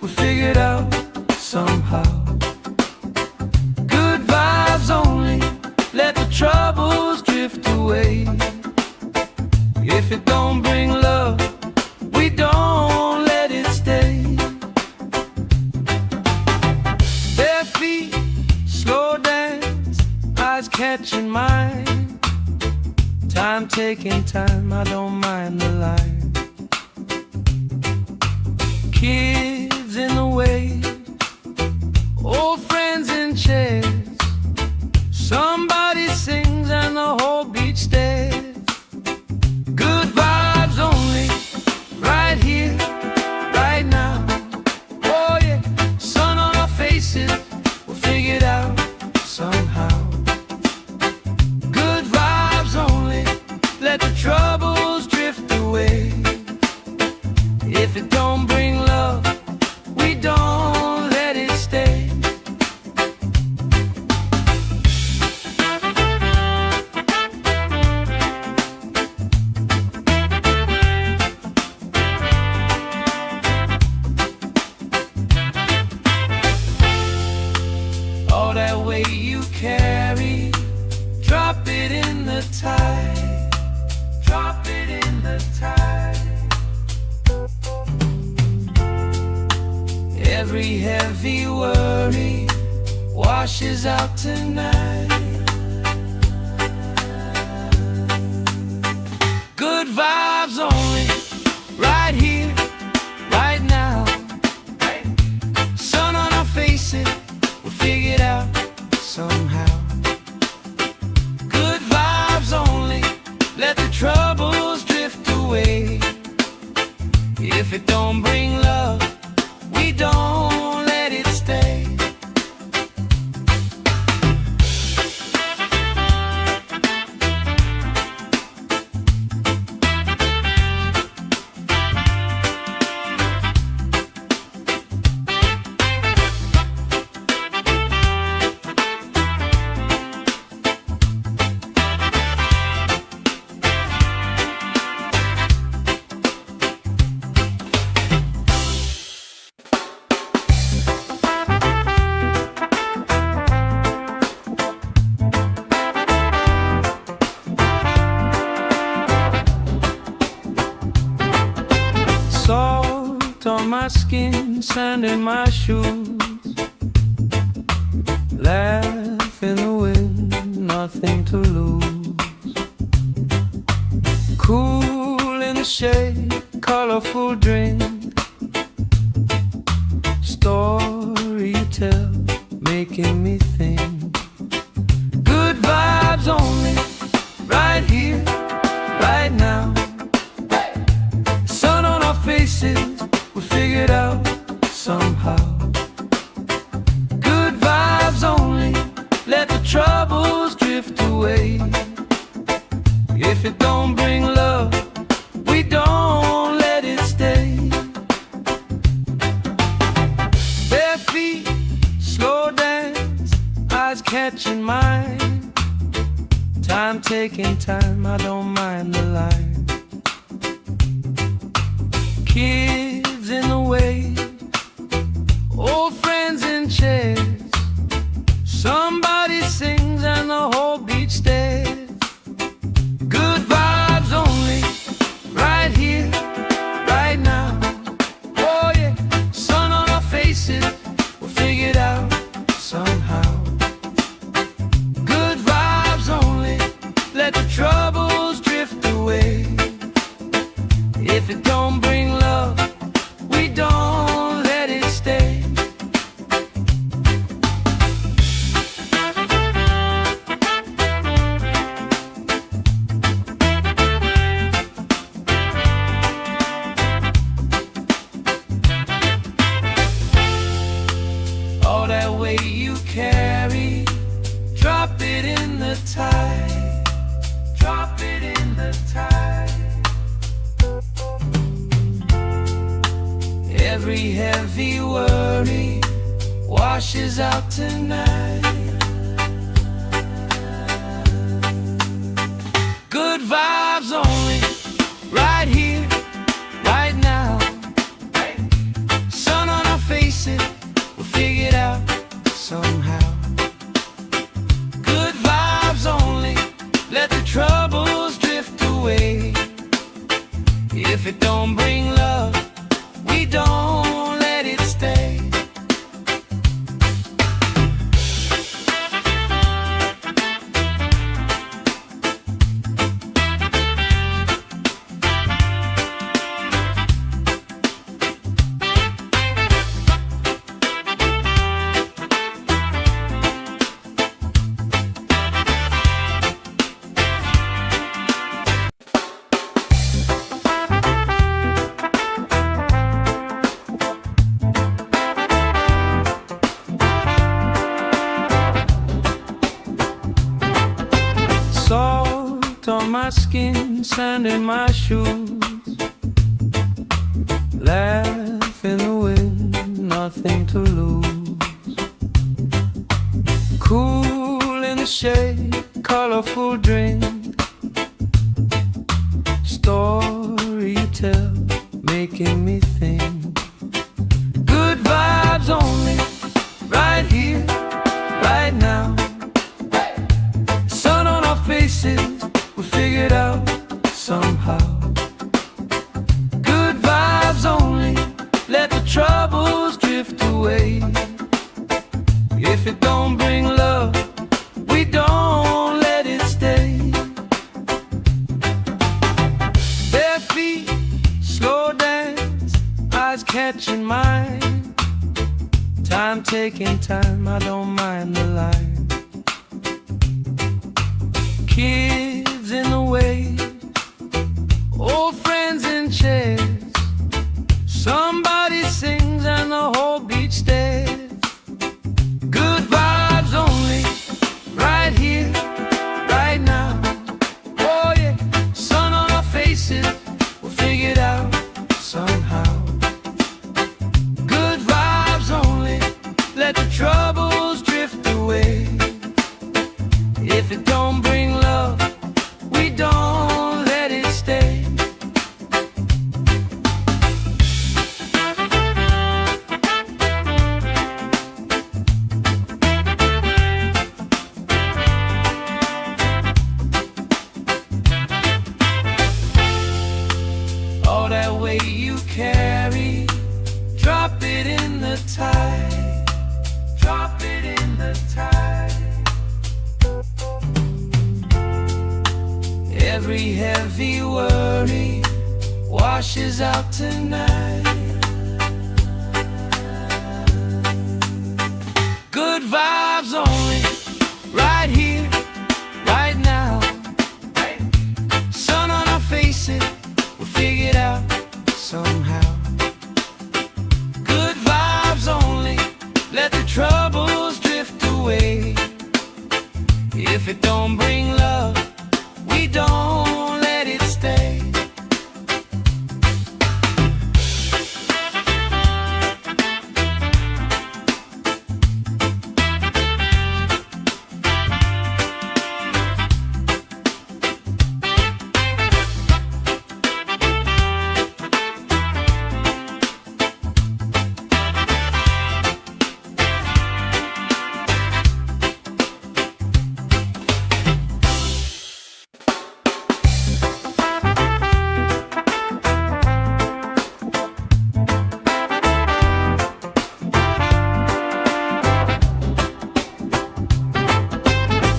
we figured out somehow. Good vibes only, let the troubles drift away. If it don't bring love, we don't let it stay. Bare feet, slow dance, eyes catching mine. Time taking time, I don't mind the line. Kids in the way, old friends in chairs. Somebody sings and the whole beach stares. Good vibes only, right here, right now. Oh yeah, sun on our faces, we'll figure it out somehow. Good vibes only, let the troubles drift away. If it don't bring love, we don't let it stay. All that weight you carry, drop it in the tide. Drop it in the tide. Every heavy worry washes out tonight. Good vibes only, right here, right now. Sun on our faces, we'll figure it out somehow. Good vibes only, let the troubles drift away. If it don't bring love, we don't let it stay. Salt on my skin, sand in my shoes. Laugh in the wind, nothing to lose. Cool in the shade, colorful drink. Story you tell, making me think. Good vibes only, right here, right now. Sun on our faces, we figured out somehow. Good vibes only, let the troubles drift away. If it don't bring love, we don't let it stay. Bare feet, slow dance, eyes catching mine. Time taking time, I don't mind the line. Kids in the way, old friends in chairs. Somebody sings and the whole beach stares. Good vibes only, right here, right now. Oh yeah, sun on our faces, we'll figure it out somehow. Good vibes only, let the troubles drift away. If it don't bring love, we don't let it stay. washes out tonight. Good vibes only, right here, right now. Sun on our faces, we'll figure it out somehow. Good vibes only, let the troubles drift away. If it don't bring love, we don't let it stay. Salt on my skin, sand in my shoes. Laugh in the wind, nothing to lose. Cool in the shade, colorful drink. Story you tell, making me think. Good vibes only, right here, right now. Sun on our faces, we figured out somehow. Good vibes only, let the troubles drift away. If it don't bring love, we don't let it stay. Bare feet, slow dance, eyes catching mine. Time taking time, I don't mind the line. Kids in the way, old friends in chairs. Somebody sings and the whole beach stares. Good vibes only, right here, right now. Oh yeah, sun on our faces, we'll figure it out somehow. Good vibes only, let the troubles drift away. If it don't bring love, we don't let it stay. All that weight you carry, drop it in the tide. Drop it in the tide. Every heavy worry washes out tonight. Good vibes only, right here, right now. Sun on our faces, we'll figure it out somehow. Good vibes only, let the troubles drift away. If it don't bring love, we don't let it stay.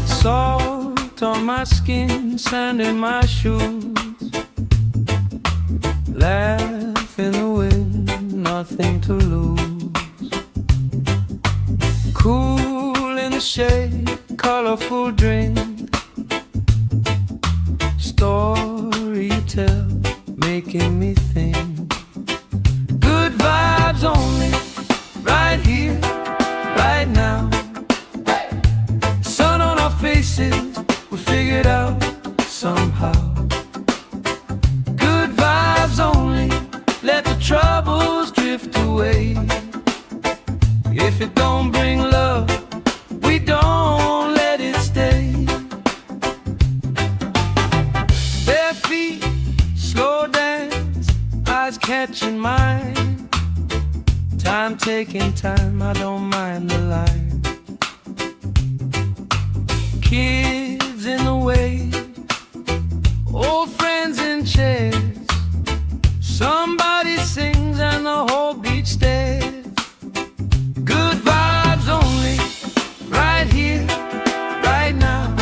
Salt on my skin, sand in my shoes. Laugh in the wind, nothing to lose. Cool in the shade, colorful drink. Story you tell, making me think. Good vibes only, right here, right now. Sun on our faces, we figured out somehow. Good vibes only, let the troubles drift away. If it don't bring catching mine. Time taking time, I don't mind the line. Kids in the way, old friends in chairs. Somebody sings and the whole beach stares. Good vibes only, right here, right now.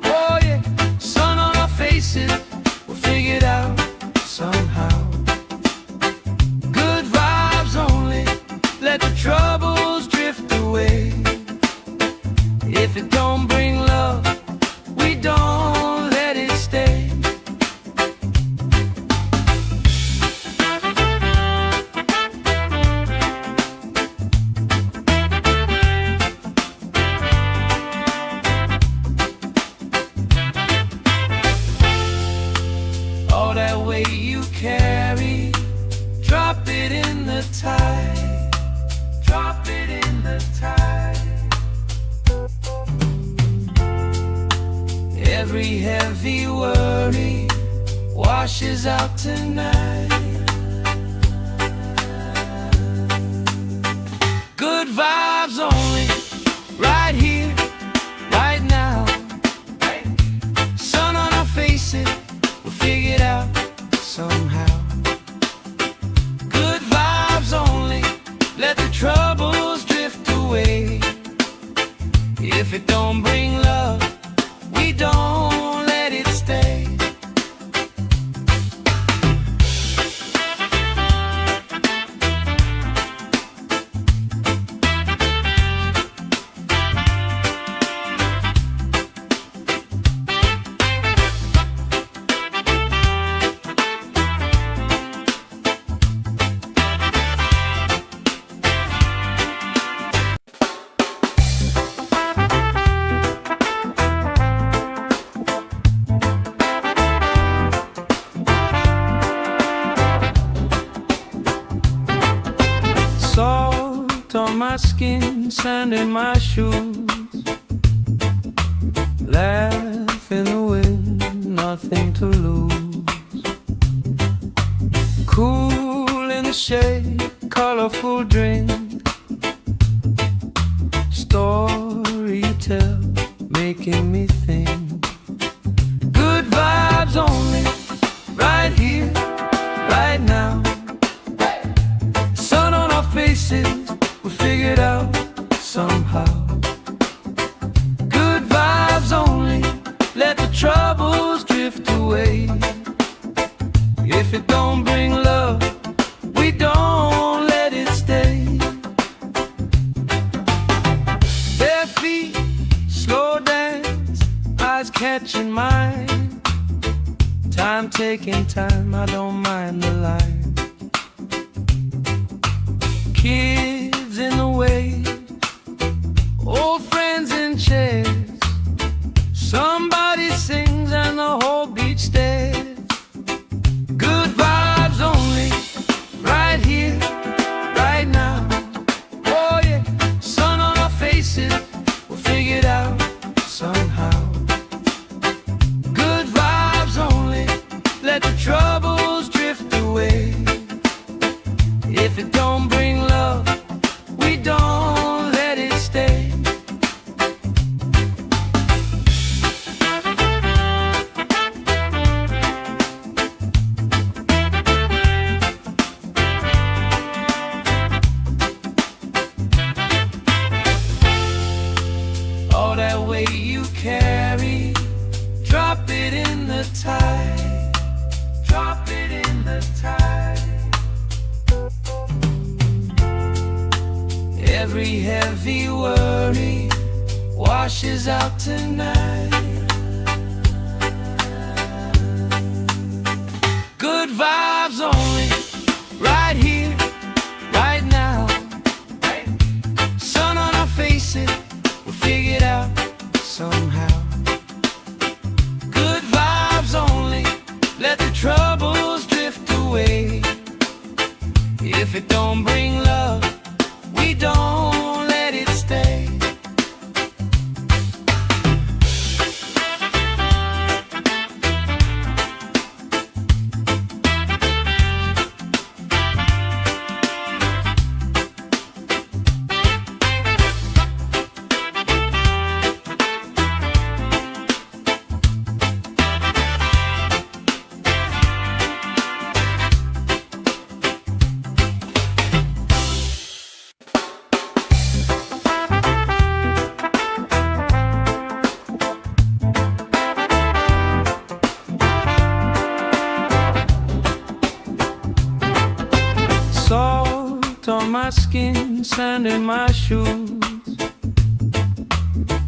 Oh yeah, sun on our faces, we'll figure it out somehow. Good vibes only, let the troubles drift away. If it don't bring love, we don't let it stay. All that weight you carry, drop it in the tide. Drop it in the tide. Every heavy worry washes out tonight. Good vibes only, right here, right now. Sun on our faces, we'll figure it out somehow. Good vibes only, let the troubles drift away. If it don't bring love, we don't let it stay. Salt on my skin, sand in my shoes. Laugh in the wind, nothing to lose. Cool in the shade, colorful drink. Story you tell, making me think. Good vibes only, right here, right now. Sun on our faces, we'll figure it out somehow. Good vibes only, let the troubles drift away. If it don't bring love, we don't let it stay. Bare feet, slow dance, eyes catching mine. Time taking time, I don't mind the line. Kids in the way, old friends in chairs. Somebody sings and the whole beach stares. Good vibes only, right here, right now. Oh yeah, sun on our faces, we'll figure it out somehow. Good vibes only, let the troubles drift away. If it don't bring love, we don't let it stay. All that weight you carry, drop it in the tide. Drop it in the tide. Every heavy worry washes out tonight. Good vibes only, right here, right now. Sun on our faces, we'll figure it out somehow. Good vibes only, let the troubles drift away. If it don't bring love, we don't let it stay. skin, sand in my shoes.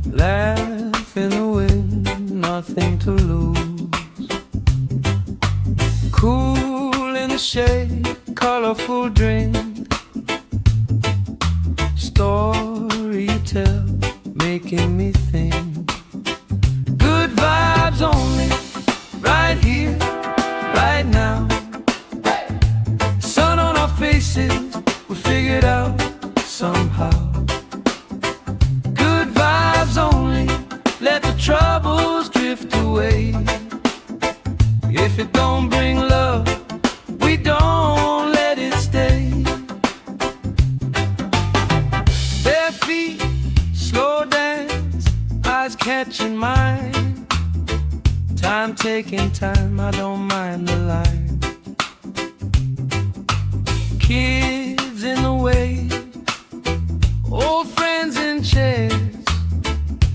Laugh in the wind, nothing to lose. Cool in the shade, colorful drink. Story you tell, making me think. Good vibes only, right here, right now. Sun on our faces, we figured out somehow. Good vibes only, let the troubles drift away. If it don't bring love, we don't let it stay. Bare feet, slow dance, eyes catching mine. Time taking time, I don't mind the line. Kids in the wave, old friends in chairs.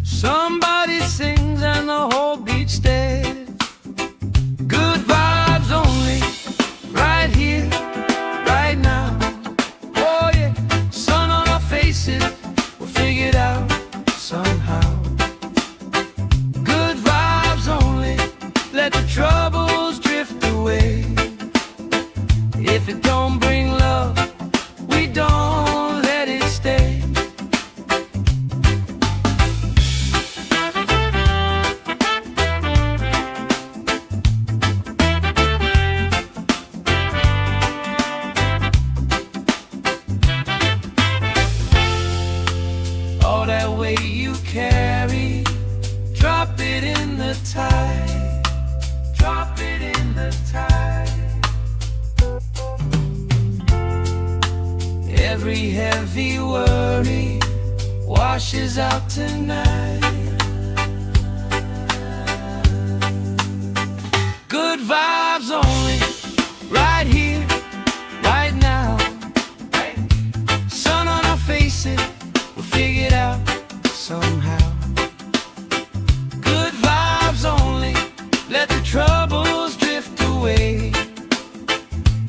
Somebody sings and the whole beach stares. Good vibes only, right here, right now. Oh yeah, sun on our faces, we'll figure it out somehow. Good vibes only, let the troubles drift away. If it don't bring love, we don't let it stay. All that weight you carry, drop it in the tide. Drop it in the tide. Every heavy worry washes out tonight. Good vibes only, right here, right now. Sun on our faces, we'll figure it out somehow. Good vibes only, let the troubles drift away.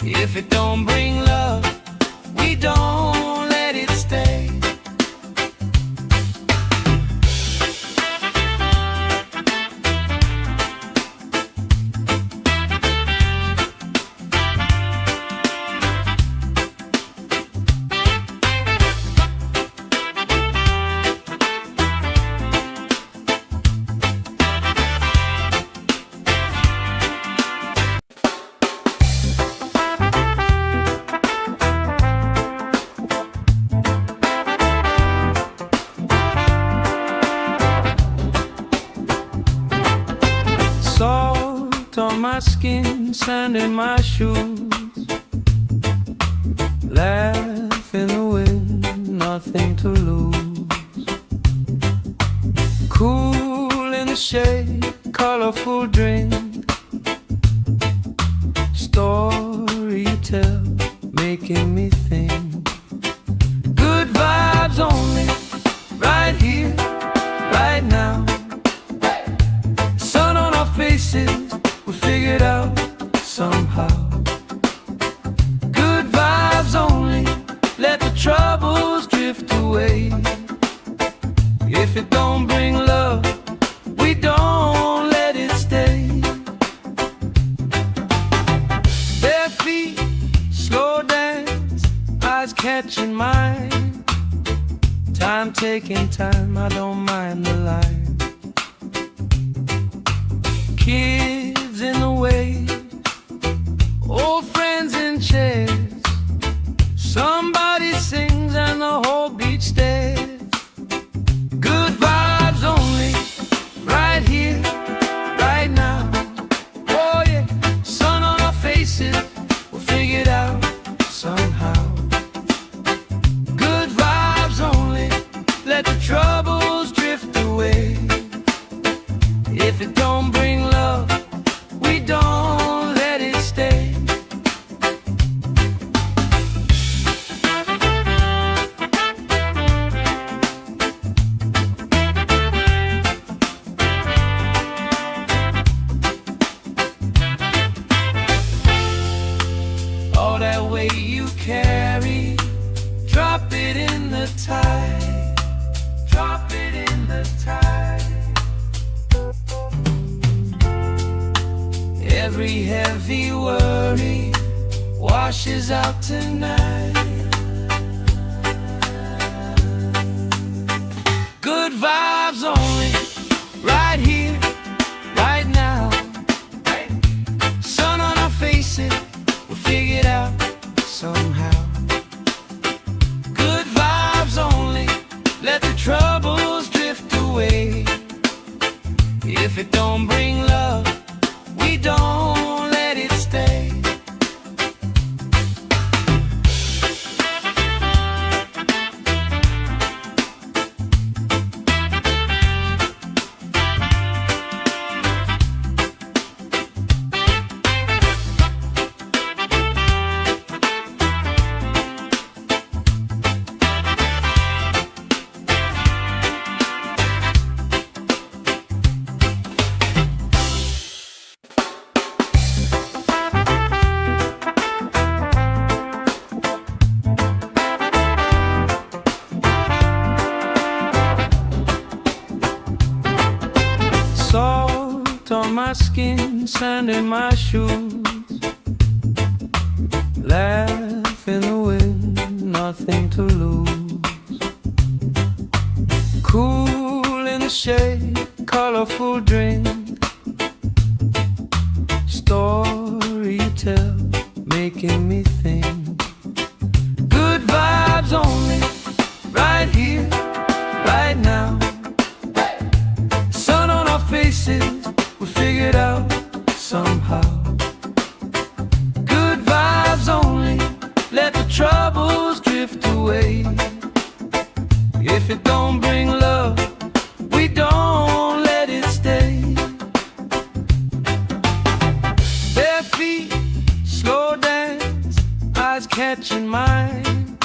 If it don't bring love, we don't let it stay. Salt on my skin, sand in my shoes. Laugh in the wind, nothing to lose. Cool in the shade, colorful drink. Story you tell, making me think. Good vibes only, right here, right now. Sun on our faces, we figured out somehow. Good vibes only, let the troubles drift away. If it don't bring love, we don't let it stay. Bare feet, slow dance, eyes catching mine. Time taking time, I don't mind the line. Kids in the wave, old friends in chairs. Somebody sings and the whole beach stares. Good vibes only, right here, right now. Oh yeah, sun on our faces, we'll figure it out somehow. Good vibes only, let the troubles drift away. tide. Drop it in the tide. Every heavy worry washes out tonight. Good vibes only, right here, right now. Sun on our faces, we'll figure it out somehow. Good vibes only, let the troubles drift away. If it don't bring love, we don't let it stay. Salt on my skin, sand in my shoes. Laugh in the wind, nothing to lose. Cool in the shade, colorful drink. Story you tell, making me think. Good vibes only, right here, right now. Faces, we figure it out somehow. Good vibes only, let the troubles drift away. If it don't bring love, we don't let it stay. Bare feet, slow dance, eyes catching mine.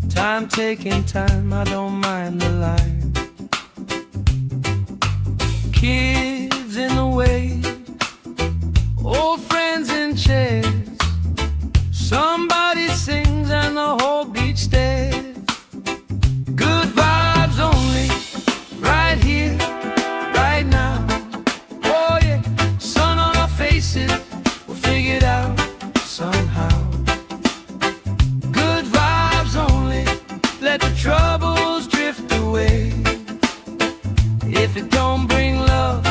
Time taking time, I don't mind the line. Kids in the way, old friends in chairs. Somebody sings and the whole beach stares. Good vibes only, right here, right now. Oh yeah, sun on our faces, we'll figure it out somehow. Good vibes only, let the troubles drift away. If it don't bring love,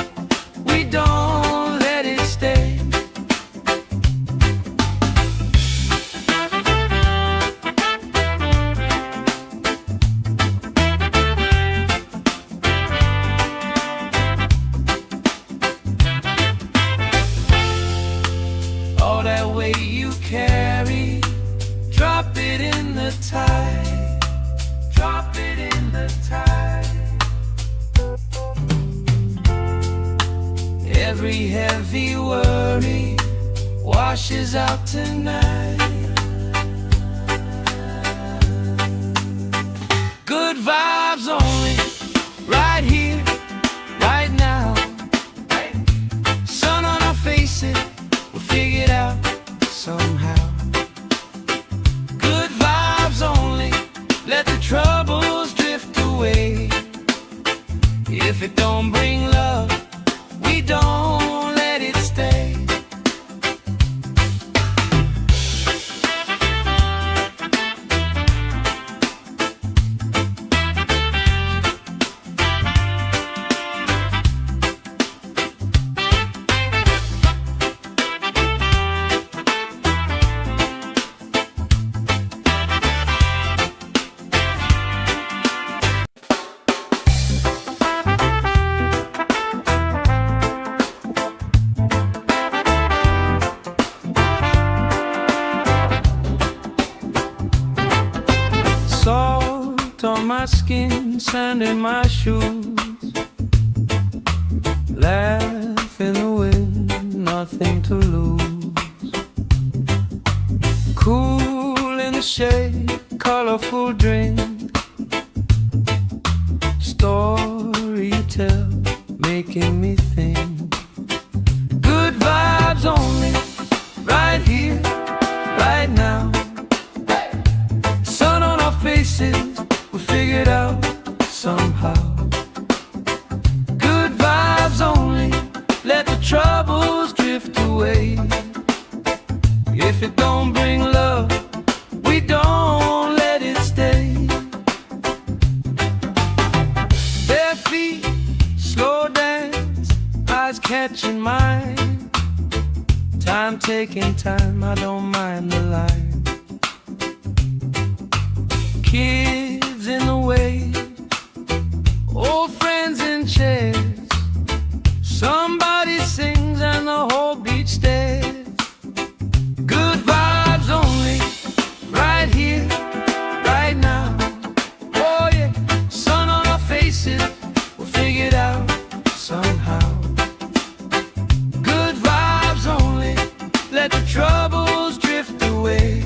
we don't let it stay. All that weight you carry, drop it in the tide. Drop it in the tide. Every heavy worry washes out tonight. Good vibes only, right here, right now. Sun on our faces, we'll figure it out somehow. Good vibes only, let the troubles drift away. If it don't bring love, we don't let it stay. Salt on my skin, sand in my shoes. Laugh in the wind, nothing to lose. Cool in the shade, colorful drink. Story you tell, making me think. Good vibes only, right here, right now. Sun on our faces, away. If it don't bring love, we don't let it stay. Bare feet, slow dance, eyes catching mine. Time taking time, I don't mind the line. Kids in the way, old friends in chairs. Somebody sings and the whole beach stares. Good vibes only, right here, right now. Oh yeah, sun on our faces, we'll figure it out somehow. Good vibes only, let the troubles drift away.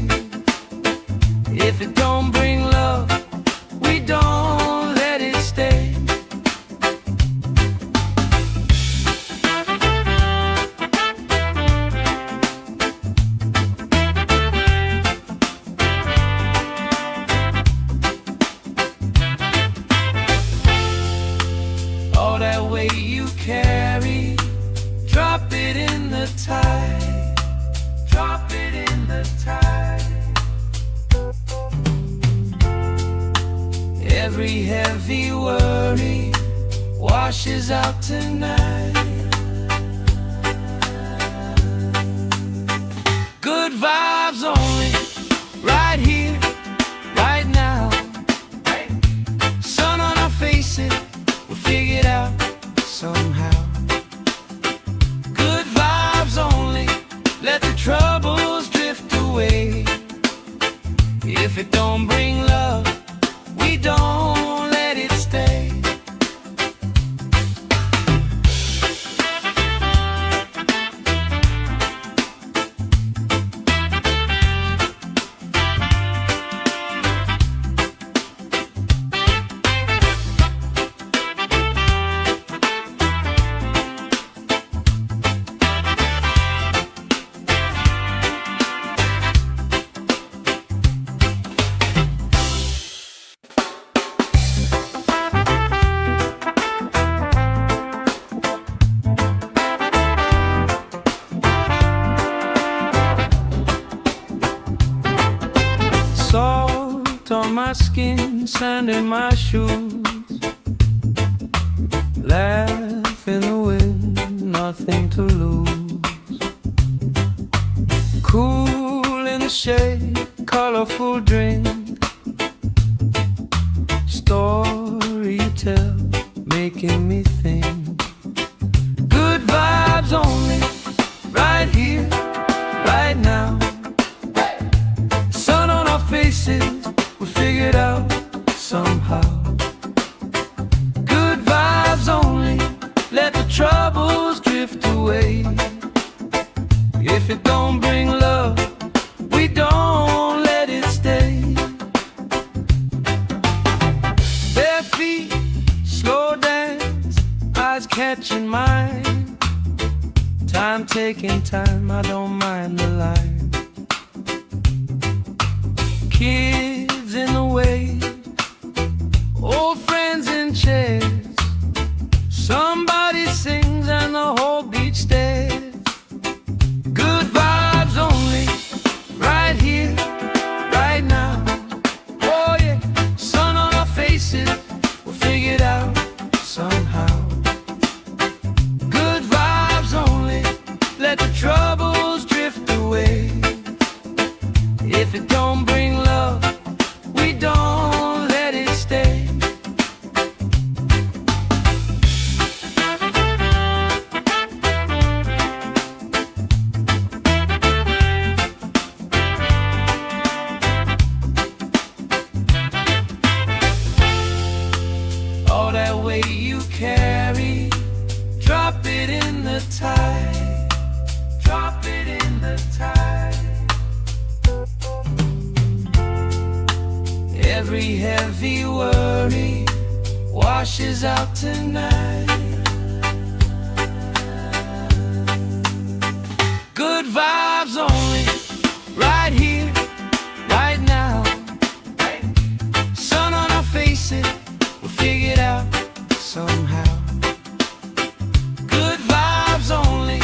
If it don't bring love, we don't let it stay. All that weight you carry, drop it in the tide. Drop it in the tide. Every heavy worry washes out tonight. Good vibes only, right here, right now. Sun on our faces, we'll figure it out somehow. Good vibes only, let the troubles drift away. If it don't bring love, we don't let it stay. Salt on my skin, sand in my shoes. Laugh in the wind, nothing to lose. Cool in the shade, colorful drink. Story you tell, making me think. Good vibes only, right here, right now. Sun on our faces, we figure it out somehow. Good vibes only, let the troubles drift away. If it don't bring love, we don't let it stay. Bare feet, slow dance, eyes catching mine. Time taking time, I don't mind the line. Kids in the way, old friends in chairs. Somebody sings and the whole beach stares. Good vibes only, right here, right now. Oh yeah, sun on our faces, we'll figure it out somehow. Good vibes only, let the troubles drift away. If it don't bring love, we don't let it stay. All that weight you carry, drop it in the tide. Drop it in the tide. Every heavy worry washes out tonight. Good vibes only, right here, right now. Sun on our faces, we'll figure it out somehow. Good vibes only,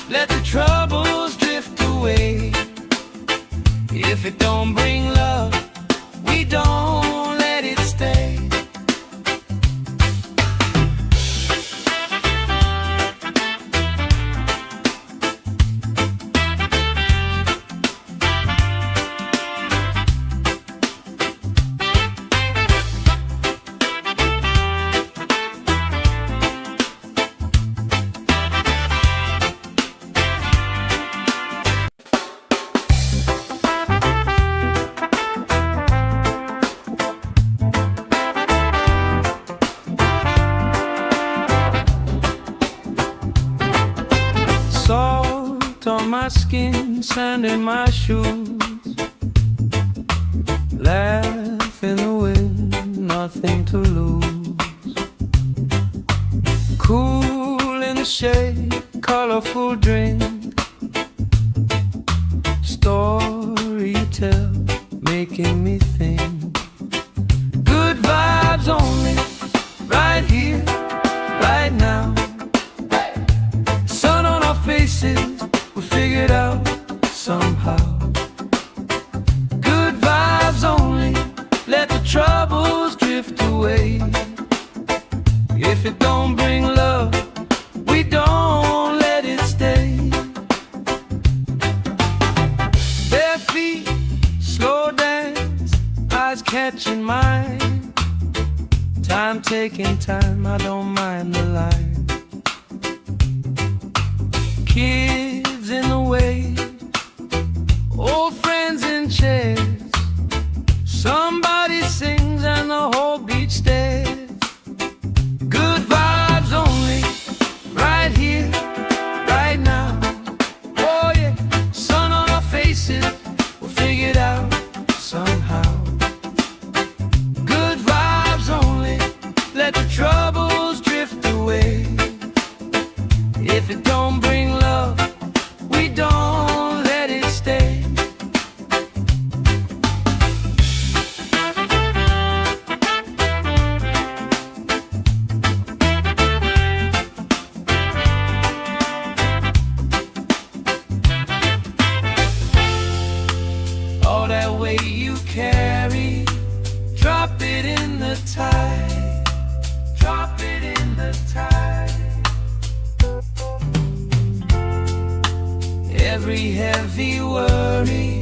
let let the troubles drift away. If it don't bring love, we don't let it stay. Salt on my skin, sand in my shoes, laugh in the wind, nothing to lose. Cool in the shade, colorful drink, story you tell, making me think. Good vibes only, right here, right now. Sun on our faces, we figured out somehow. Good vibes only, let the troubles drift away. If it don't bring love, we don't let it stay. Bare feet, slow dance, eyes catching mine. Time taking time, I don't mind the line. Kids in the way, old friends in chairs. Somebody sings and the whole beach stares. Good vibes only, right here, right now. Oh yeah, sun on our faces, we'll figure it out somehow. Good vibes only, let the troubles drift away. If it don't bring love, we don't let it stay. All that weight you carry, drop it in the tide. Drop it in the tide. Every heavy worry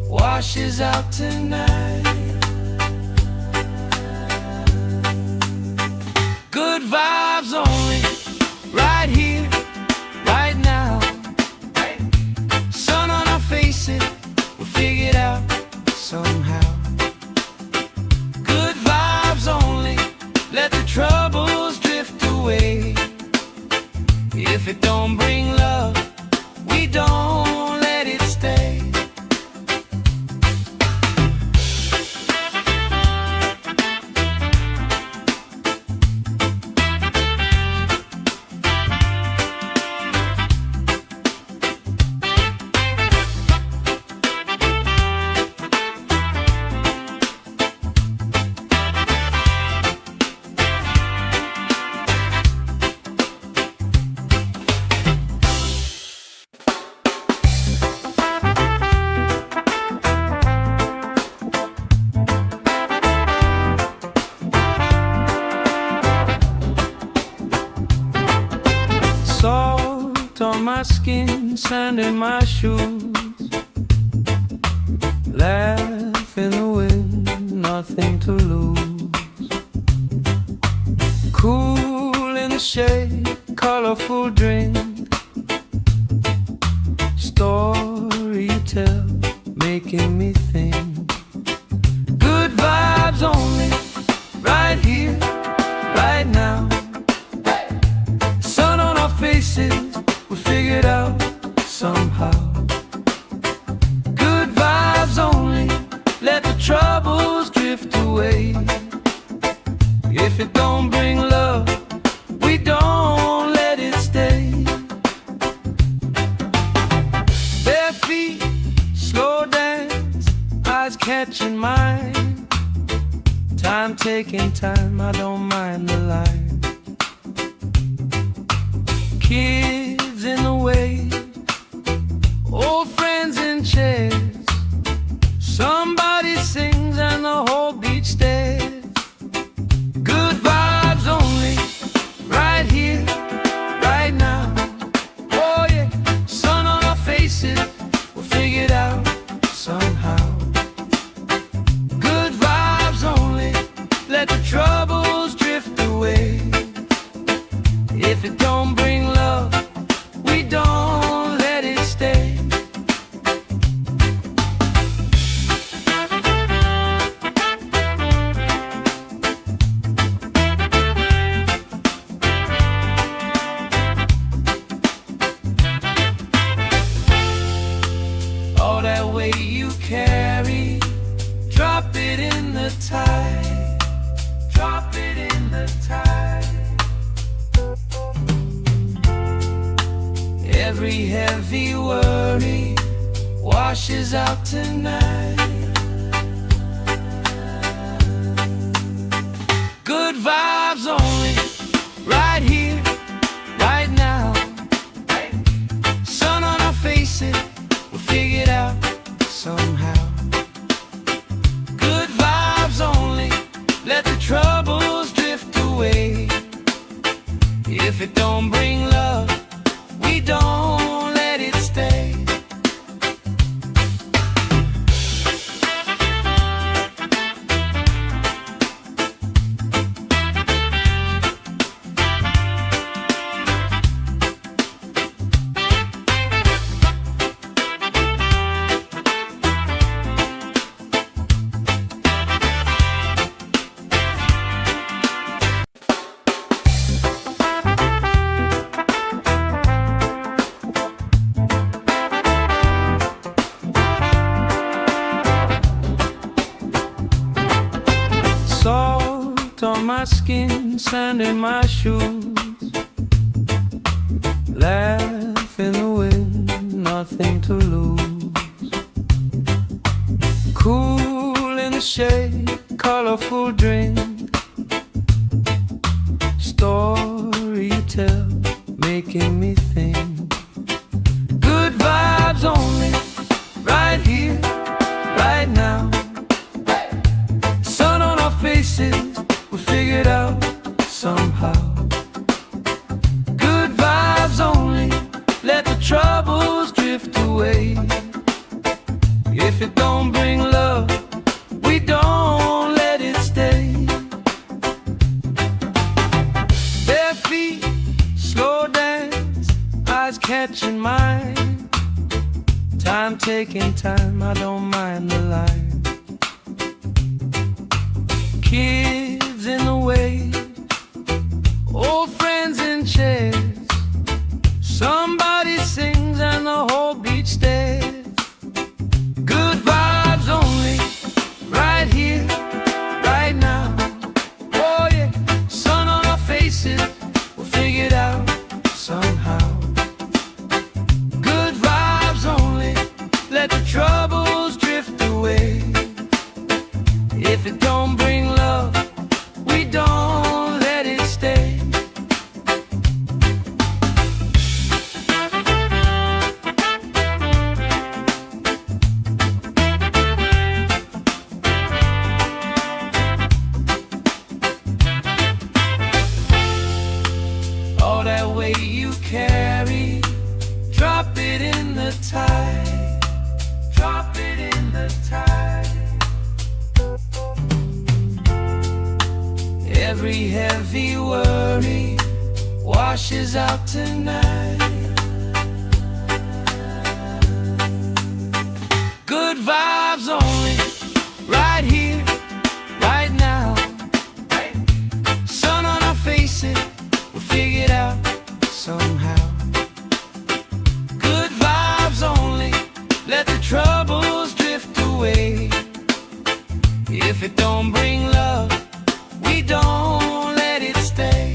washes out tonight. Good vibes only, right here, right now. Sun on our faces, we'll figure it out somehow. Good vibes only, let the troubles drift away. If it don't bring love, we don't let it stay. Salt on my skin, sand in my shoes, laugh in the wind, nothing to lose. Cool in the shade, colorful drink, story you tell, making me think. Good vibes only, right here, right now. Sun on our faces, we figured out somehow. Good vibes only, let the troubles drift away. If it don't bring love, we don't let it stay. Bare feet, slow dance, eyes catching mine. Time taking time, I don't mind the line. Kids in the way, face it, we'll figure it out somehow. Good vibes only, let the troubles drift away. If it don't bring love, we don't let it stay. All that weight you carry, drop it in the tide. Drop it in the tide. Every heavy worry washes out tonight. Good vibes only, right here, right now. Sun on our faces, we'll figure it out somehow. Good vibes only, let the troubles drift away. If it don't bring love, we don't let it stay. Salt on my skin, sand in my shoes. Laugh in the wind, nothing to lose. Cool in the shade, colorful drink. Story you tell, making me think. Good vibes only, right here, right now. Sun on our faces, we'll figure it out somehow. Good vibes only, let the troubles drift away. If it don't bring love, we don't let it stay. Bare feet, slow dance, eyes catching mine. Time taking time, I don't mind the line. Kids in the way, old friends in chairs. Somebody sings and the whole beach stares. Good vibes only, right here, right now. Oh yeah, sun on our faces, we'll figure it out somehow. Good vibes only, let the troubles drift away. If it don't bring love, we don't let it stay. All that weight you carry, drop it in the tide. Drop it in the tide. Every heavy worry washes out tonight. Good vibes only, right here, right now. Sun on our faces, we'll figure it out somehow. Good vibes only, let the troubles drift away. If it don't bring love, we don't let it stay.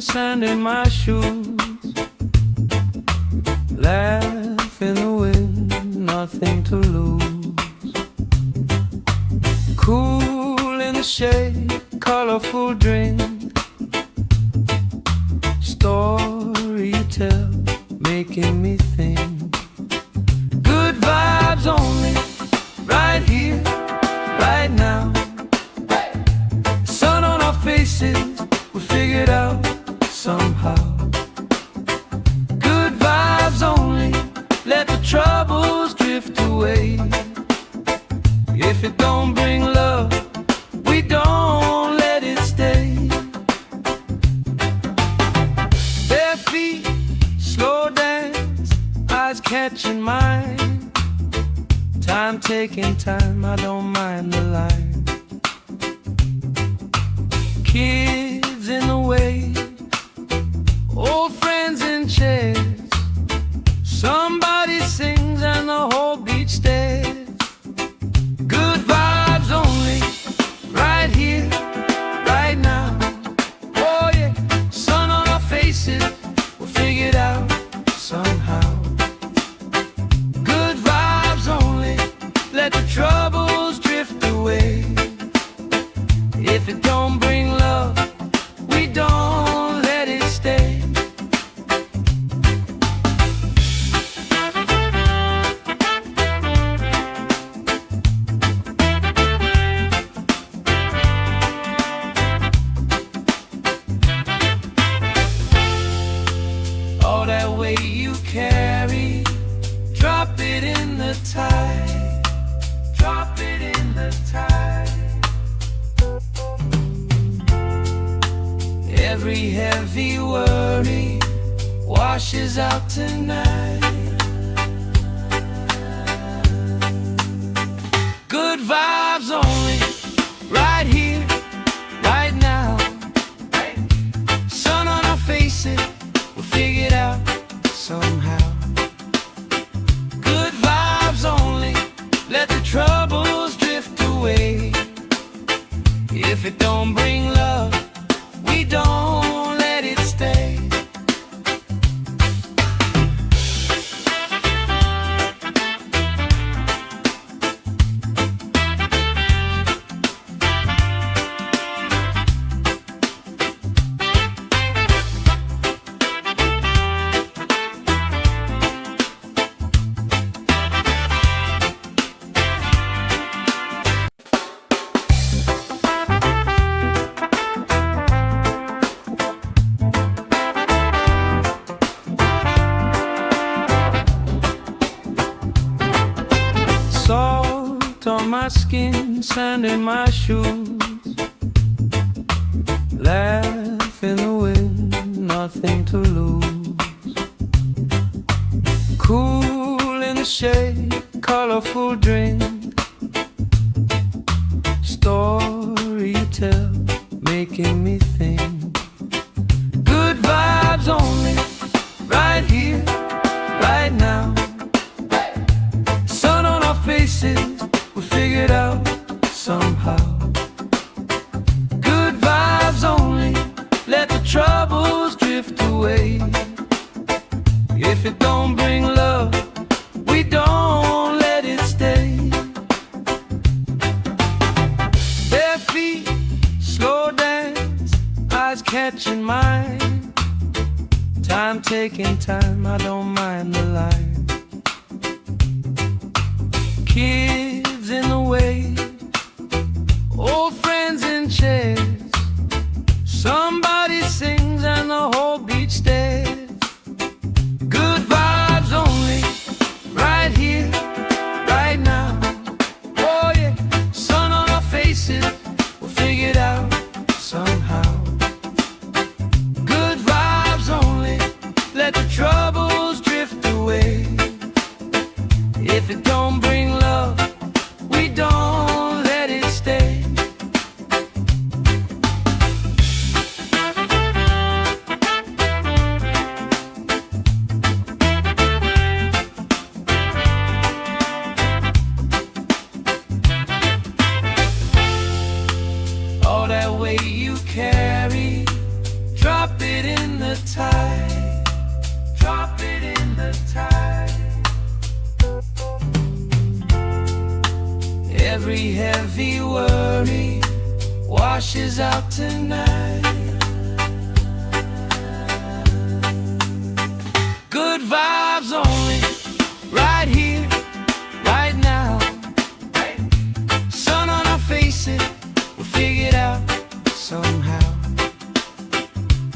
sand in my shoes. Laugh in the wind, nothing to lose. Cool in the shade, colorful drink. Story you tell, making me think. Good vibes only, right here, right now. Sun on our faces, we figured out somehow. Good vibes only, let the troubles drift away. If it don't bring love, we don't let it stay. Bare feet, slow dance, eyes catching mine. Time taking time, I don't mind the line. Kids in the way, old friends in chairs. Somebody sings and the whole beach stares. Good vibes only, right here, right now. Oh yeah, sun on our faces, we'll figure it out somehow. Good vibes only, let the troubles drift away. If it don't bring love, we don't let it stay. All that weight you carry, drop it in the tide. Drop it in the tide. Every heavy worry washes out tonight. Good vibes only, right here, right now. Sun on our faces, we'll figure it out somehow. Good vibes only, let the troubles drift away. If it don't bring love, we don't let it stay. Salt on my skin, sand in my shoes. Laugh in the wind, nothing to lose. Cool in the shade, colorful drink. Story you tell, making me think. Good vibes only, right here, right now. Sun on our faces, we figured out somehow. Good vibes only, let the troubles drift away. If it don't bring love, we don't let it stay. Bare feet, slow dance, eyes catching mine. Time taking time, I don't mind the line. Kids in the way, old friends in chairs. Somebody sings and the whole beach stares. Good vibes only, right here, right now. Oh yeah, sun on our faces, we'll figure it out somehow. Good vibes only, let the troubles drift away. If it don't bring love, Every heavy worry washes out tonight. Good vibes only, right here, right now. Sun on our faces, we'll figure it out somehow.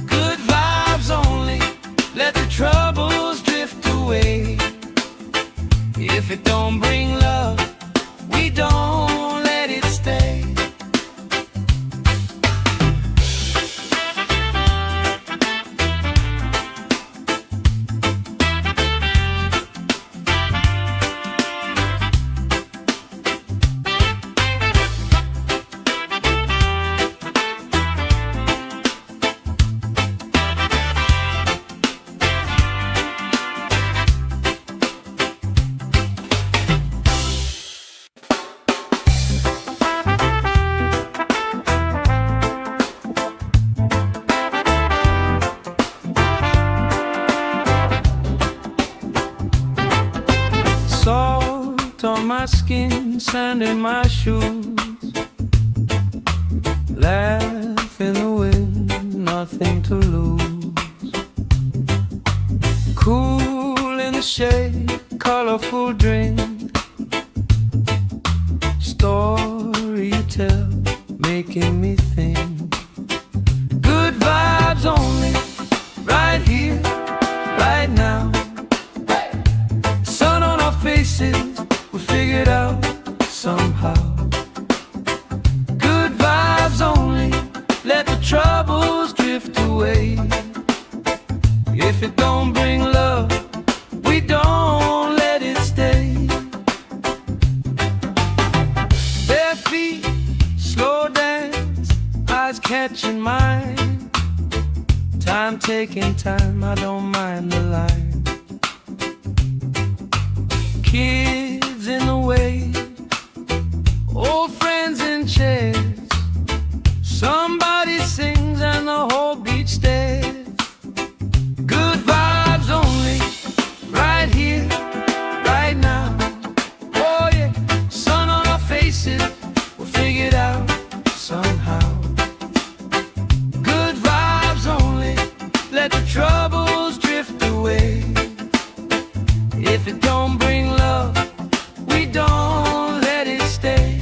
Good vibes only, let the troubles drift away. If it don't bring love, we don't let it stay. Salt on my skin, sand in my shoes. Laugh in the wind, nothing to lose. Cool in the shade, colorful drink. Story you tell, making me think. Good vibes only, right here, right now. Faces, we figured out somehow. Good vibes only, let the troubles drift away. If it don't bring love, we don't let it stay. Bare feet, slow dance, eyes catching mine. Time taking time, I don't mind the line. Kids in the way, old friends in chairs. Somebody sings and the whole beach stares. Good vibes only, right here, right now. Oh yeah, sun on our faces, we'll figure it out somehow. Good vibes only, let the troubles drift away. If it don't bring love, we don't let it stay.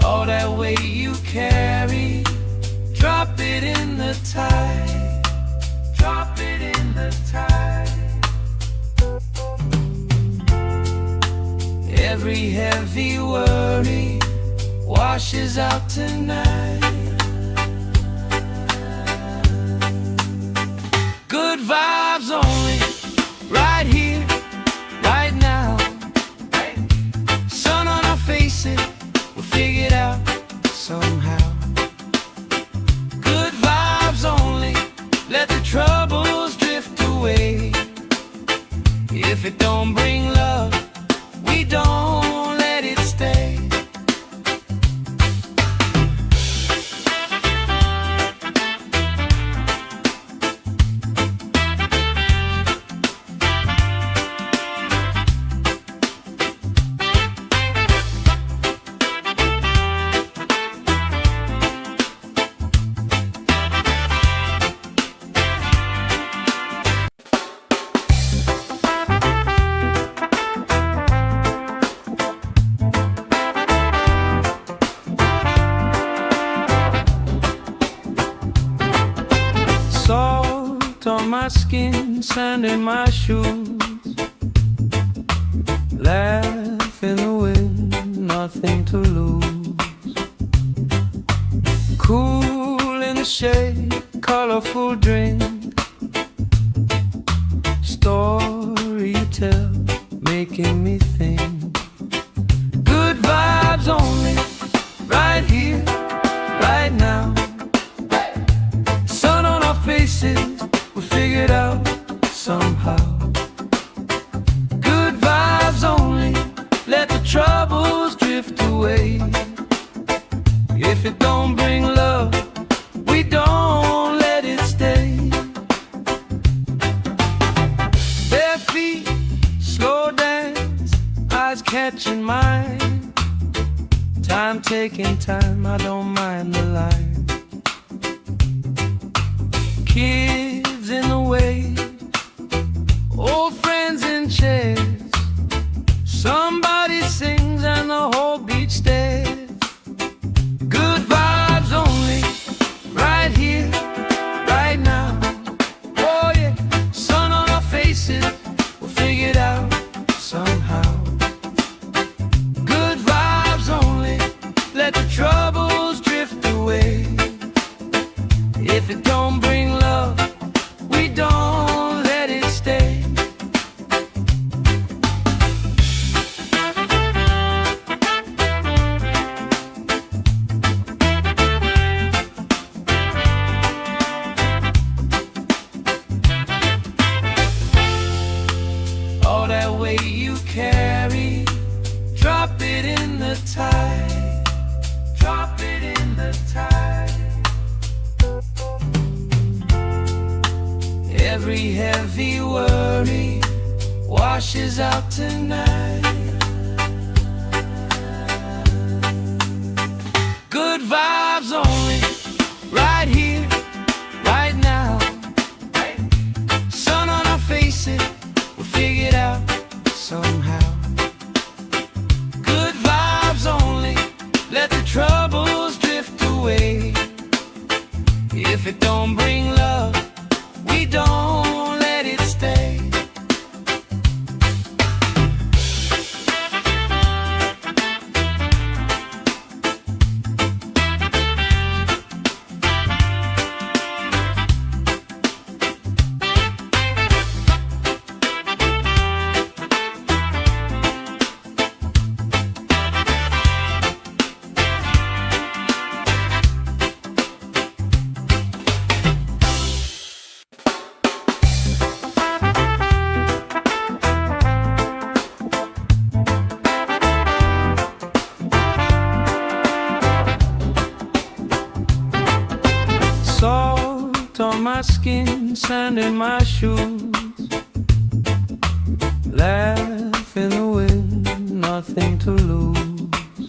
All that weight you carry, drop it in the tide. Drop it in the tide. Every heavy worry washes out tonight. Good vibes only, right here, right now. Sun on our faces, we'll figure it out somehow. Good vibes only, let the troubles drift away. If it don't bring love, we don't let it stay. Salt on my skin, sand in my shoes. Laugh in the wind, nothing to lose. Cool in the shade, colorful drink. Story you tell, making me think. Good vibes only, right here, right now. Sun on our faces, we figured out somehow. Good vibes only, let the troubles drift away. If it don't bring love, we don't let it stay. Bare feet, slow dance, eyes catching mine. Time taking time, I don't mind the line. Kids in the way, old friends in chairs. Somebody sings and the whole beach stares. Good vibes only, right here, right now. Oh yeah, sun on our faces, we'll figure it out somehow. Good vibes only, let the troubles drift away. If it don't bring love, we don't let it stay. All that weight you carry, drop it in the tide. Drop it in the tide. Every heavy worry washes out tonight. Good vibes only, right here, right now. Sun on our faces, we'll figure it out somehow. Good vibes only, let the troubles drift away. If it don't bring love, we don't let it stay. Salt on my skin, sand in my shoes. Laugh in the wind, nothing to lose.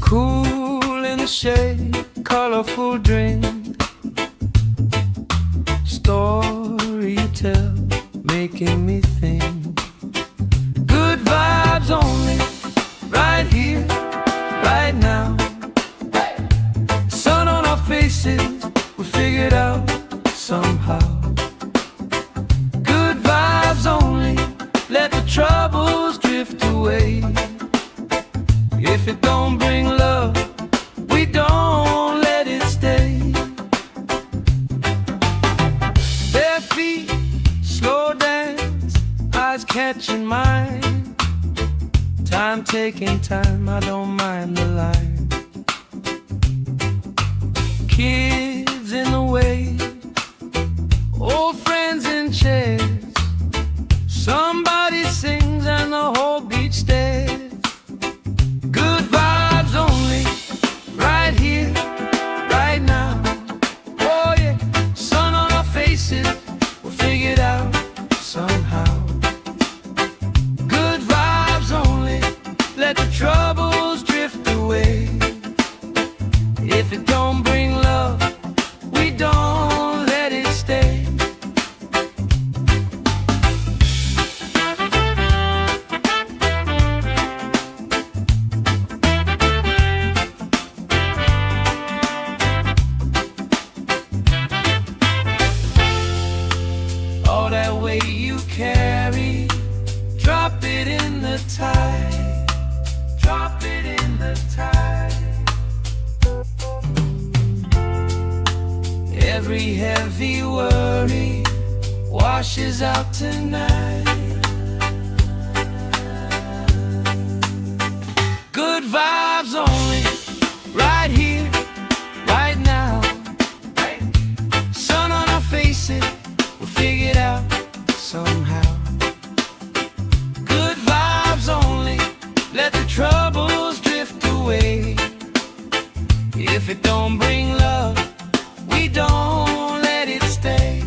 Cool in the shade, colorful drink. Story you tell, making me think. Good vibes only, right here, right now. Sun on our faces, we figure it out somehow. Good vibes only, let the troubles drift away. If it don't bring love, we don't let it stay. Bare feet, slow dance, eyes catching mine. Time taking time, I don't mind the line. Kids in the way, old friends in chairs. Somebody sings and the whole beach stares. Good vibes only, right here, right now. Oh yeah, sun on our faces, we'll figure it out somehow. Good vibes only, let the troubles drift away. If it don't bring love, we don't let it stay. All that weight you carry, drop it in the tide. Drop it in the tide. Every heavy worry washes out tonight. Good vibes only, right here, right now. Sun on our faces, we'll figure it out somehow. Good vibes only, If it don't bring love, we don't let it stay.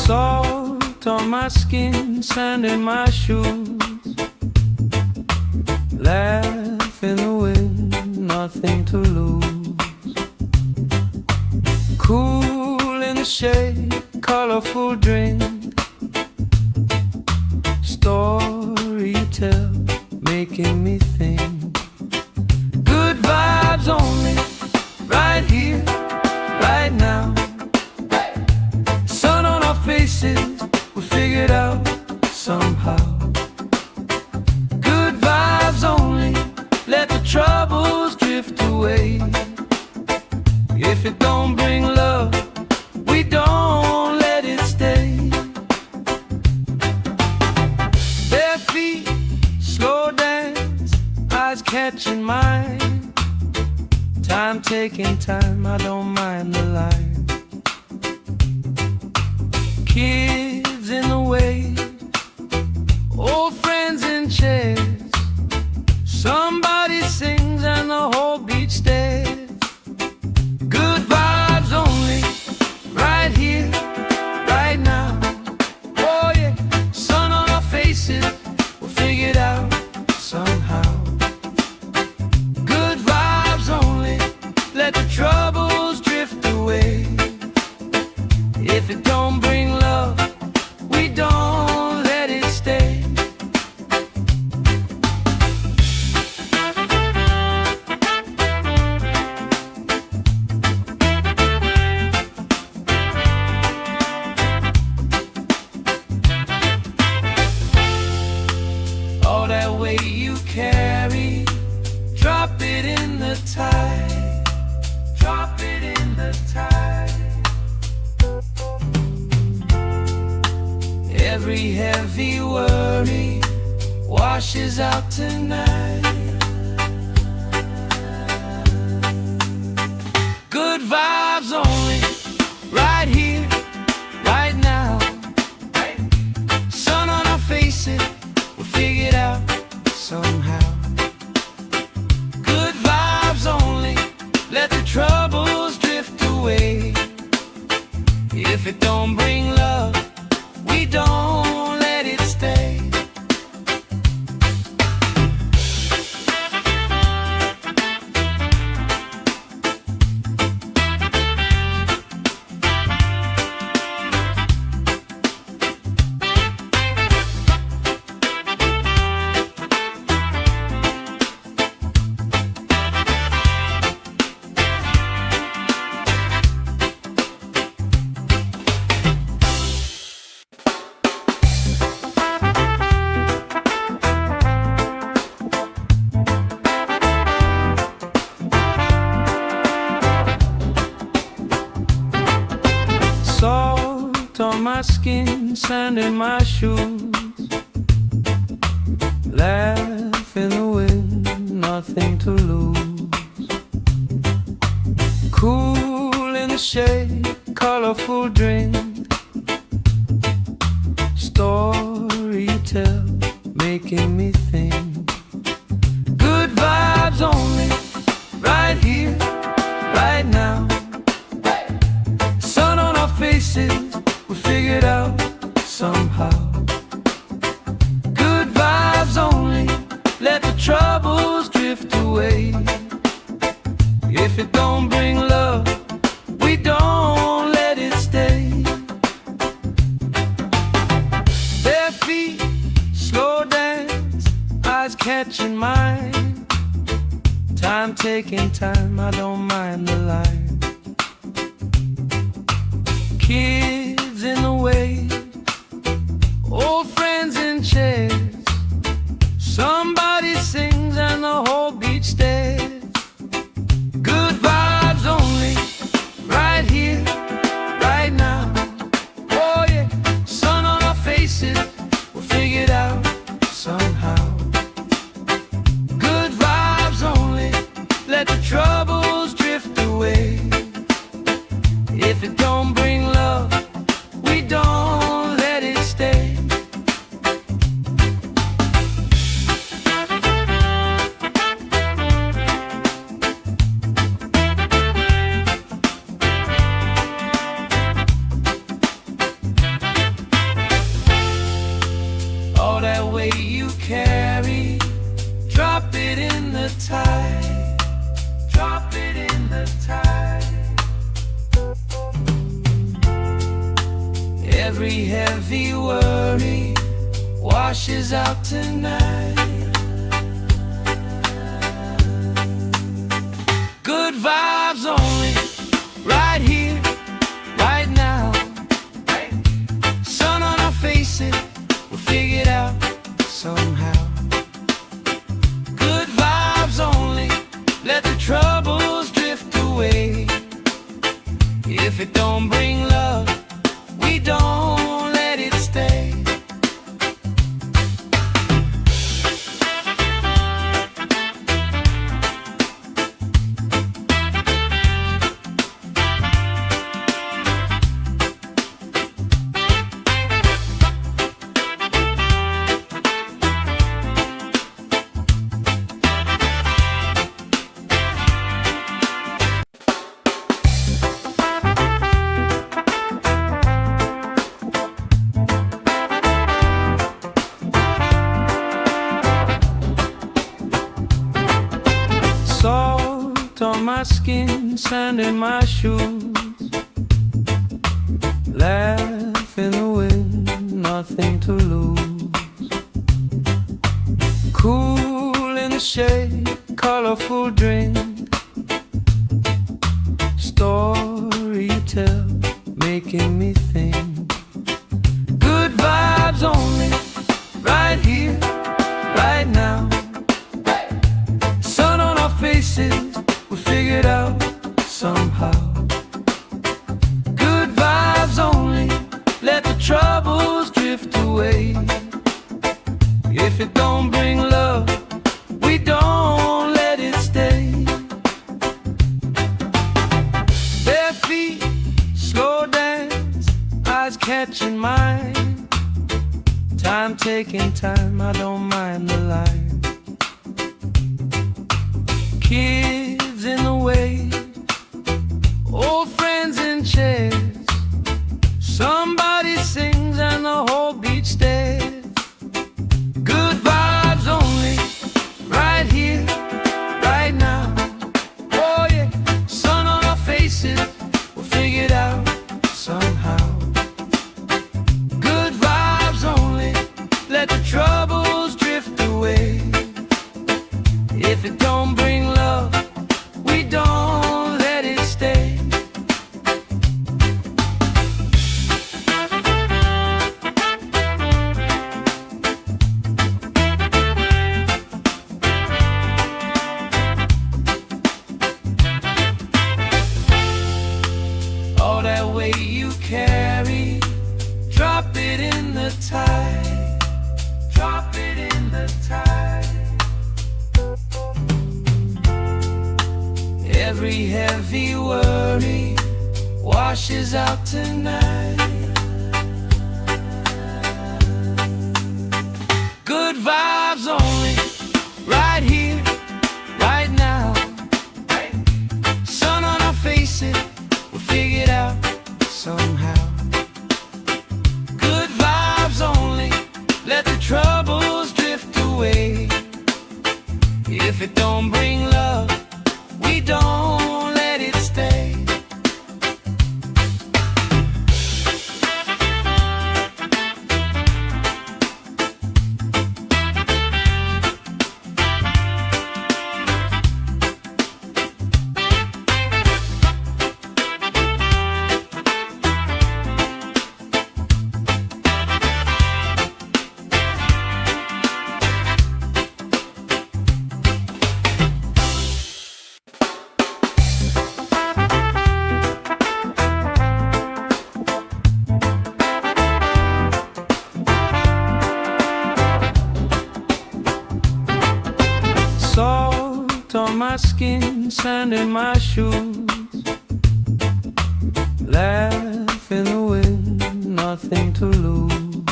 Salt on my skin, sand in my shoes, laugh in the wind, nothing to lose. Cool in the shade, colorful drink, story you tell, making me think. Good vibes only, right here, right now. Sun on our faces, we figured out somehow. Good vibes only, let the troubles drift away. If it don't bring love, we don't let it stay. Bare feet, slow dance, eyes catching mine. Time taking time, I don't mind the line. Kids in the wave, old friends in chairs. Somebody sings and the whole beach stares. Good vibes only, right here, right now. Oh yeah, sun on our faces, we'll figure it out somehow. Good vibes only, let the troubles drift away. If it don't bring love, we don't let it stay. All that weight you carry, drop it in the tide. Drop it in the tide. Every heavy worry washes out tonight. Good vibes only, right here, right now. Sun on our faces, we'll figure it out somehow. Good vibes only, let the troubles drift away. If it don't bring love, we don't let it stay. Salt on my skin, sand in my shoes, laugh in the wind, nothing to lose. Cool in the shade, colorful drink, story you tell, making me think. Good vibes only, right here, right now. Sun on our faces, we figured out somehow. Good vibes only, let the troubles drift away. If it don't bring love, we don't let it stay. Bare feet, slow dance, eyes catching mine. Time taking time, I don't mind the line. Kids in the wave, old friends in chairs. Every heavy worry washes out tonight. Good vibes only, right here, right now. Sun on our faces, we'll figure it out somehow. Good vibes only, let the troubles drift away. If it don't bring love, we don't let it stay. Salt on my skin, sand in my shoes. Laugh in the wind, nothing to lose. Cool in the shade, colorful drink. Story you tell, making me think. Good vibes only, right here, right now. Sun on our faces, we'll figure it out somehow. Good vibes only, let the troubles drift away. If it don't bring love, we don't let it stay. Bare feet, slow dance, eyes catching mine. Time taking time, I don't mind the line. Kids in the way, old friends in chairs. Somebody sings and the whole beach stares. Good vibes only, right here, right now. Oh yeah, sun on our faces, we'll figure it out somehow. Good vibes only, let the troubles drift away. If it don't bring love, we don't let it stay. All that weight you carry, drop it in the tide. Drop it in the tide. Every heavy worry washes out tonight. Good vibes only, right here, right now. Sun on our faces, we'll figure it out somehow. Good vibes only, let the troubles drift away. If it don't bring love, we don't let it stay. Salt on my skin, sand in my shoes. Laugh in the wind, nothing to lose.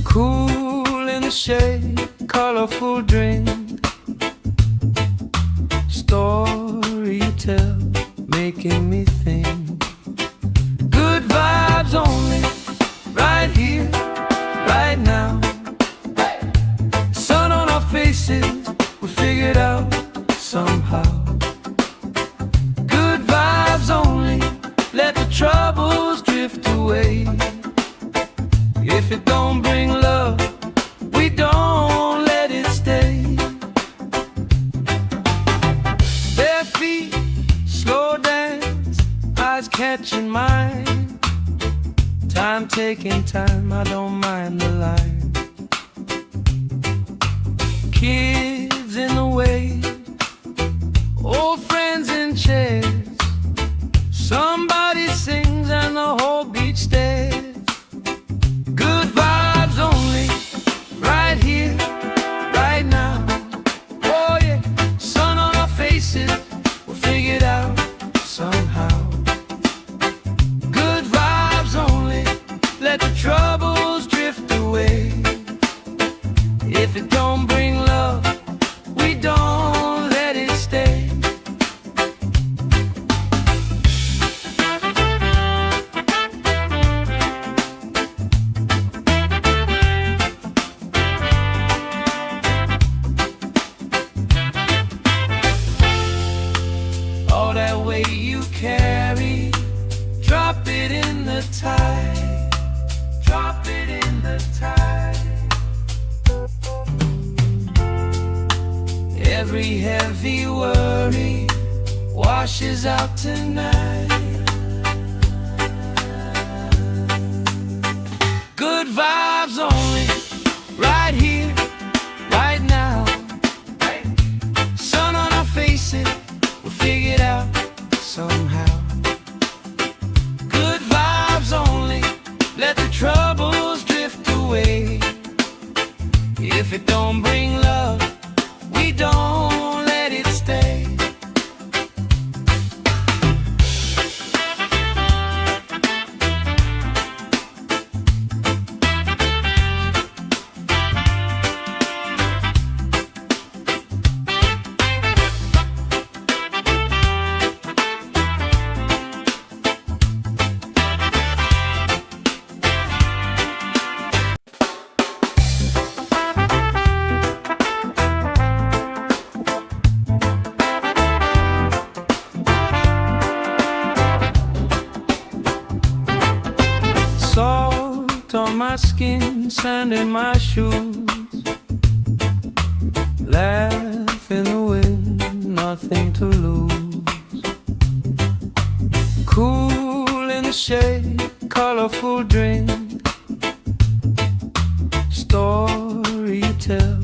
Cool in the shade, colorful drink. Story you tell, making me think. Good vibes only, right here, right now. Sun on our faces, we figured out somehow. Good vibes only, let the troubles drift away. Time taking time, I don't mind the line. Kids in the way, old friends in chairs. Somebody sings and the whole beach stares. Good vibes only, right here, right now. Oh yeah, sun on our faces, we'll figure it out somehow. Good vibes only, let the troubles drift away. If it don't bring love, we don't let it stay. All that weight you carry, drop it in the tide. Drop it in the tide. Every heavy worry washes out tonight. Good vibes only, right here, right now. Sun on our faces, we'll figure it out somehow. Good vibes only, let the troubles drift away. If it don't bring love, we don't let it stay. Salt on my skin, sand in my shoes. Laugh in the wind, nothing to lose. Cool in the shade, colorful drink. Story you tell,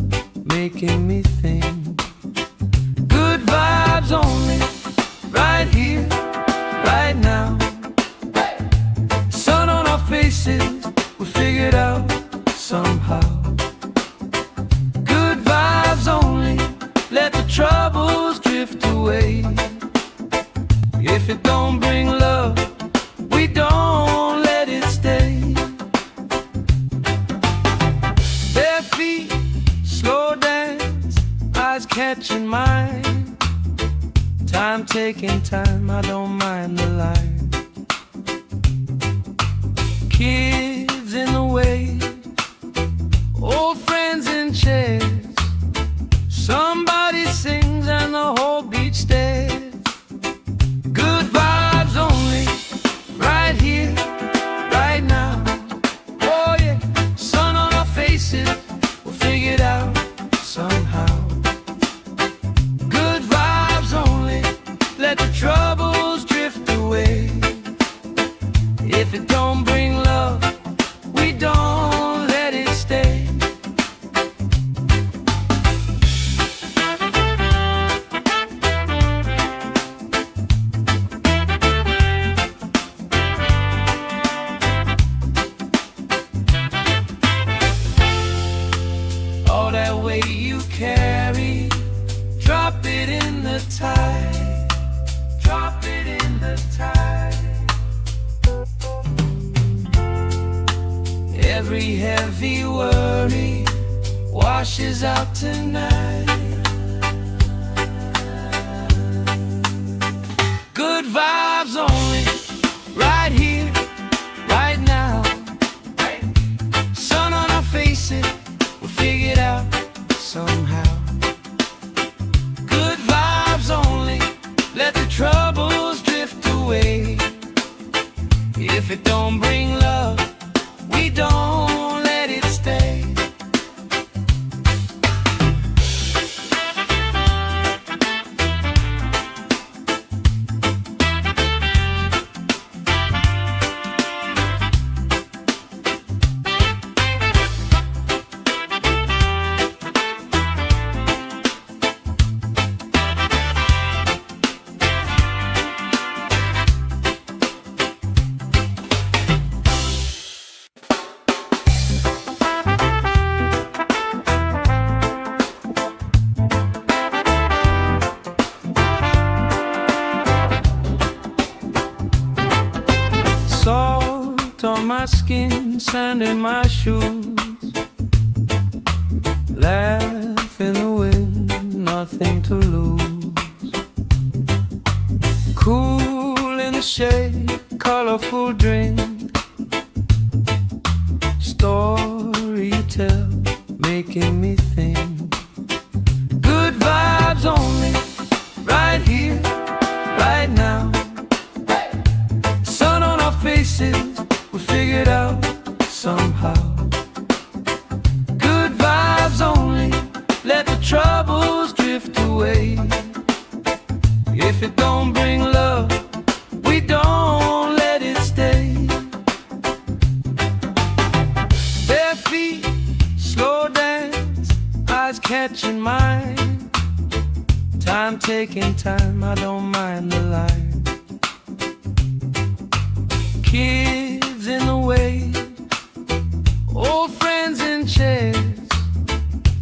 making me think. Good vibes only, right here, right now. Sun on our faces, we figure it out somehow. Good vibes only, let the troubles drift away. If it don't bring love, we don't let it stay. Bare feet, slow dance, eyes catching mine. Time taking time, I don't mind the line. Kids in the way, old friends in chairs. Somebody sings and the whole beach stares. Good vibes only, right here, right now. Oh yeah, sun on our faces, we'll figure it out somehow. Good vibes only, let the troubles drift away. If it don't bring love, we don't let it stay. All that weight you carry, drop it in the tide. Drop it in the tide. Every heavy worry washes out tonight. Good vibes only, right here, right now. Sun on our faces, we'll figure it out somehow. Good vibes only, let the troubles drift away. If it don't bring love, we don't let it stay. Salt on my skin, sand in my shoes. Laugh in the wind, nothing to lose. Cool in the shade, colorful drink. Story you tell, making me think. Good vibes only, right here, right now. Sun on our faces, we figured out somehow. Good vibes only, let the troubles drift away. If it don't bring love, we don't let it stay. Bare feet, slow dance, eyes catching mine. Time taking time, I don't mind the line. Kids in the way, old friends in chairs.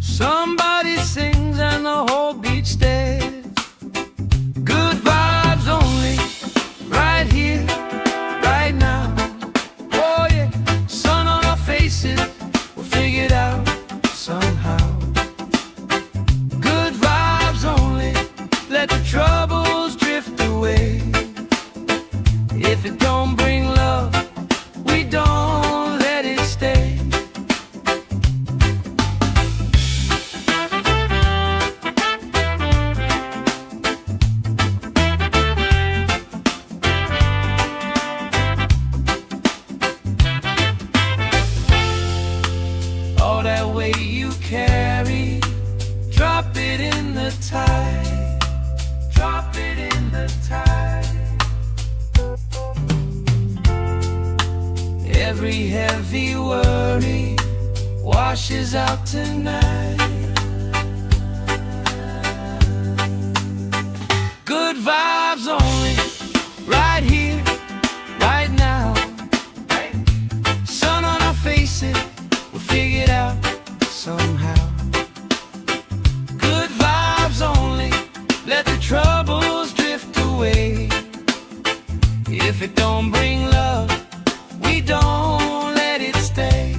Somebody sings and the whole beach stares. Good vibes only, right here, right now. Oh yeah, sun on our faces, we'll figure it out somehow. Good vibes only, let the troubles drift away. If it don't bring love, we don't let it stay. All that weight you carry, drop it in the tide. Drop it in the tide. Every heavy worry washes out tonight. Good vibes only, right here, right now. Sun on our faces, we'll figure it out somehow. Good vibes only, let the troubles drift away. If it don't bring love, we don't let it stay.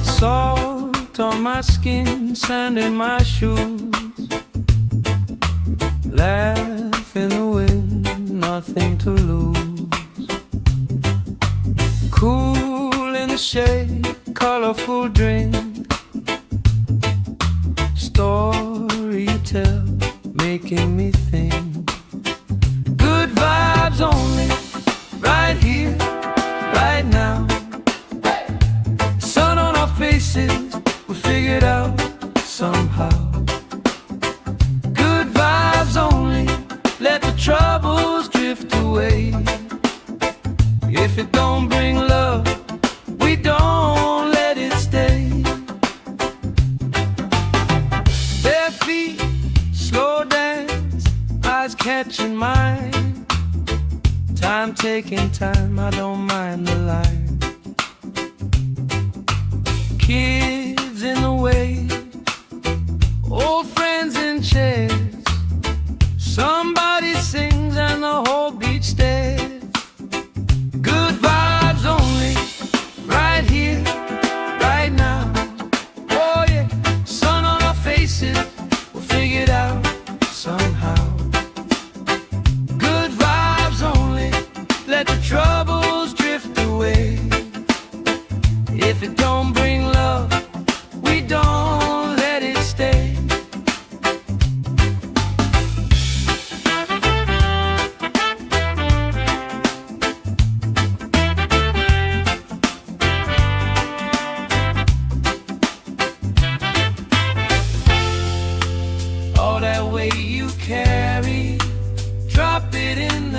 Salt on my skin, sand in my shoes. Laugh in the wind, nothing to lose. Cool in the shade, colorful drink. Story you tell, making me think. Good vibes only, right here, right now. Sun on our faces, we figured out somehow. Good vibes only, let the troubles drift away. If it don't bring love, we don't let it stay. Bare feet, slow dance, eyes catching mine. Time taking time, I don't mind the line. Kids in the way, old friends in chairs. Somebody sings and the whole beach stares. Good vibes only, right here, right now. Oh yeah, sun on our faces, we'll figure it out somehow. Good vibes only, let the troubles drift away. If it don't bring love, we don't let it stay.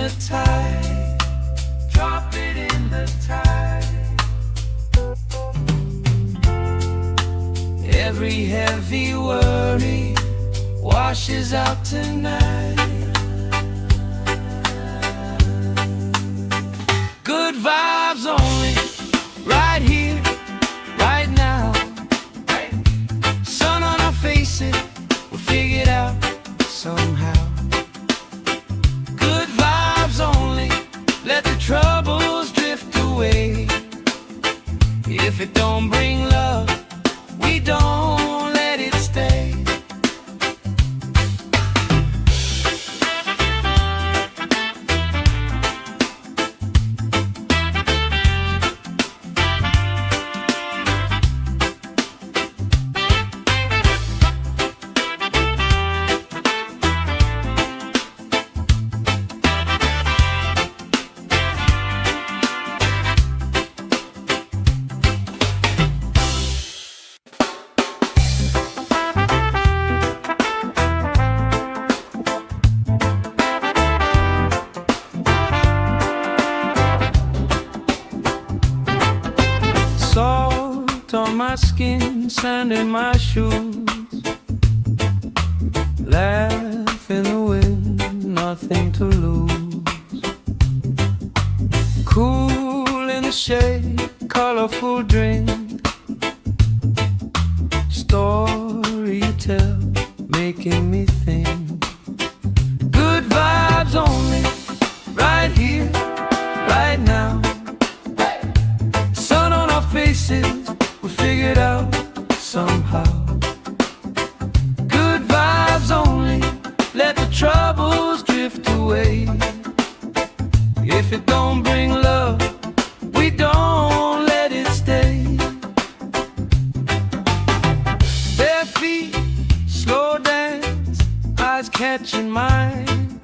the tide. Drop it in the tide. Every heavy worry washes out tonight. Good vibes only, right here, right now. Sun on our faces, we'll figure it out somehow. Good vibes only, let the troubles drift away. If it don't bring love, we don't let it stay. Salt on my skin, sand in my shoes. Laugh in the wind, nothing to lose. Cool in the shade, colorful drink. Story you tell, making me think. Good vibes only, right here, right now. Sun on our faces, we figured out somehow. Good vibes only, let the troubles drift away. If it don't bring love, we don't let it stay. Bare feet, slow dance, eyes catching mine.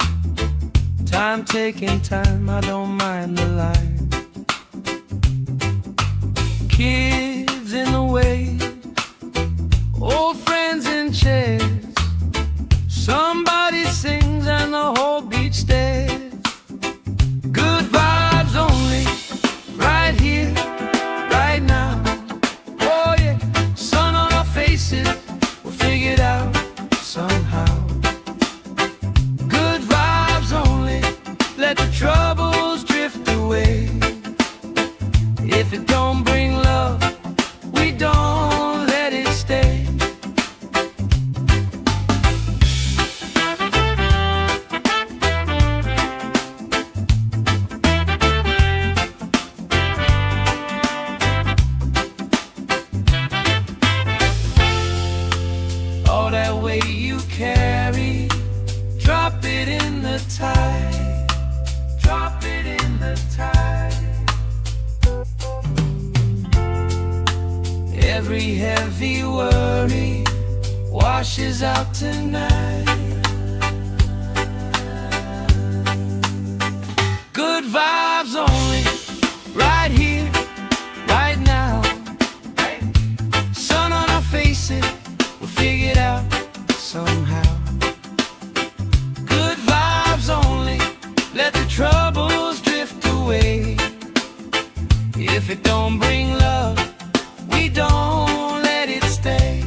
Time taking time, I don't mind the line. Kids in the way, old friends in chairs. Somebody sings and the whole beach stares. Good vibes only, right here, right now. Oh yeah, sun on our faces, we'll figure it out somehow. Good vibes only, let the troubles drift away. If it don't bring love, we don't let it stay. All that weight you carry, drop it in the tide. Drop it in the tide. Every heavy worry washes out tonight. Good vibes only, right here, right now. Sun on our faces, we'll figure it out somehow. Good vibes only, let the troubles drift away. If it don't bring love, we don't let it stay.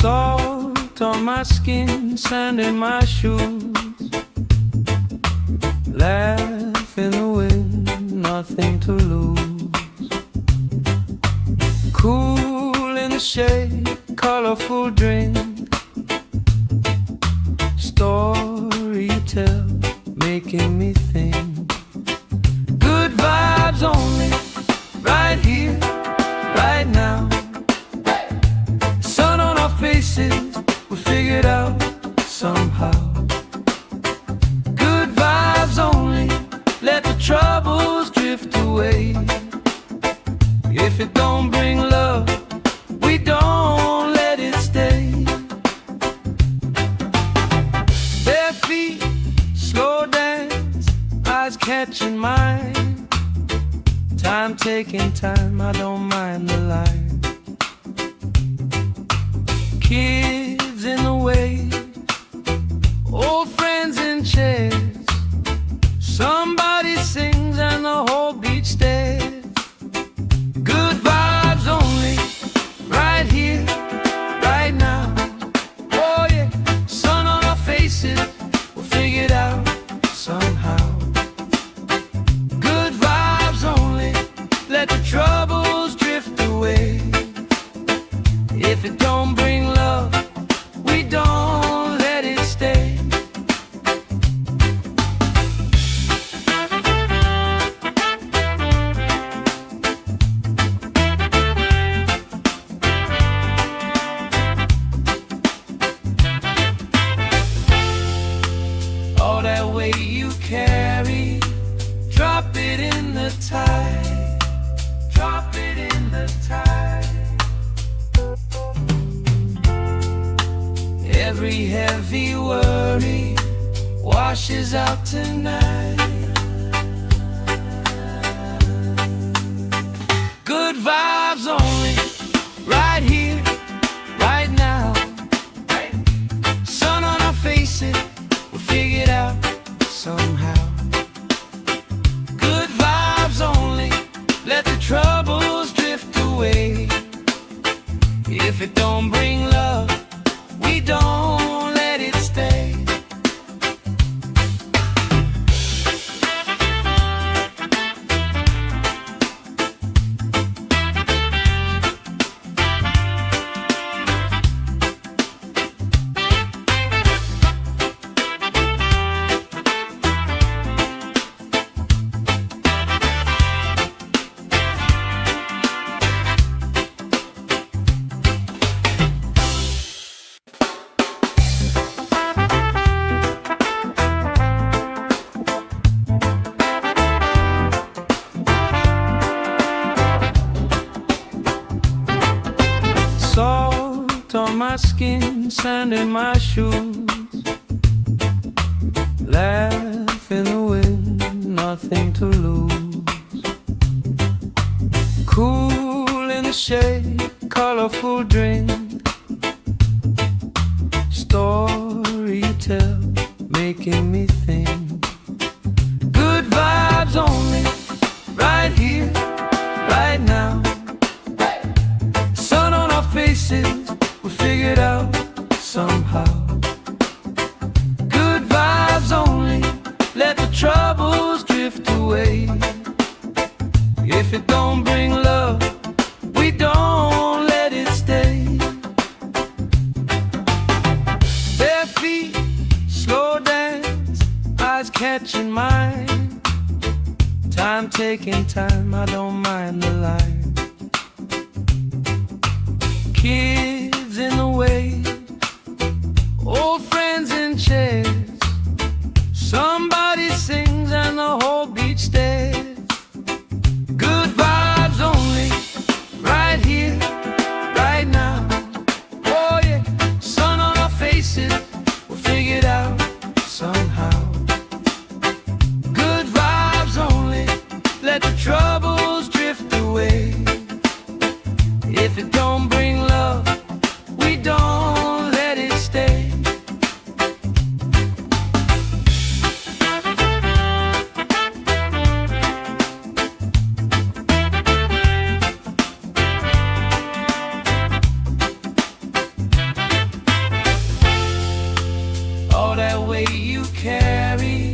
Salt on my skin, sand in my shoes. Laugh in the wind, nothing to lose. Cool in the shade, colorful drink. Story you tell, making me think. Good vibes only, right here, right now. Sun on our face, faces, we figured out somehow. Good vibes only, let the troubles drift away. If it don't bring love, we don't let it stay. Bare feet, slow dance, eyes catching mine. Time taking time, I don't mind the line. Kids in the way, old friends in chairs. Somebody sings and the whole beach stares. Good vibes only, right here, right now. Oh yeah, sun on our faces, we'll figure it out somehow. Good vibes only, let the troubles drift away. If it don't bring love, we don't let it stay. All that weight you carry, drop it in the tide. Drop it in the tide. Every heavy worry washes out tonight. Good vibes only, right here, right now. Sun on our faces, we'll figure it out somehow. Good vibes only, let the troubles drift away. If it don't bring love, we don't let it stay. Salt on my skin, sand in my shoes. Laugh in the wind, nothing to lose. Cool in the shade, colorful drink. Story you tell, making me think. Good vibes only, right here, right now. Sun on our faces, we figured out somehow. Good vibes only, let the troubles drift away. If it don't bring love, we don't let it stay. Bare feet, slow dance, eyes catching mine. Time taking time, I don't mind the line. Kids in the way, old friends in chairs. Somebody sings and the whole beach stares. Good vibes only, right here, right now. Oh yeah, sun on our faces, we'll figure it out somehow. Good vibes only, let the troubles drift away. If it don't bring love, we don't let it stay. All that weight you carry,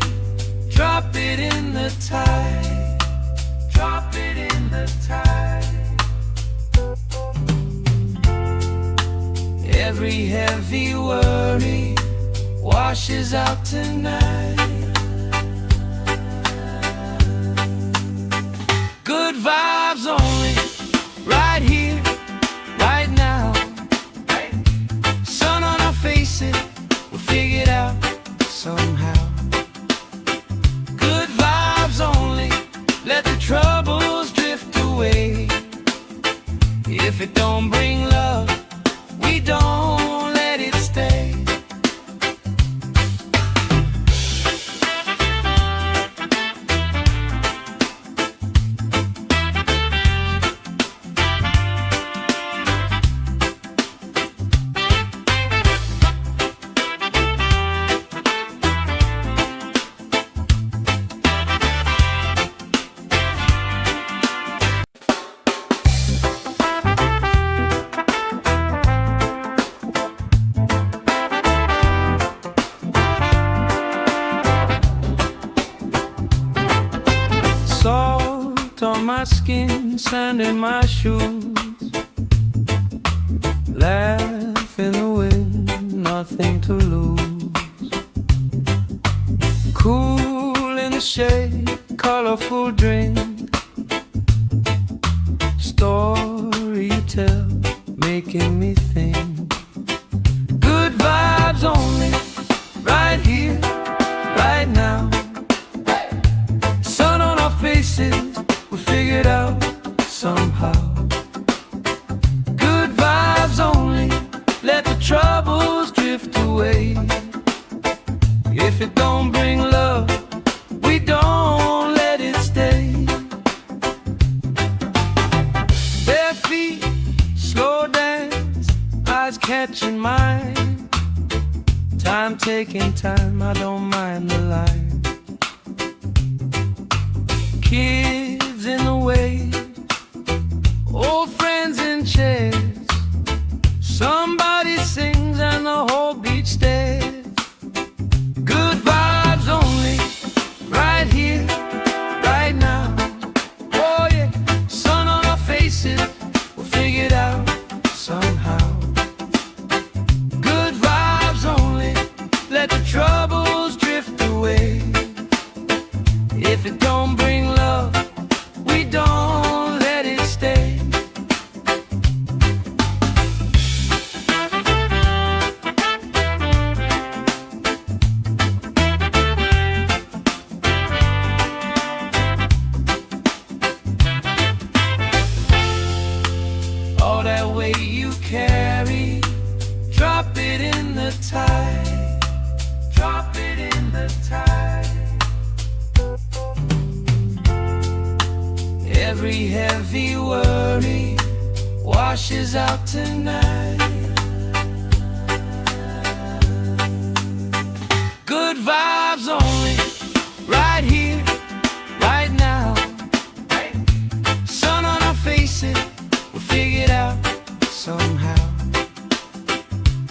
drop it in the tide. Drop it in the tide. Every heavy worry washes out tonight. Good vibes only, right here, right now. skin, sand in my shoes. Laugh in the wind, nothing to lose. Cool in the shade, colorful drink. Story you tell, making me think. Good vibes only, right here, right now. Sun on our faces, we figured out somehow. Good vibes only, let the troubles drift away. If it don't bring love, we don't let it stay. Bare feet, slow dance, eyes catching mine. Time taking time, I don't mind the line. Kids in the way, old friends in chairs. Somebody sings and the whole beach stares. Good vibes only, right here, right now. Oh yeah, sun on our faces, we'll figure it out somehow. Good vibes only, let the troubles drift away. If it don't bring love, we don't let it stay. All that weight you carry, drop it in the tide. Drop it in the tide. Every heavy worry washes out tonight. Good vibes only, right here, right now. Sun on our faces, we'll figure it out somehow.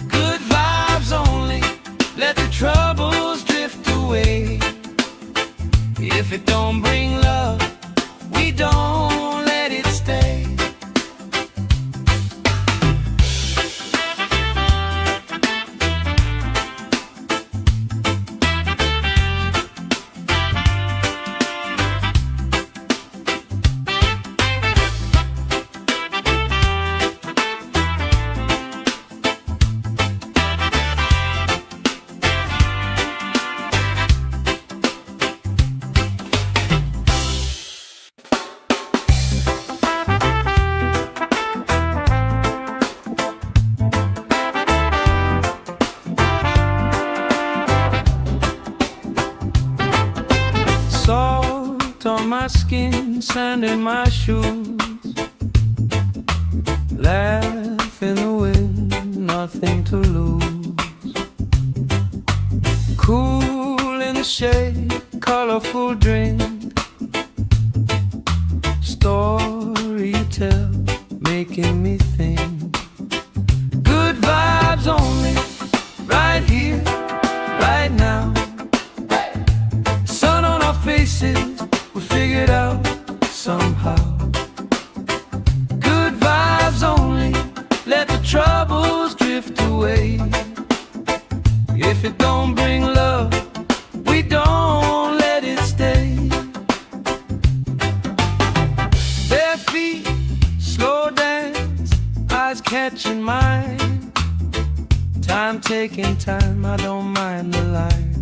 Good vibes only, let the troubles drift away. If it don't bring love, we don't let it stay. Salt on my skin, sand in my shoes. Laugh in the wind, nothing to lose. Cool in the shade, colorful drink. Story you tell, making me think. Good vibes only, right here, right now. Sun on our faces, we figured out somehow. Good vibes only, let the troubles drift away. If it don't bring love, we don't let it stay. Bare feet, slow dance, eyes catching mine. Time taking time, I don't mind the line.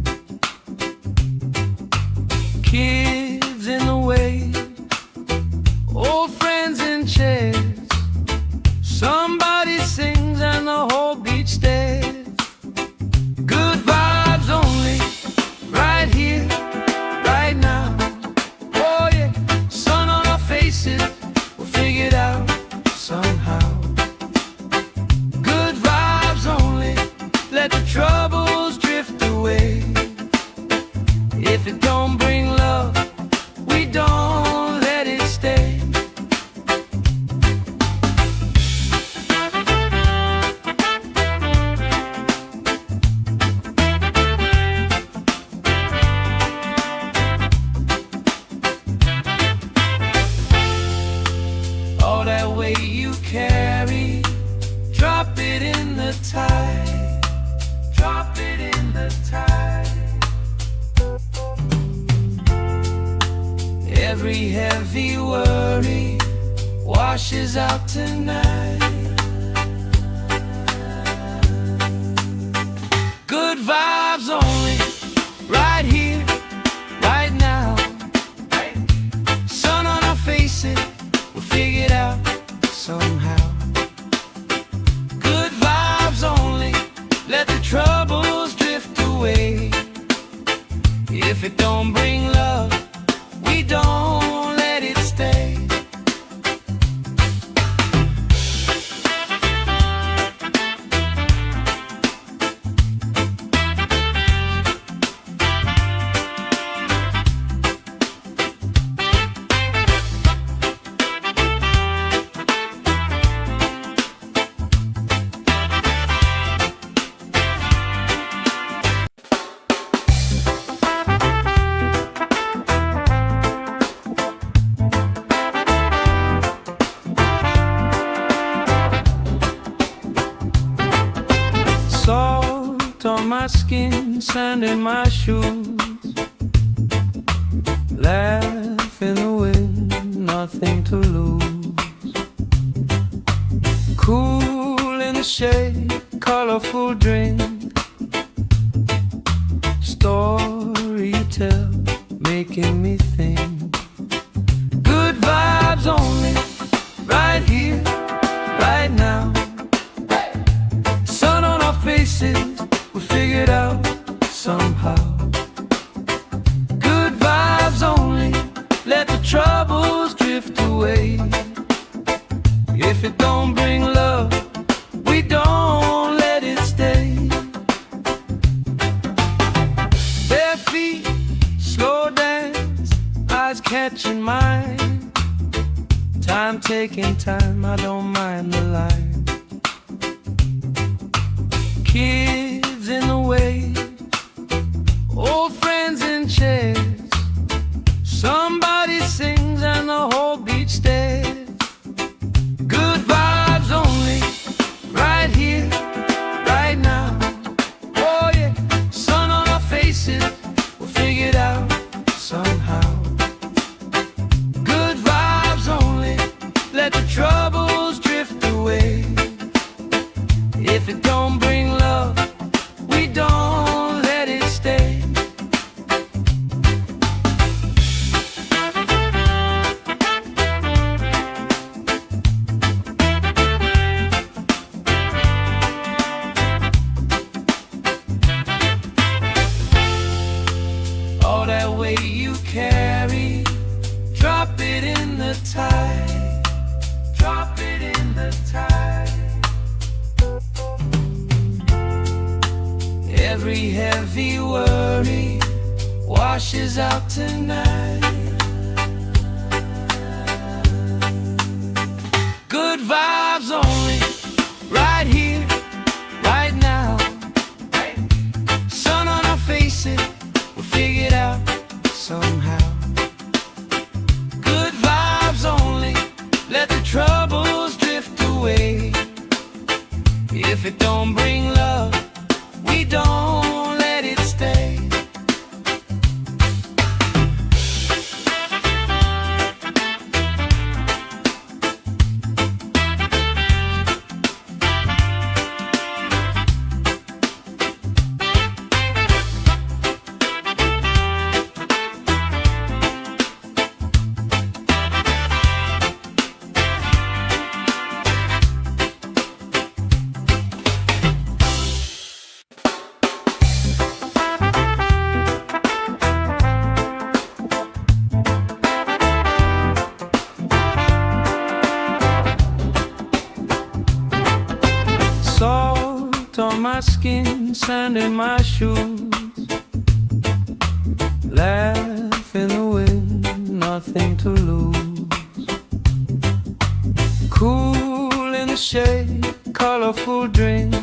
Kids in the way, old friends in chairs. Somebody sings and the whole beach stares. Good vibes only, right here, right now. Oh yeah, sun on our faces, we'll figure it out somehow. Good vibes only, let the troubles drift away. If it don't bring love, we don't let it stay. the tide. Drop it in the tide. Every heavy worry washes out tonight. Good vibes only, right here, right now. Sun on our faces, we'll figure it out somehow. Good vibes only, let the troubles drift away. If it don't bring love, we don't let it stay. Salt on my skin, sand in my shoes. Laugh in the wind, nothing to lose. Cool in the shade, colorful drink. Story you tell, making me think. Good vibes only, right here, right now. Sun on our faces, we figured out somehow. Good vibes only, let the troubles drift away. If it don't bring love, we don't let it stay. Bare feet, slow dance, eyes catching mine. Time taking time, I don't mind the line. Kids in the wave, old friends in chairs. Somebody sings and the whole beach stares. Good vibes only, right here, right now. Oh yeah, sun on our faces, we'll figure it out somehow. Good vibes only, let the troubles drift away. If it don't bring love, we don't let it stay. All that weight you carry, drop it in the tide. Drop it in the tide. Every heavy worry washes out tonight. Good vibes only, right here, right now. Sun on our faces, we'll figure it out somehow. Good vibes only, let the troubles drift away. If it don't bring love, we don't let it stay. Salt on my skin, sand in my shoes. Laugh in the wind, nothing to lose. Cool in the shade, colorful drink.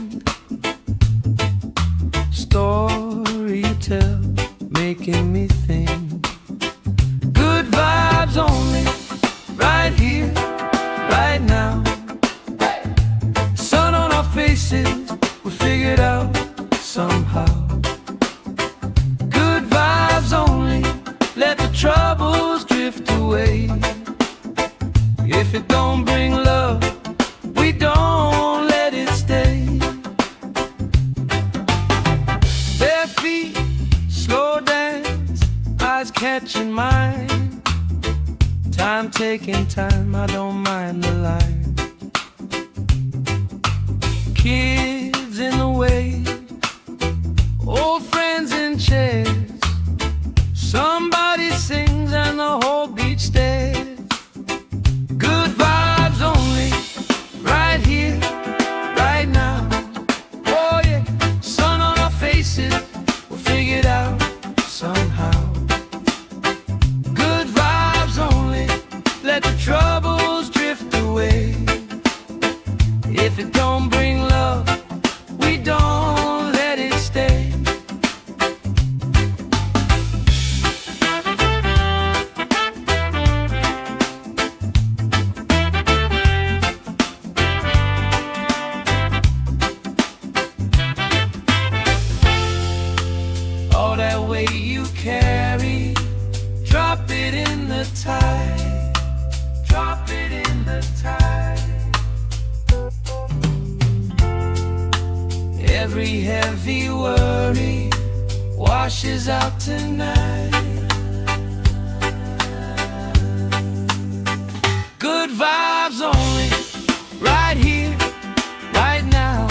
Story you tell, making me think. Good vibes only, right here, right now. Sun on our faces, catching mine. Time taking time, I don't mind the line. Kids in the way, old friends in chairs. Somebody sings and the whole beach stares. Good vibes only, right here, right now. Oh yeah, sun on our faces, we'll figure it out somehow. Good vibes only, let the troubles drift away. If it don't bring love, we don't let it stay. All that weight you carry, drop it in the tide. Drop it in the tide. Every heavy worry washes out tonight. Good vibes only, right here, right now.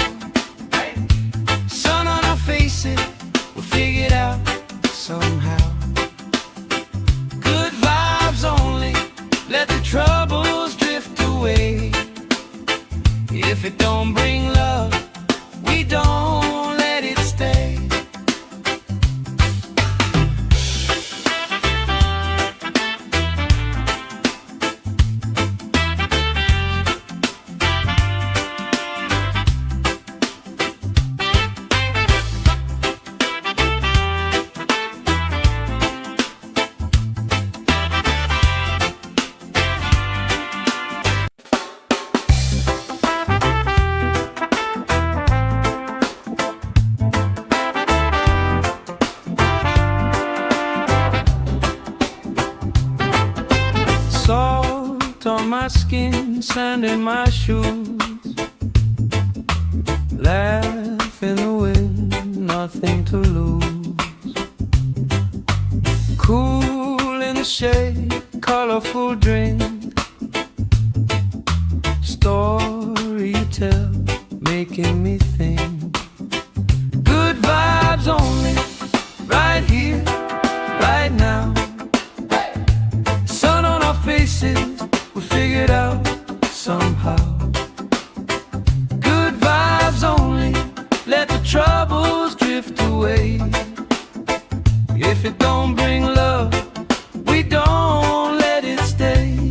Sun on our faces, we'll figure it out somehow. Good vibes only, let the troubles drift away. If it don't bring love, we don't let it stay. Salt on my skin, sand in my shoes. Laugh in the wind, nothing to lose. Cool in the shade, colorful drink. Story you tell, making me think. Good vibes only, right here, right now. Sun on our faces, we'll figure it out somehow. Good vibes only, let the troubles drift away. If it don't bring love, we don't let it stay.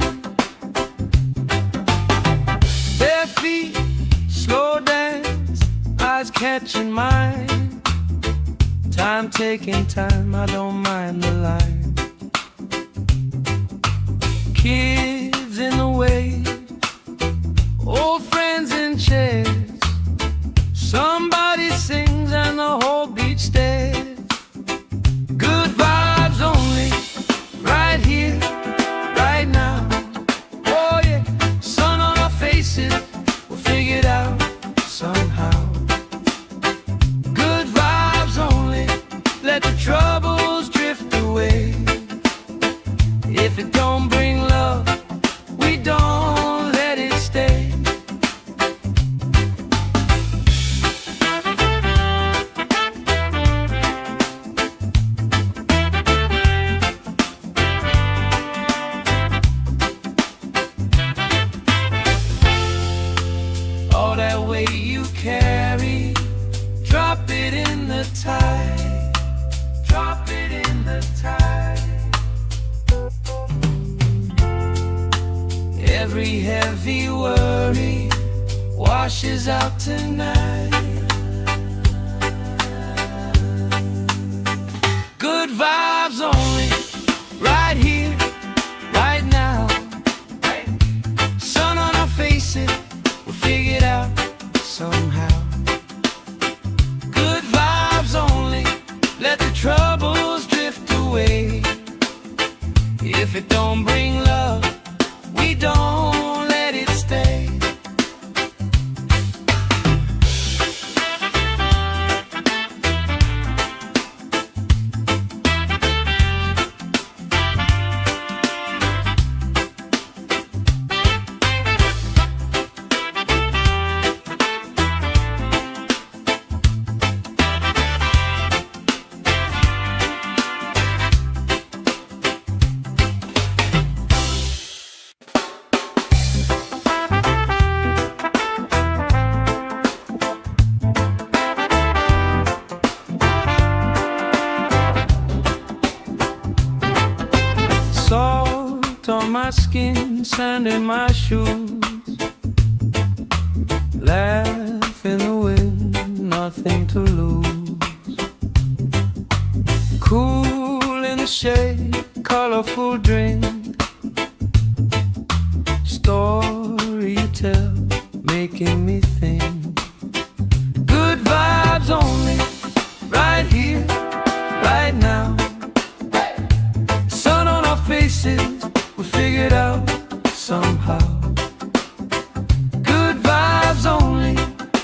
Bare feet, slow dance, eyes catching mine. Time taking time, I don't mind the line. Kids in the way, old friends in chairs. Somebody sings and the whole beach stares. Good vibes only, right here, right now. Oh yeah, sun on our faces, we'll figure it out somehow. Good vibes only, let the troubles drift away. If it don't bring love, we don't. Every heavy worry washes out tonight. Good vibes only, right here, right now. Sun on our faces, we'll figure it out somehow. Good vibes only, let the troubles drift away. If it don't bring love, we don't let it stay. my skin, sand in my shoes. Laugh in the wind, nothing to lose. Cool in the shade, colorful drink. Story you tell, making me think. Good vibes only, right here, right now. Sun on our faces, we figured out somehow. Good vibes only,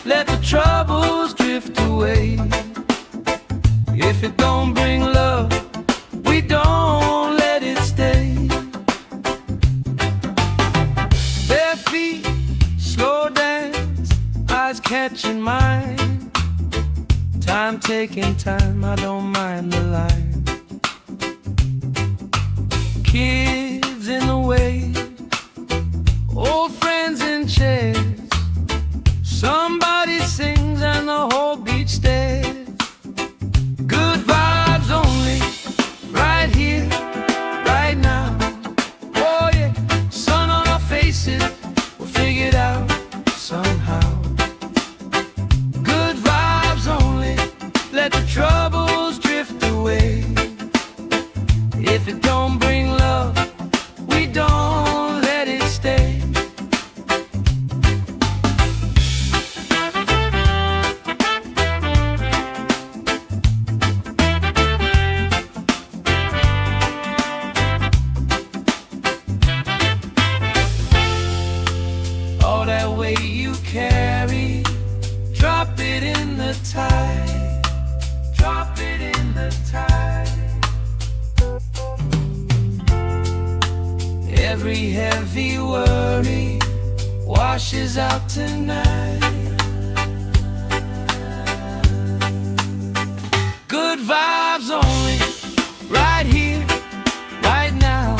let the troubles drift away. If it don't bring love, we don't let it stay. Bare feet, slow dance, eyes catching mine. Time taking time, I don't mind the line. Kids in the wave, old friends in chairs. Somebody sings and the whole beach stares. Good vibes only, right here, right now. Oh yeah, sun on our faces, we'll figure it out somehow. Good vibes only, let the troubles drift away. If it don't bring love, we don't let it stay. All that weight you carry, drop it in the tide. Drop it in the tide. Every heavy worry washes out tonight. Good vibes only, right here, right now.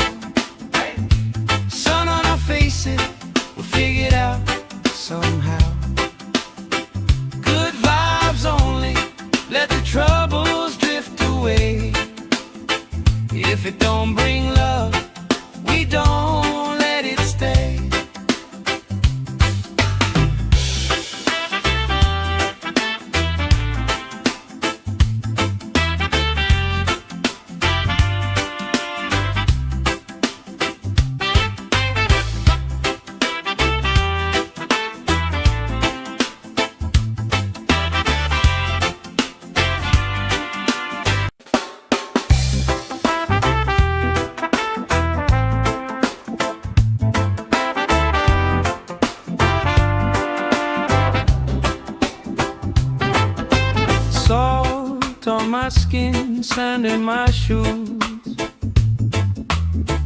Sun on our faces, we'll figure it out somehow. Good vibes only, let the troubles drift away. If it don't bring love, we don't let it stay. Salt on my skin, sand in my shoes.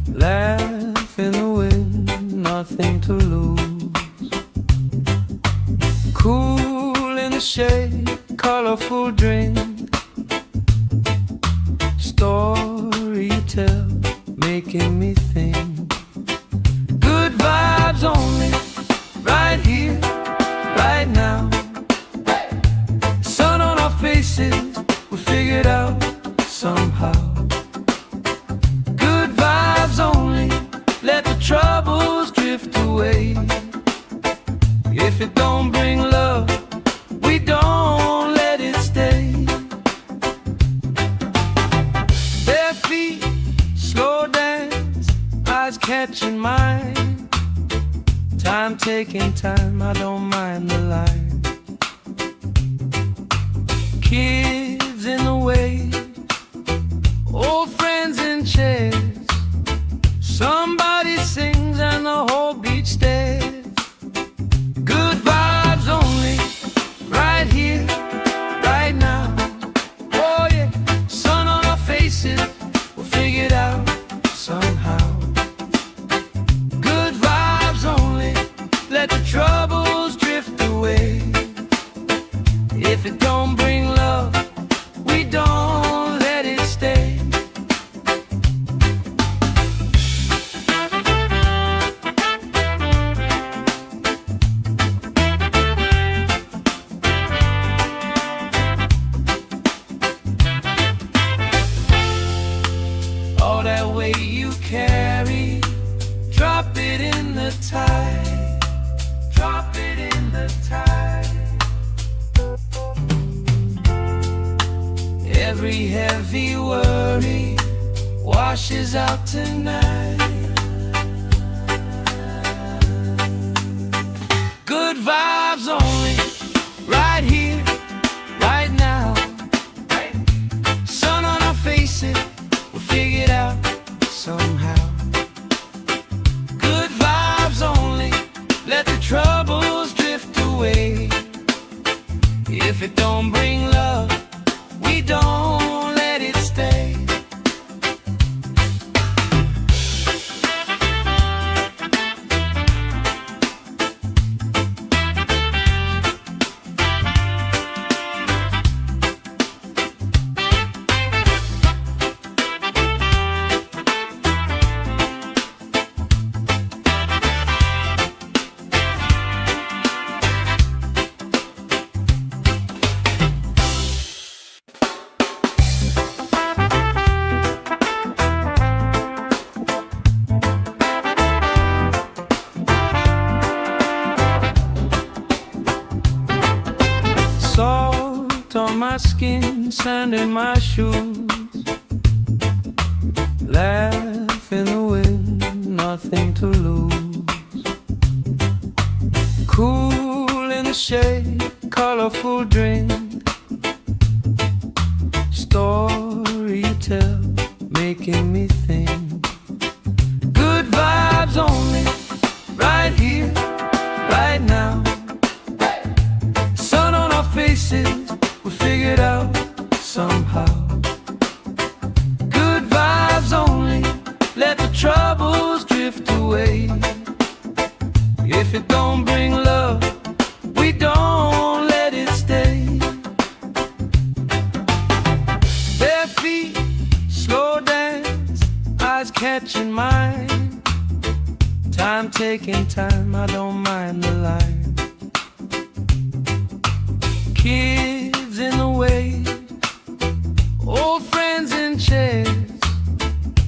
Laugh in the wind, nothing to lose. Cool in the shade, colorful drink. Story you tell, making me think. Good vibes only, right here, right now. Sun on our faces, we figured out somehow. Good vibes only, let the troubles drift away. If it don't bring love, we don't let it stay. Bare feet, slow dance, eyes catching mine. Time taking time, I don't mind the line. Kids in the wave, old friends in chairs. Somebody sings and the whole beach stares. Good vibes only, right here, right now. Oh yeah, sun on our faces, we'll figure it out somehow. Good vibes only, let the troubles drift away. If it don't bring love, Every heavy worry washes out tonight. Good vibes only, right here, right now. Sun on our faces, we'll figure it out somehow. Good vibes only, let the troubles drift away. If it don't bring love, we don't let it stay. Salt on my skin, sand in my shoes. Laugh in the wind, nothing to lose. Cool in the shade, colorful drink. Story you tell, making me think. Good vibes only, right here, right now. Faces, we figured out somehow. Good vibes only, let the troubles drift away. If it don't bring love, we don't let it stay. Bare feet, slow dance, eyes catching mine. Time taking time, I don't mind the line. Kids in the way, old friends in chairs.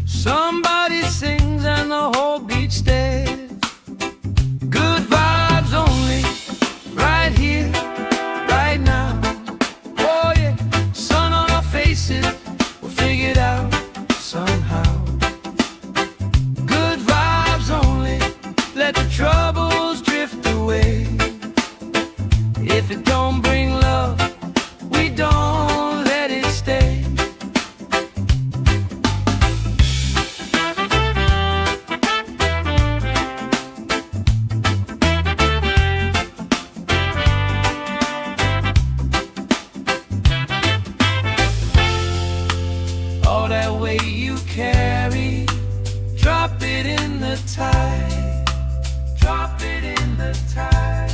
Somebody sings and the whole beach stares. Good vibes only, right here, right now. Oh yeah, sun on our faces, we'll figure it out somehow. Good vibes only, let the troubles drift away. If it don't bring love, we don't let it stay. All that weight you carry, drop it in the tide. Drop it in the tide.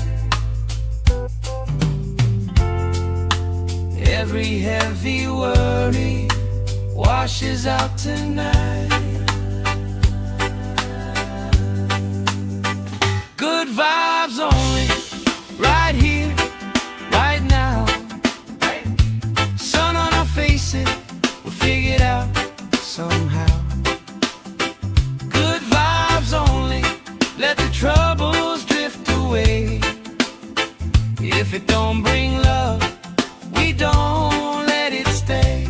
Every heavy worry washes out tonight. Good vibes only, right here, right now. Sun on our faces, we'll figure it out somehow. Good vibes only, let the troubles drift away. If it don't bring love, we don't let it stay.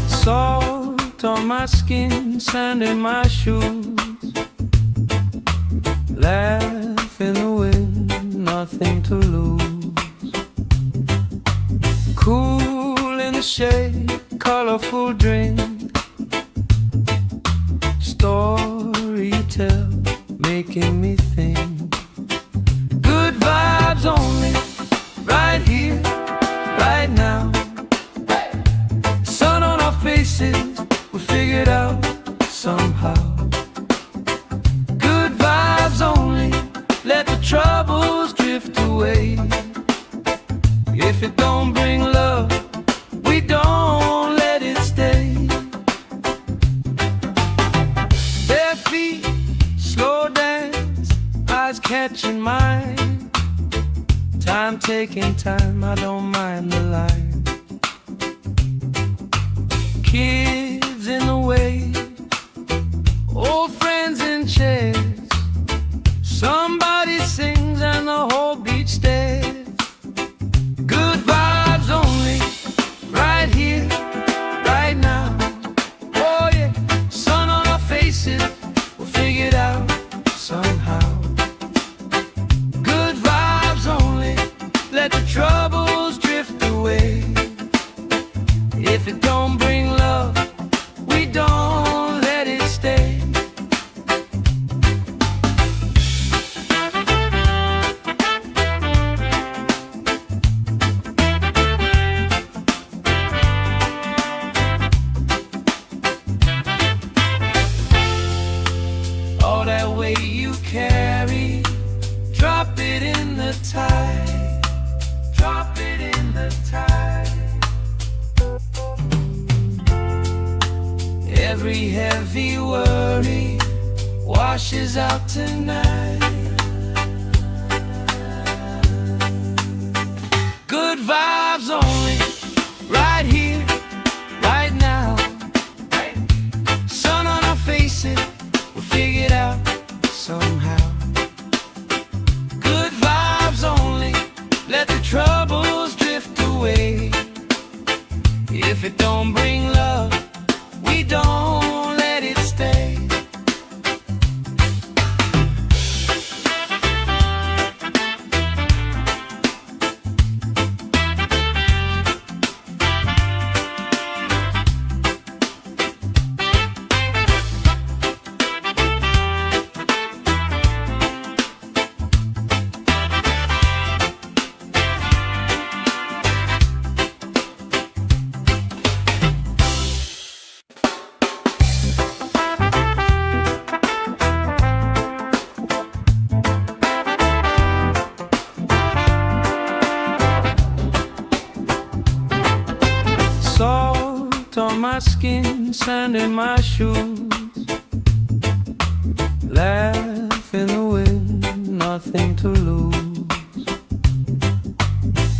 Salt on my skin, sand in my shoes. Laugh in the wind, nothing to lose. Cool in the shade, colorful drink. Story you tell, making me think. Good vibes only, right here, right now. Sun on our faces, we figured out somehow. Good vibes only, let the troubles drift away. away. If it don't bring love, we don't let it stay. Bare feet, slow dance, eyes catching mine. Time taking time, I don't mind the line. Kids in the way, old friends in chairs. Somebody sings and the whole beach stares. Good vibes only, right here, right now. Oh yeah, sun on our faces, we'll figure it out somehow. Good vibes only, let the troubles drift away. If it don't bring love, we don't let it stay. All that weight you carry, drop it in the tide. Drop it in the tide. Every heavy worry washes out tonight. Good vibes only, right here, right now. Sun on our faces, we'll figure it out somehow. Good vibes only, let the troubles drift away. If it don't bring love, we don't let it stay. Salt on my skin, sand in my shoes. Laugh in the wind, nothing to lose.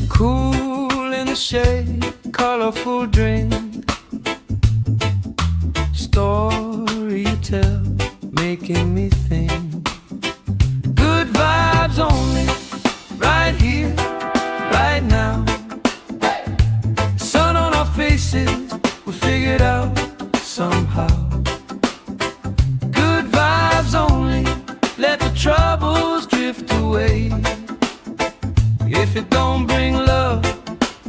Cool in the shade, colorful drink. Story you tell, making me think. Good vibes only, right here, right now. Sun on our faces, we'll figure it out somehow. Good vibes only, let the troubles drift away. If it don't bring love,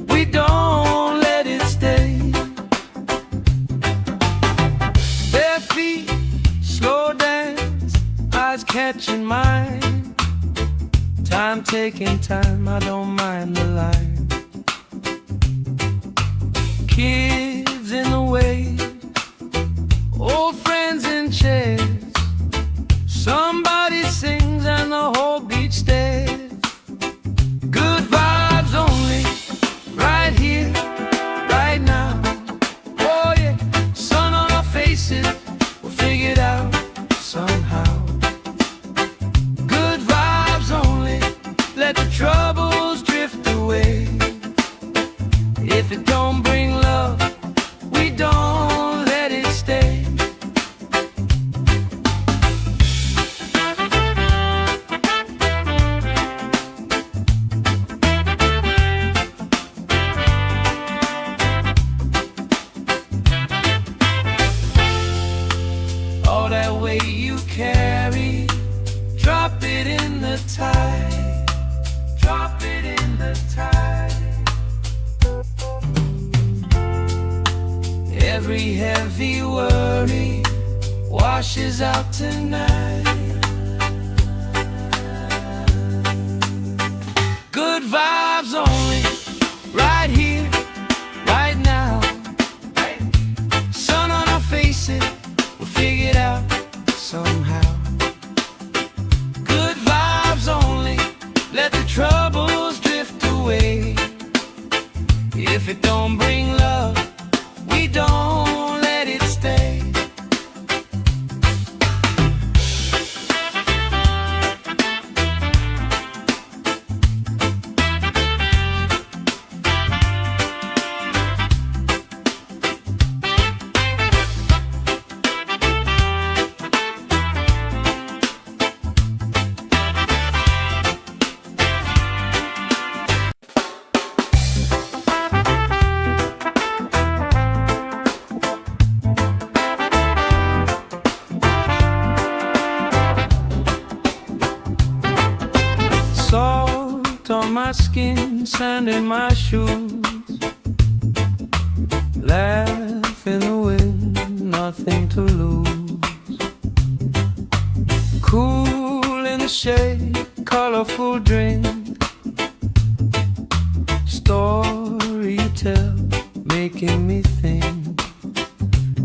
we don't let it stay. Bare feet, slow dance, eyes catching mine. Time taking time, I don't mind the line. Kids in the way, old friends in chairs. Somebody sings and the whole beach stares. Good vibes only, right here, right now. Oh yeah, sun on our faces, we'll figure it out somehow. Good vibes only, let the troubles drift away. If it don't bring love, we don't let it stay. All that weight you carry, drop it in the tide. Drop it in the tide. Every heavy worry washes out tonight. Good vibes only, right here, right now. Sun on our faces, we'll figure it out somehow. Good vibes only, let the trouble If it don't bring love, we don't let it stay. Salt on my skin, sand in my shoes, laugh in the wind, nothing to lose. Cool in the shade, colorful drink, story you tell, making me think.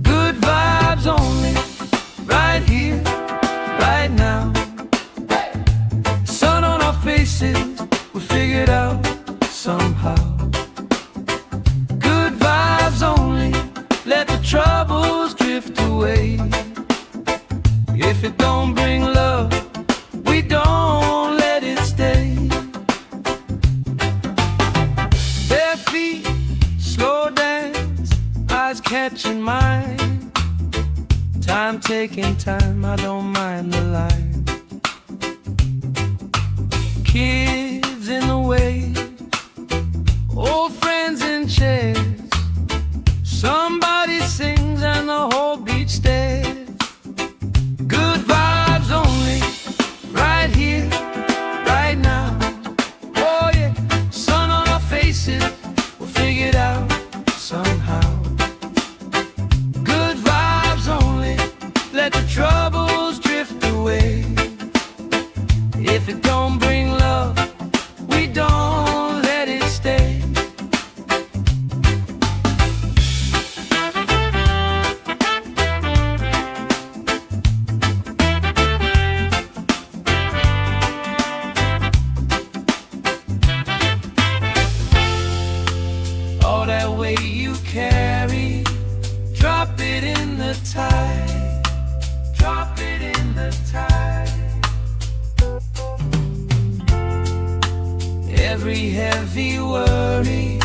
Good vibes only, right here, right now. Sun on our faces, we figured out somehow. Good vibes only, let the troubles drift away. If it don't bring love, we don't let it stay. Bare feet, slow dance, eyes catching mine. Time taking time, I don't mind the line. Kids in the wave, old friends in chairs. Somebody sings and the whole beach stares. Good vibes only, right here, right now. Oh yeah, sun on our faces, we'll figure it out somehow. Good vibes only, let the troubles drift away. If it don't bring love, we don't let it stay. All that weight you carry, drop it in the tide. Drop it in the tide. Every heavy worry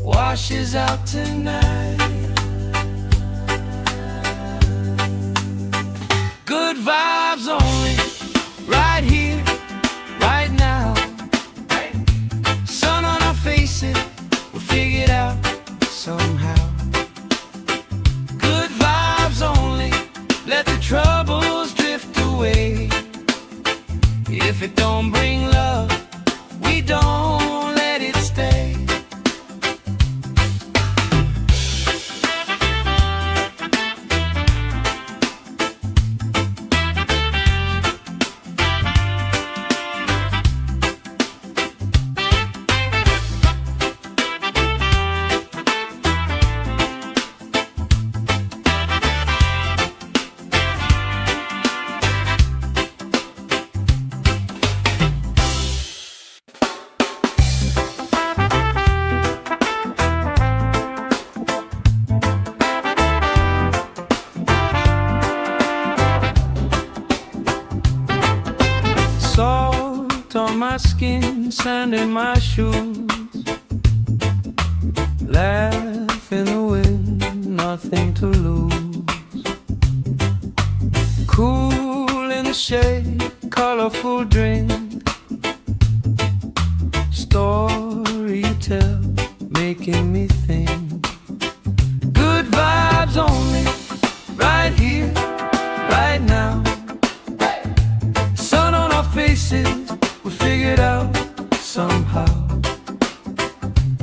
washes out tonight. Good vibes only, right here, right now. Sun on our faces, we'll figure it out somehow. Good vibes only, let the troubles drift away. If it don't bring love, we don't let it stay. Salt on my skin, sand in my shoes, laugh in the wind, nothing to lose. Cool in the shade, colorful drink, story you tell, making me think. Good vibes only, right here, right now. Sun on our faces, we figured out somehow.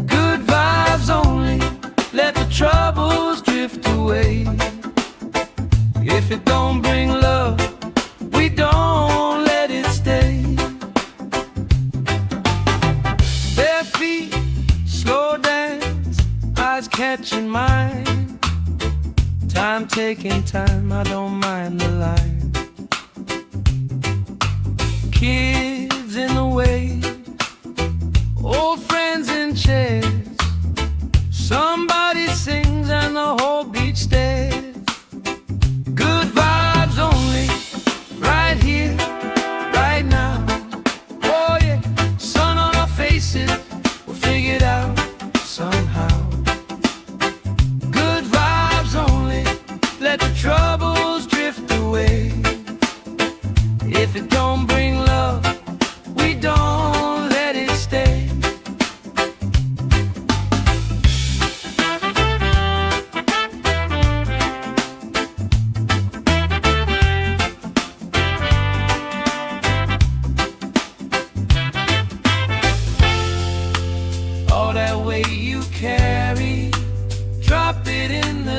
Good vibes only, let the troubles drift away. If it don't bring love, we don't let it stay. Bare feet, slow dance, eyes catching mine. Time taking time, I don't mind the line. Kids in the wave, old friends in chairs.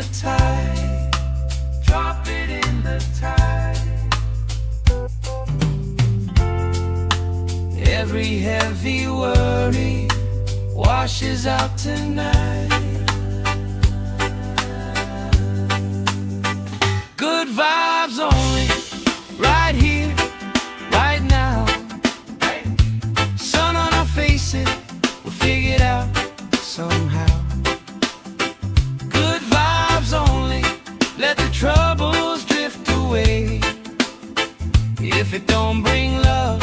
the tide. Drop it in the tide. Every heavy worry washes out tonight. Good vibes only, right here, right now. Sun on our faces, we'll figure it out somehow. Good vibes only, let the troubles drift away. If it don't bring love,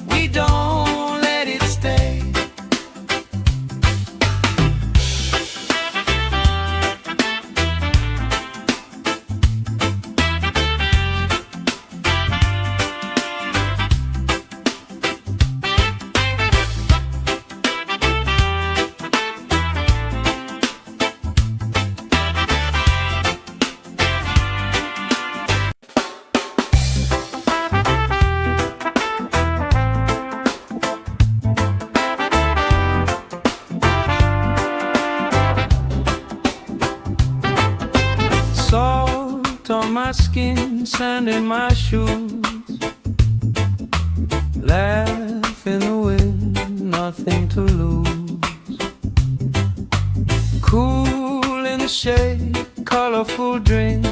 we don't let it stay. Salt on my skin, sand in my shoes. Laugh in the wind, nothing to lose. Cool in the shade, colorful drink.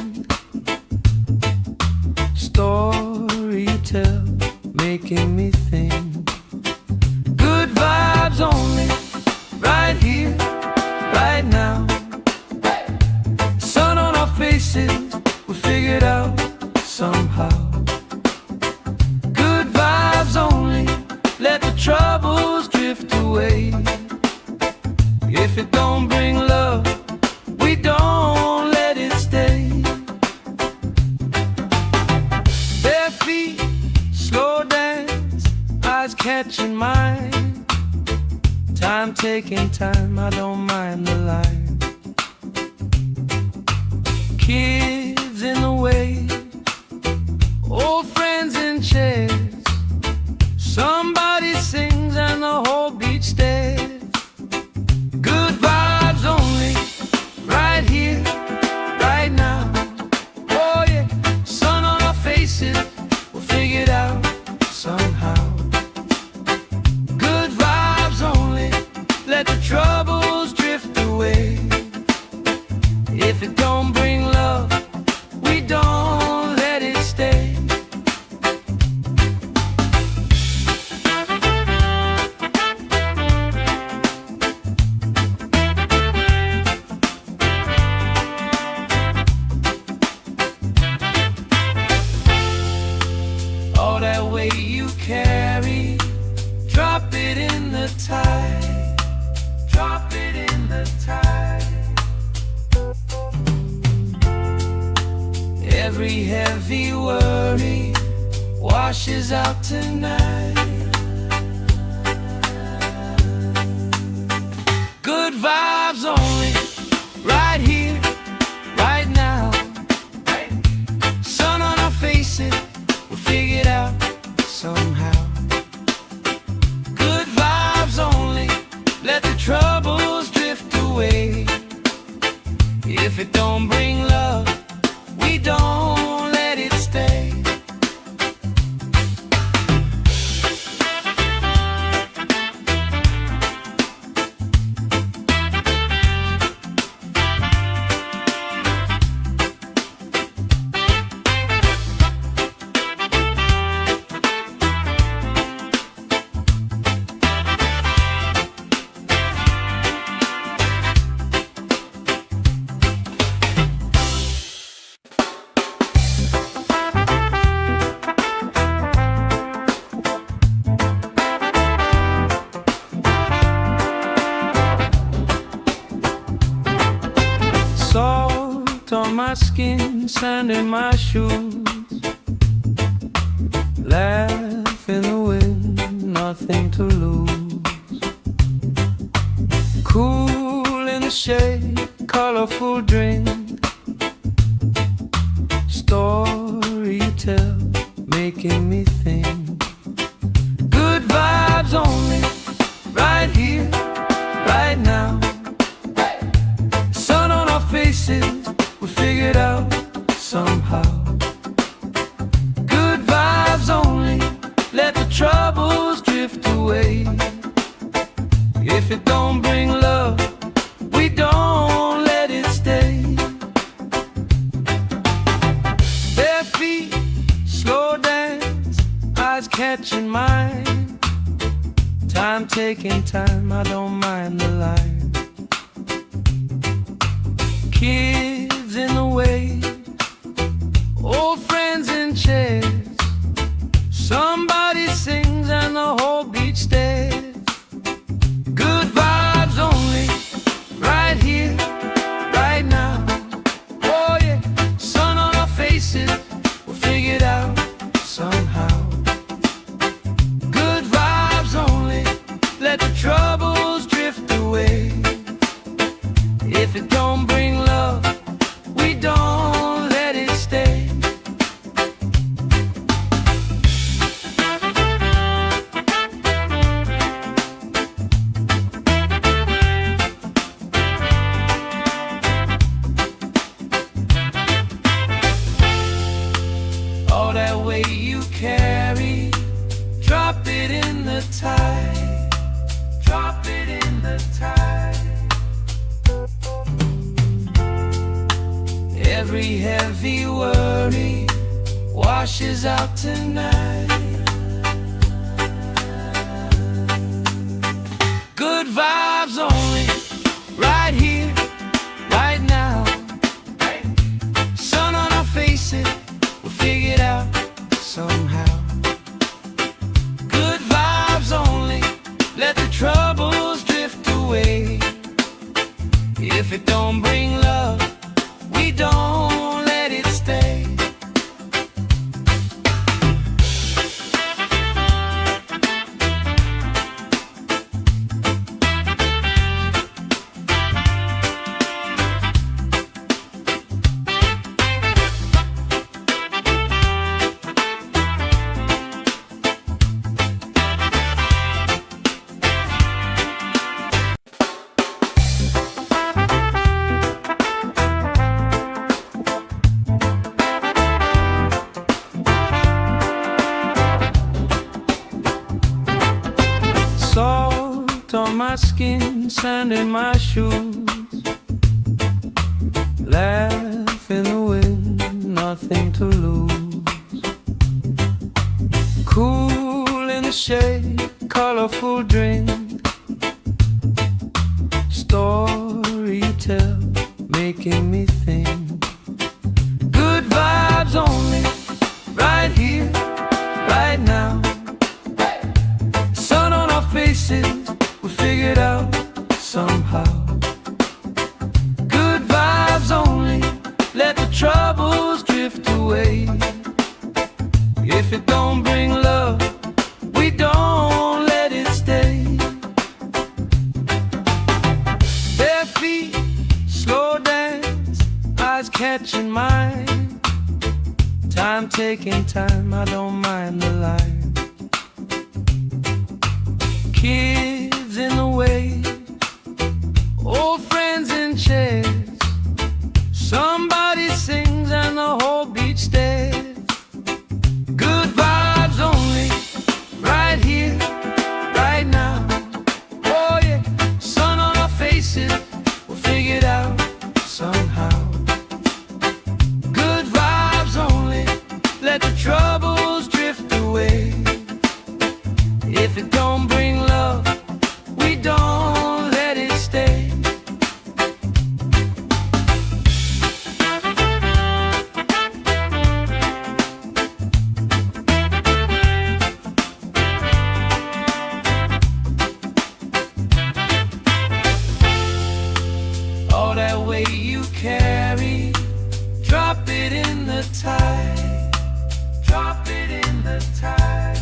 Story you tell, making me think. Good vibes only, right here, right now. Sun on our faces, we'll figure it out somehow. Good vibes only, let the troubles drift away. If it don't bring love, we don't let it stay. Bare feet, slow dance, eyes catching mine. Time taking time, I don't mind the line. Kids in the way, old friends in chairs. Somebody sings and the whole beach stares. Good vibes only, right here, right now. Oh yeah, sun on our faces, we'll figure it out somehow. Good vibes only, let the troubles drift away. If it don't bring love, we don't let it stay. All that weight you carry, drop it in the tide. Drop it in the tide. Every heavy worry washes out tonight. Good vibes only, right here, right now. Sun on our faces, we'll figure it out somehow. Good vibes only, let the troubles drift away. If it don't bring love, we don't let it stay. Salt on my skin, sand in my shoes. Laugh in the wind, nothing to lose. Cool in the shade, colorful drink. Story you tell, making me think. Good vibes only, right here, right now. Sun on our faces, drift away. If it don't bring love, we don't let it stay. Bare feet, slow dance, eyes catching mine. Time taking time, I don't mind the line. Kids in the way, old friends in chairs. Somebody sings and the whole beach stares. Good vibes only, right here, right now. Oh yeah, sun on our faces, we'll figure it out somehow. Good vibes only, let the troubles drift away. If it don't bring love, we don't let it stay. All that weight you carry, drop it in the tide. Drop it in the tide. Every heavy worry washes out tonight. Good vibes only, right here, right now. Sun on our faces, we'll figure it out somehow. Good vibes only, let the troubles drift away. If it don't bring love, we don't let it stay. Salt on my skin, sand in my shoes. Laugh in the wind, nothing to lose. Cool in the shade, colorful drink. Story you tell, making me think. Good vibes only, right here, right now. Sun on our faces, we'll figure it out somehow. Good vibes only, let the troubles drift away. If it don't bring love, we don't let it stay. Bare feet, slow dance, eyes catching mine. Time taking time, I don't mind the line. Kids in the way, old friends in chairs. Somebody sings and the whole beach stares. Good vibes only, right here, right now. Oh yeah, sun on our faces, we'll figure it out somehow. Good vibes only, let the troubles drift away. If it don't bring love, we don't let it stay. All that weight you carry, drop it in the tide. Drop it in the tide.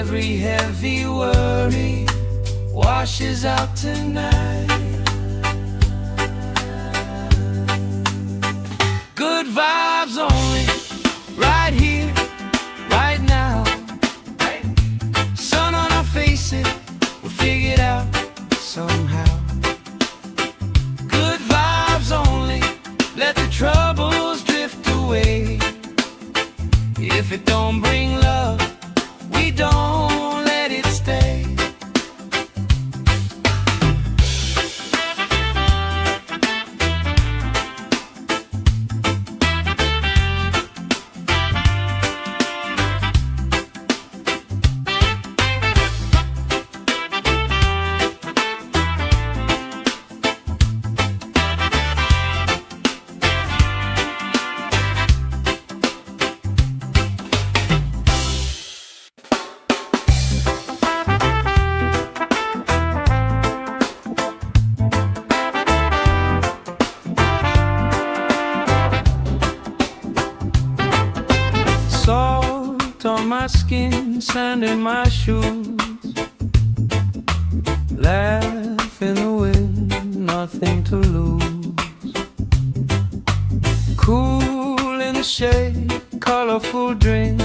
Every heavy worry washes out tonight. Good vibes only, right here, right now. Sun on our faces, we'll figure it out somehow. Good vibes only, let the troubles drift away. If it don't bring love, we don't let it stay. Salt on my skin, sand in my shoes, laugh in the wind, nothing to lose. Cool in the shade, colorful drink,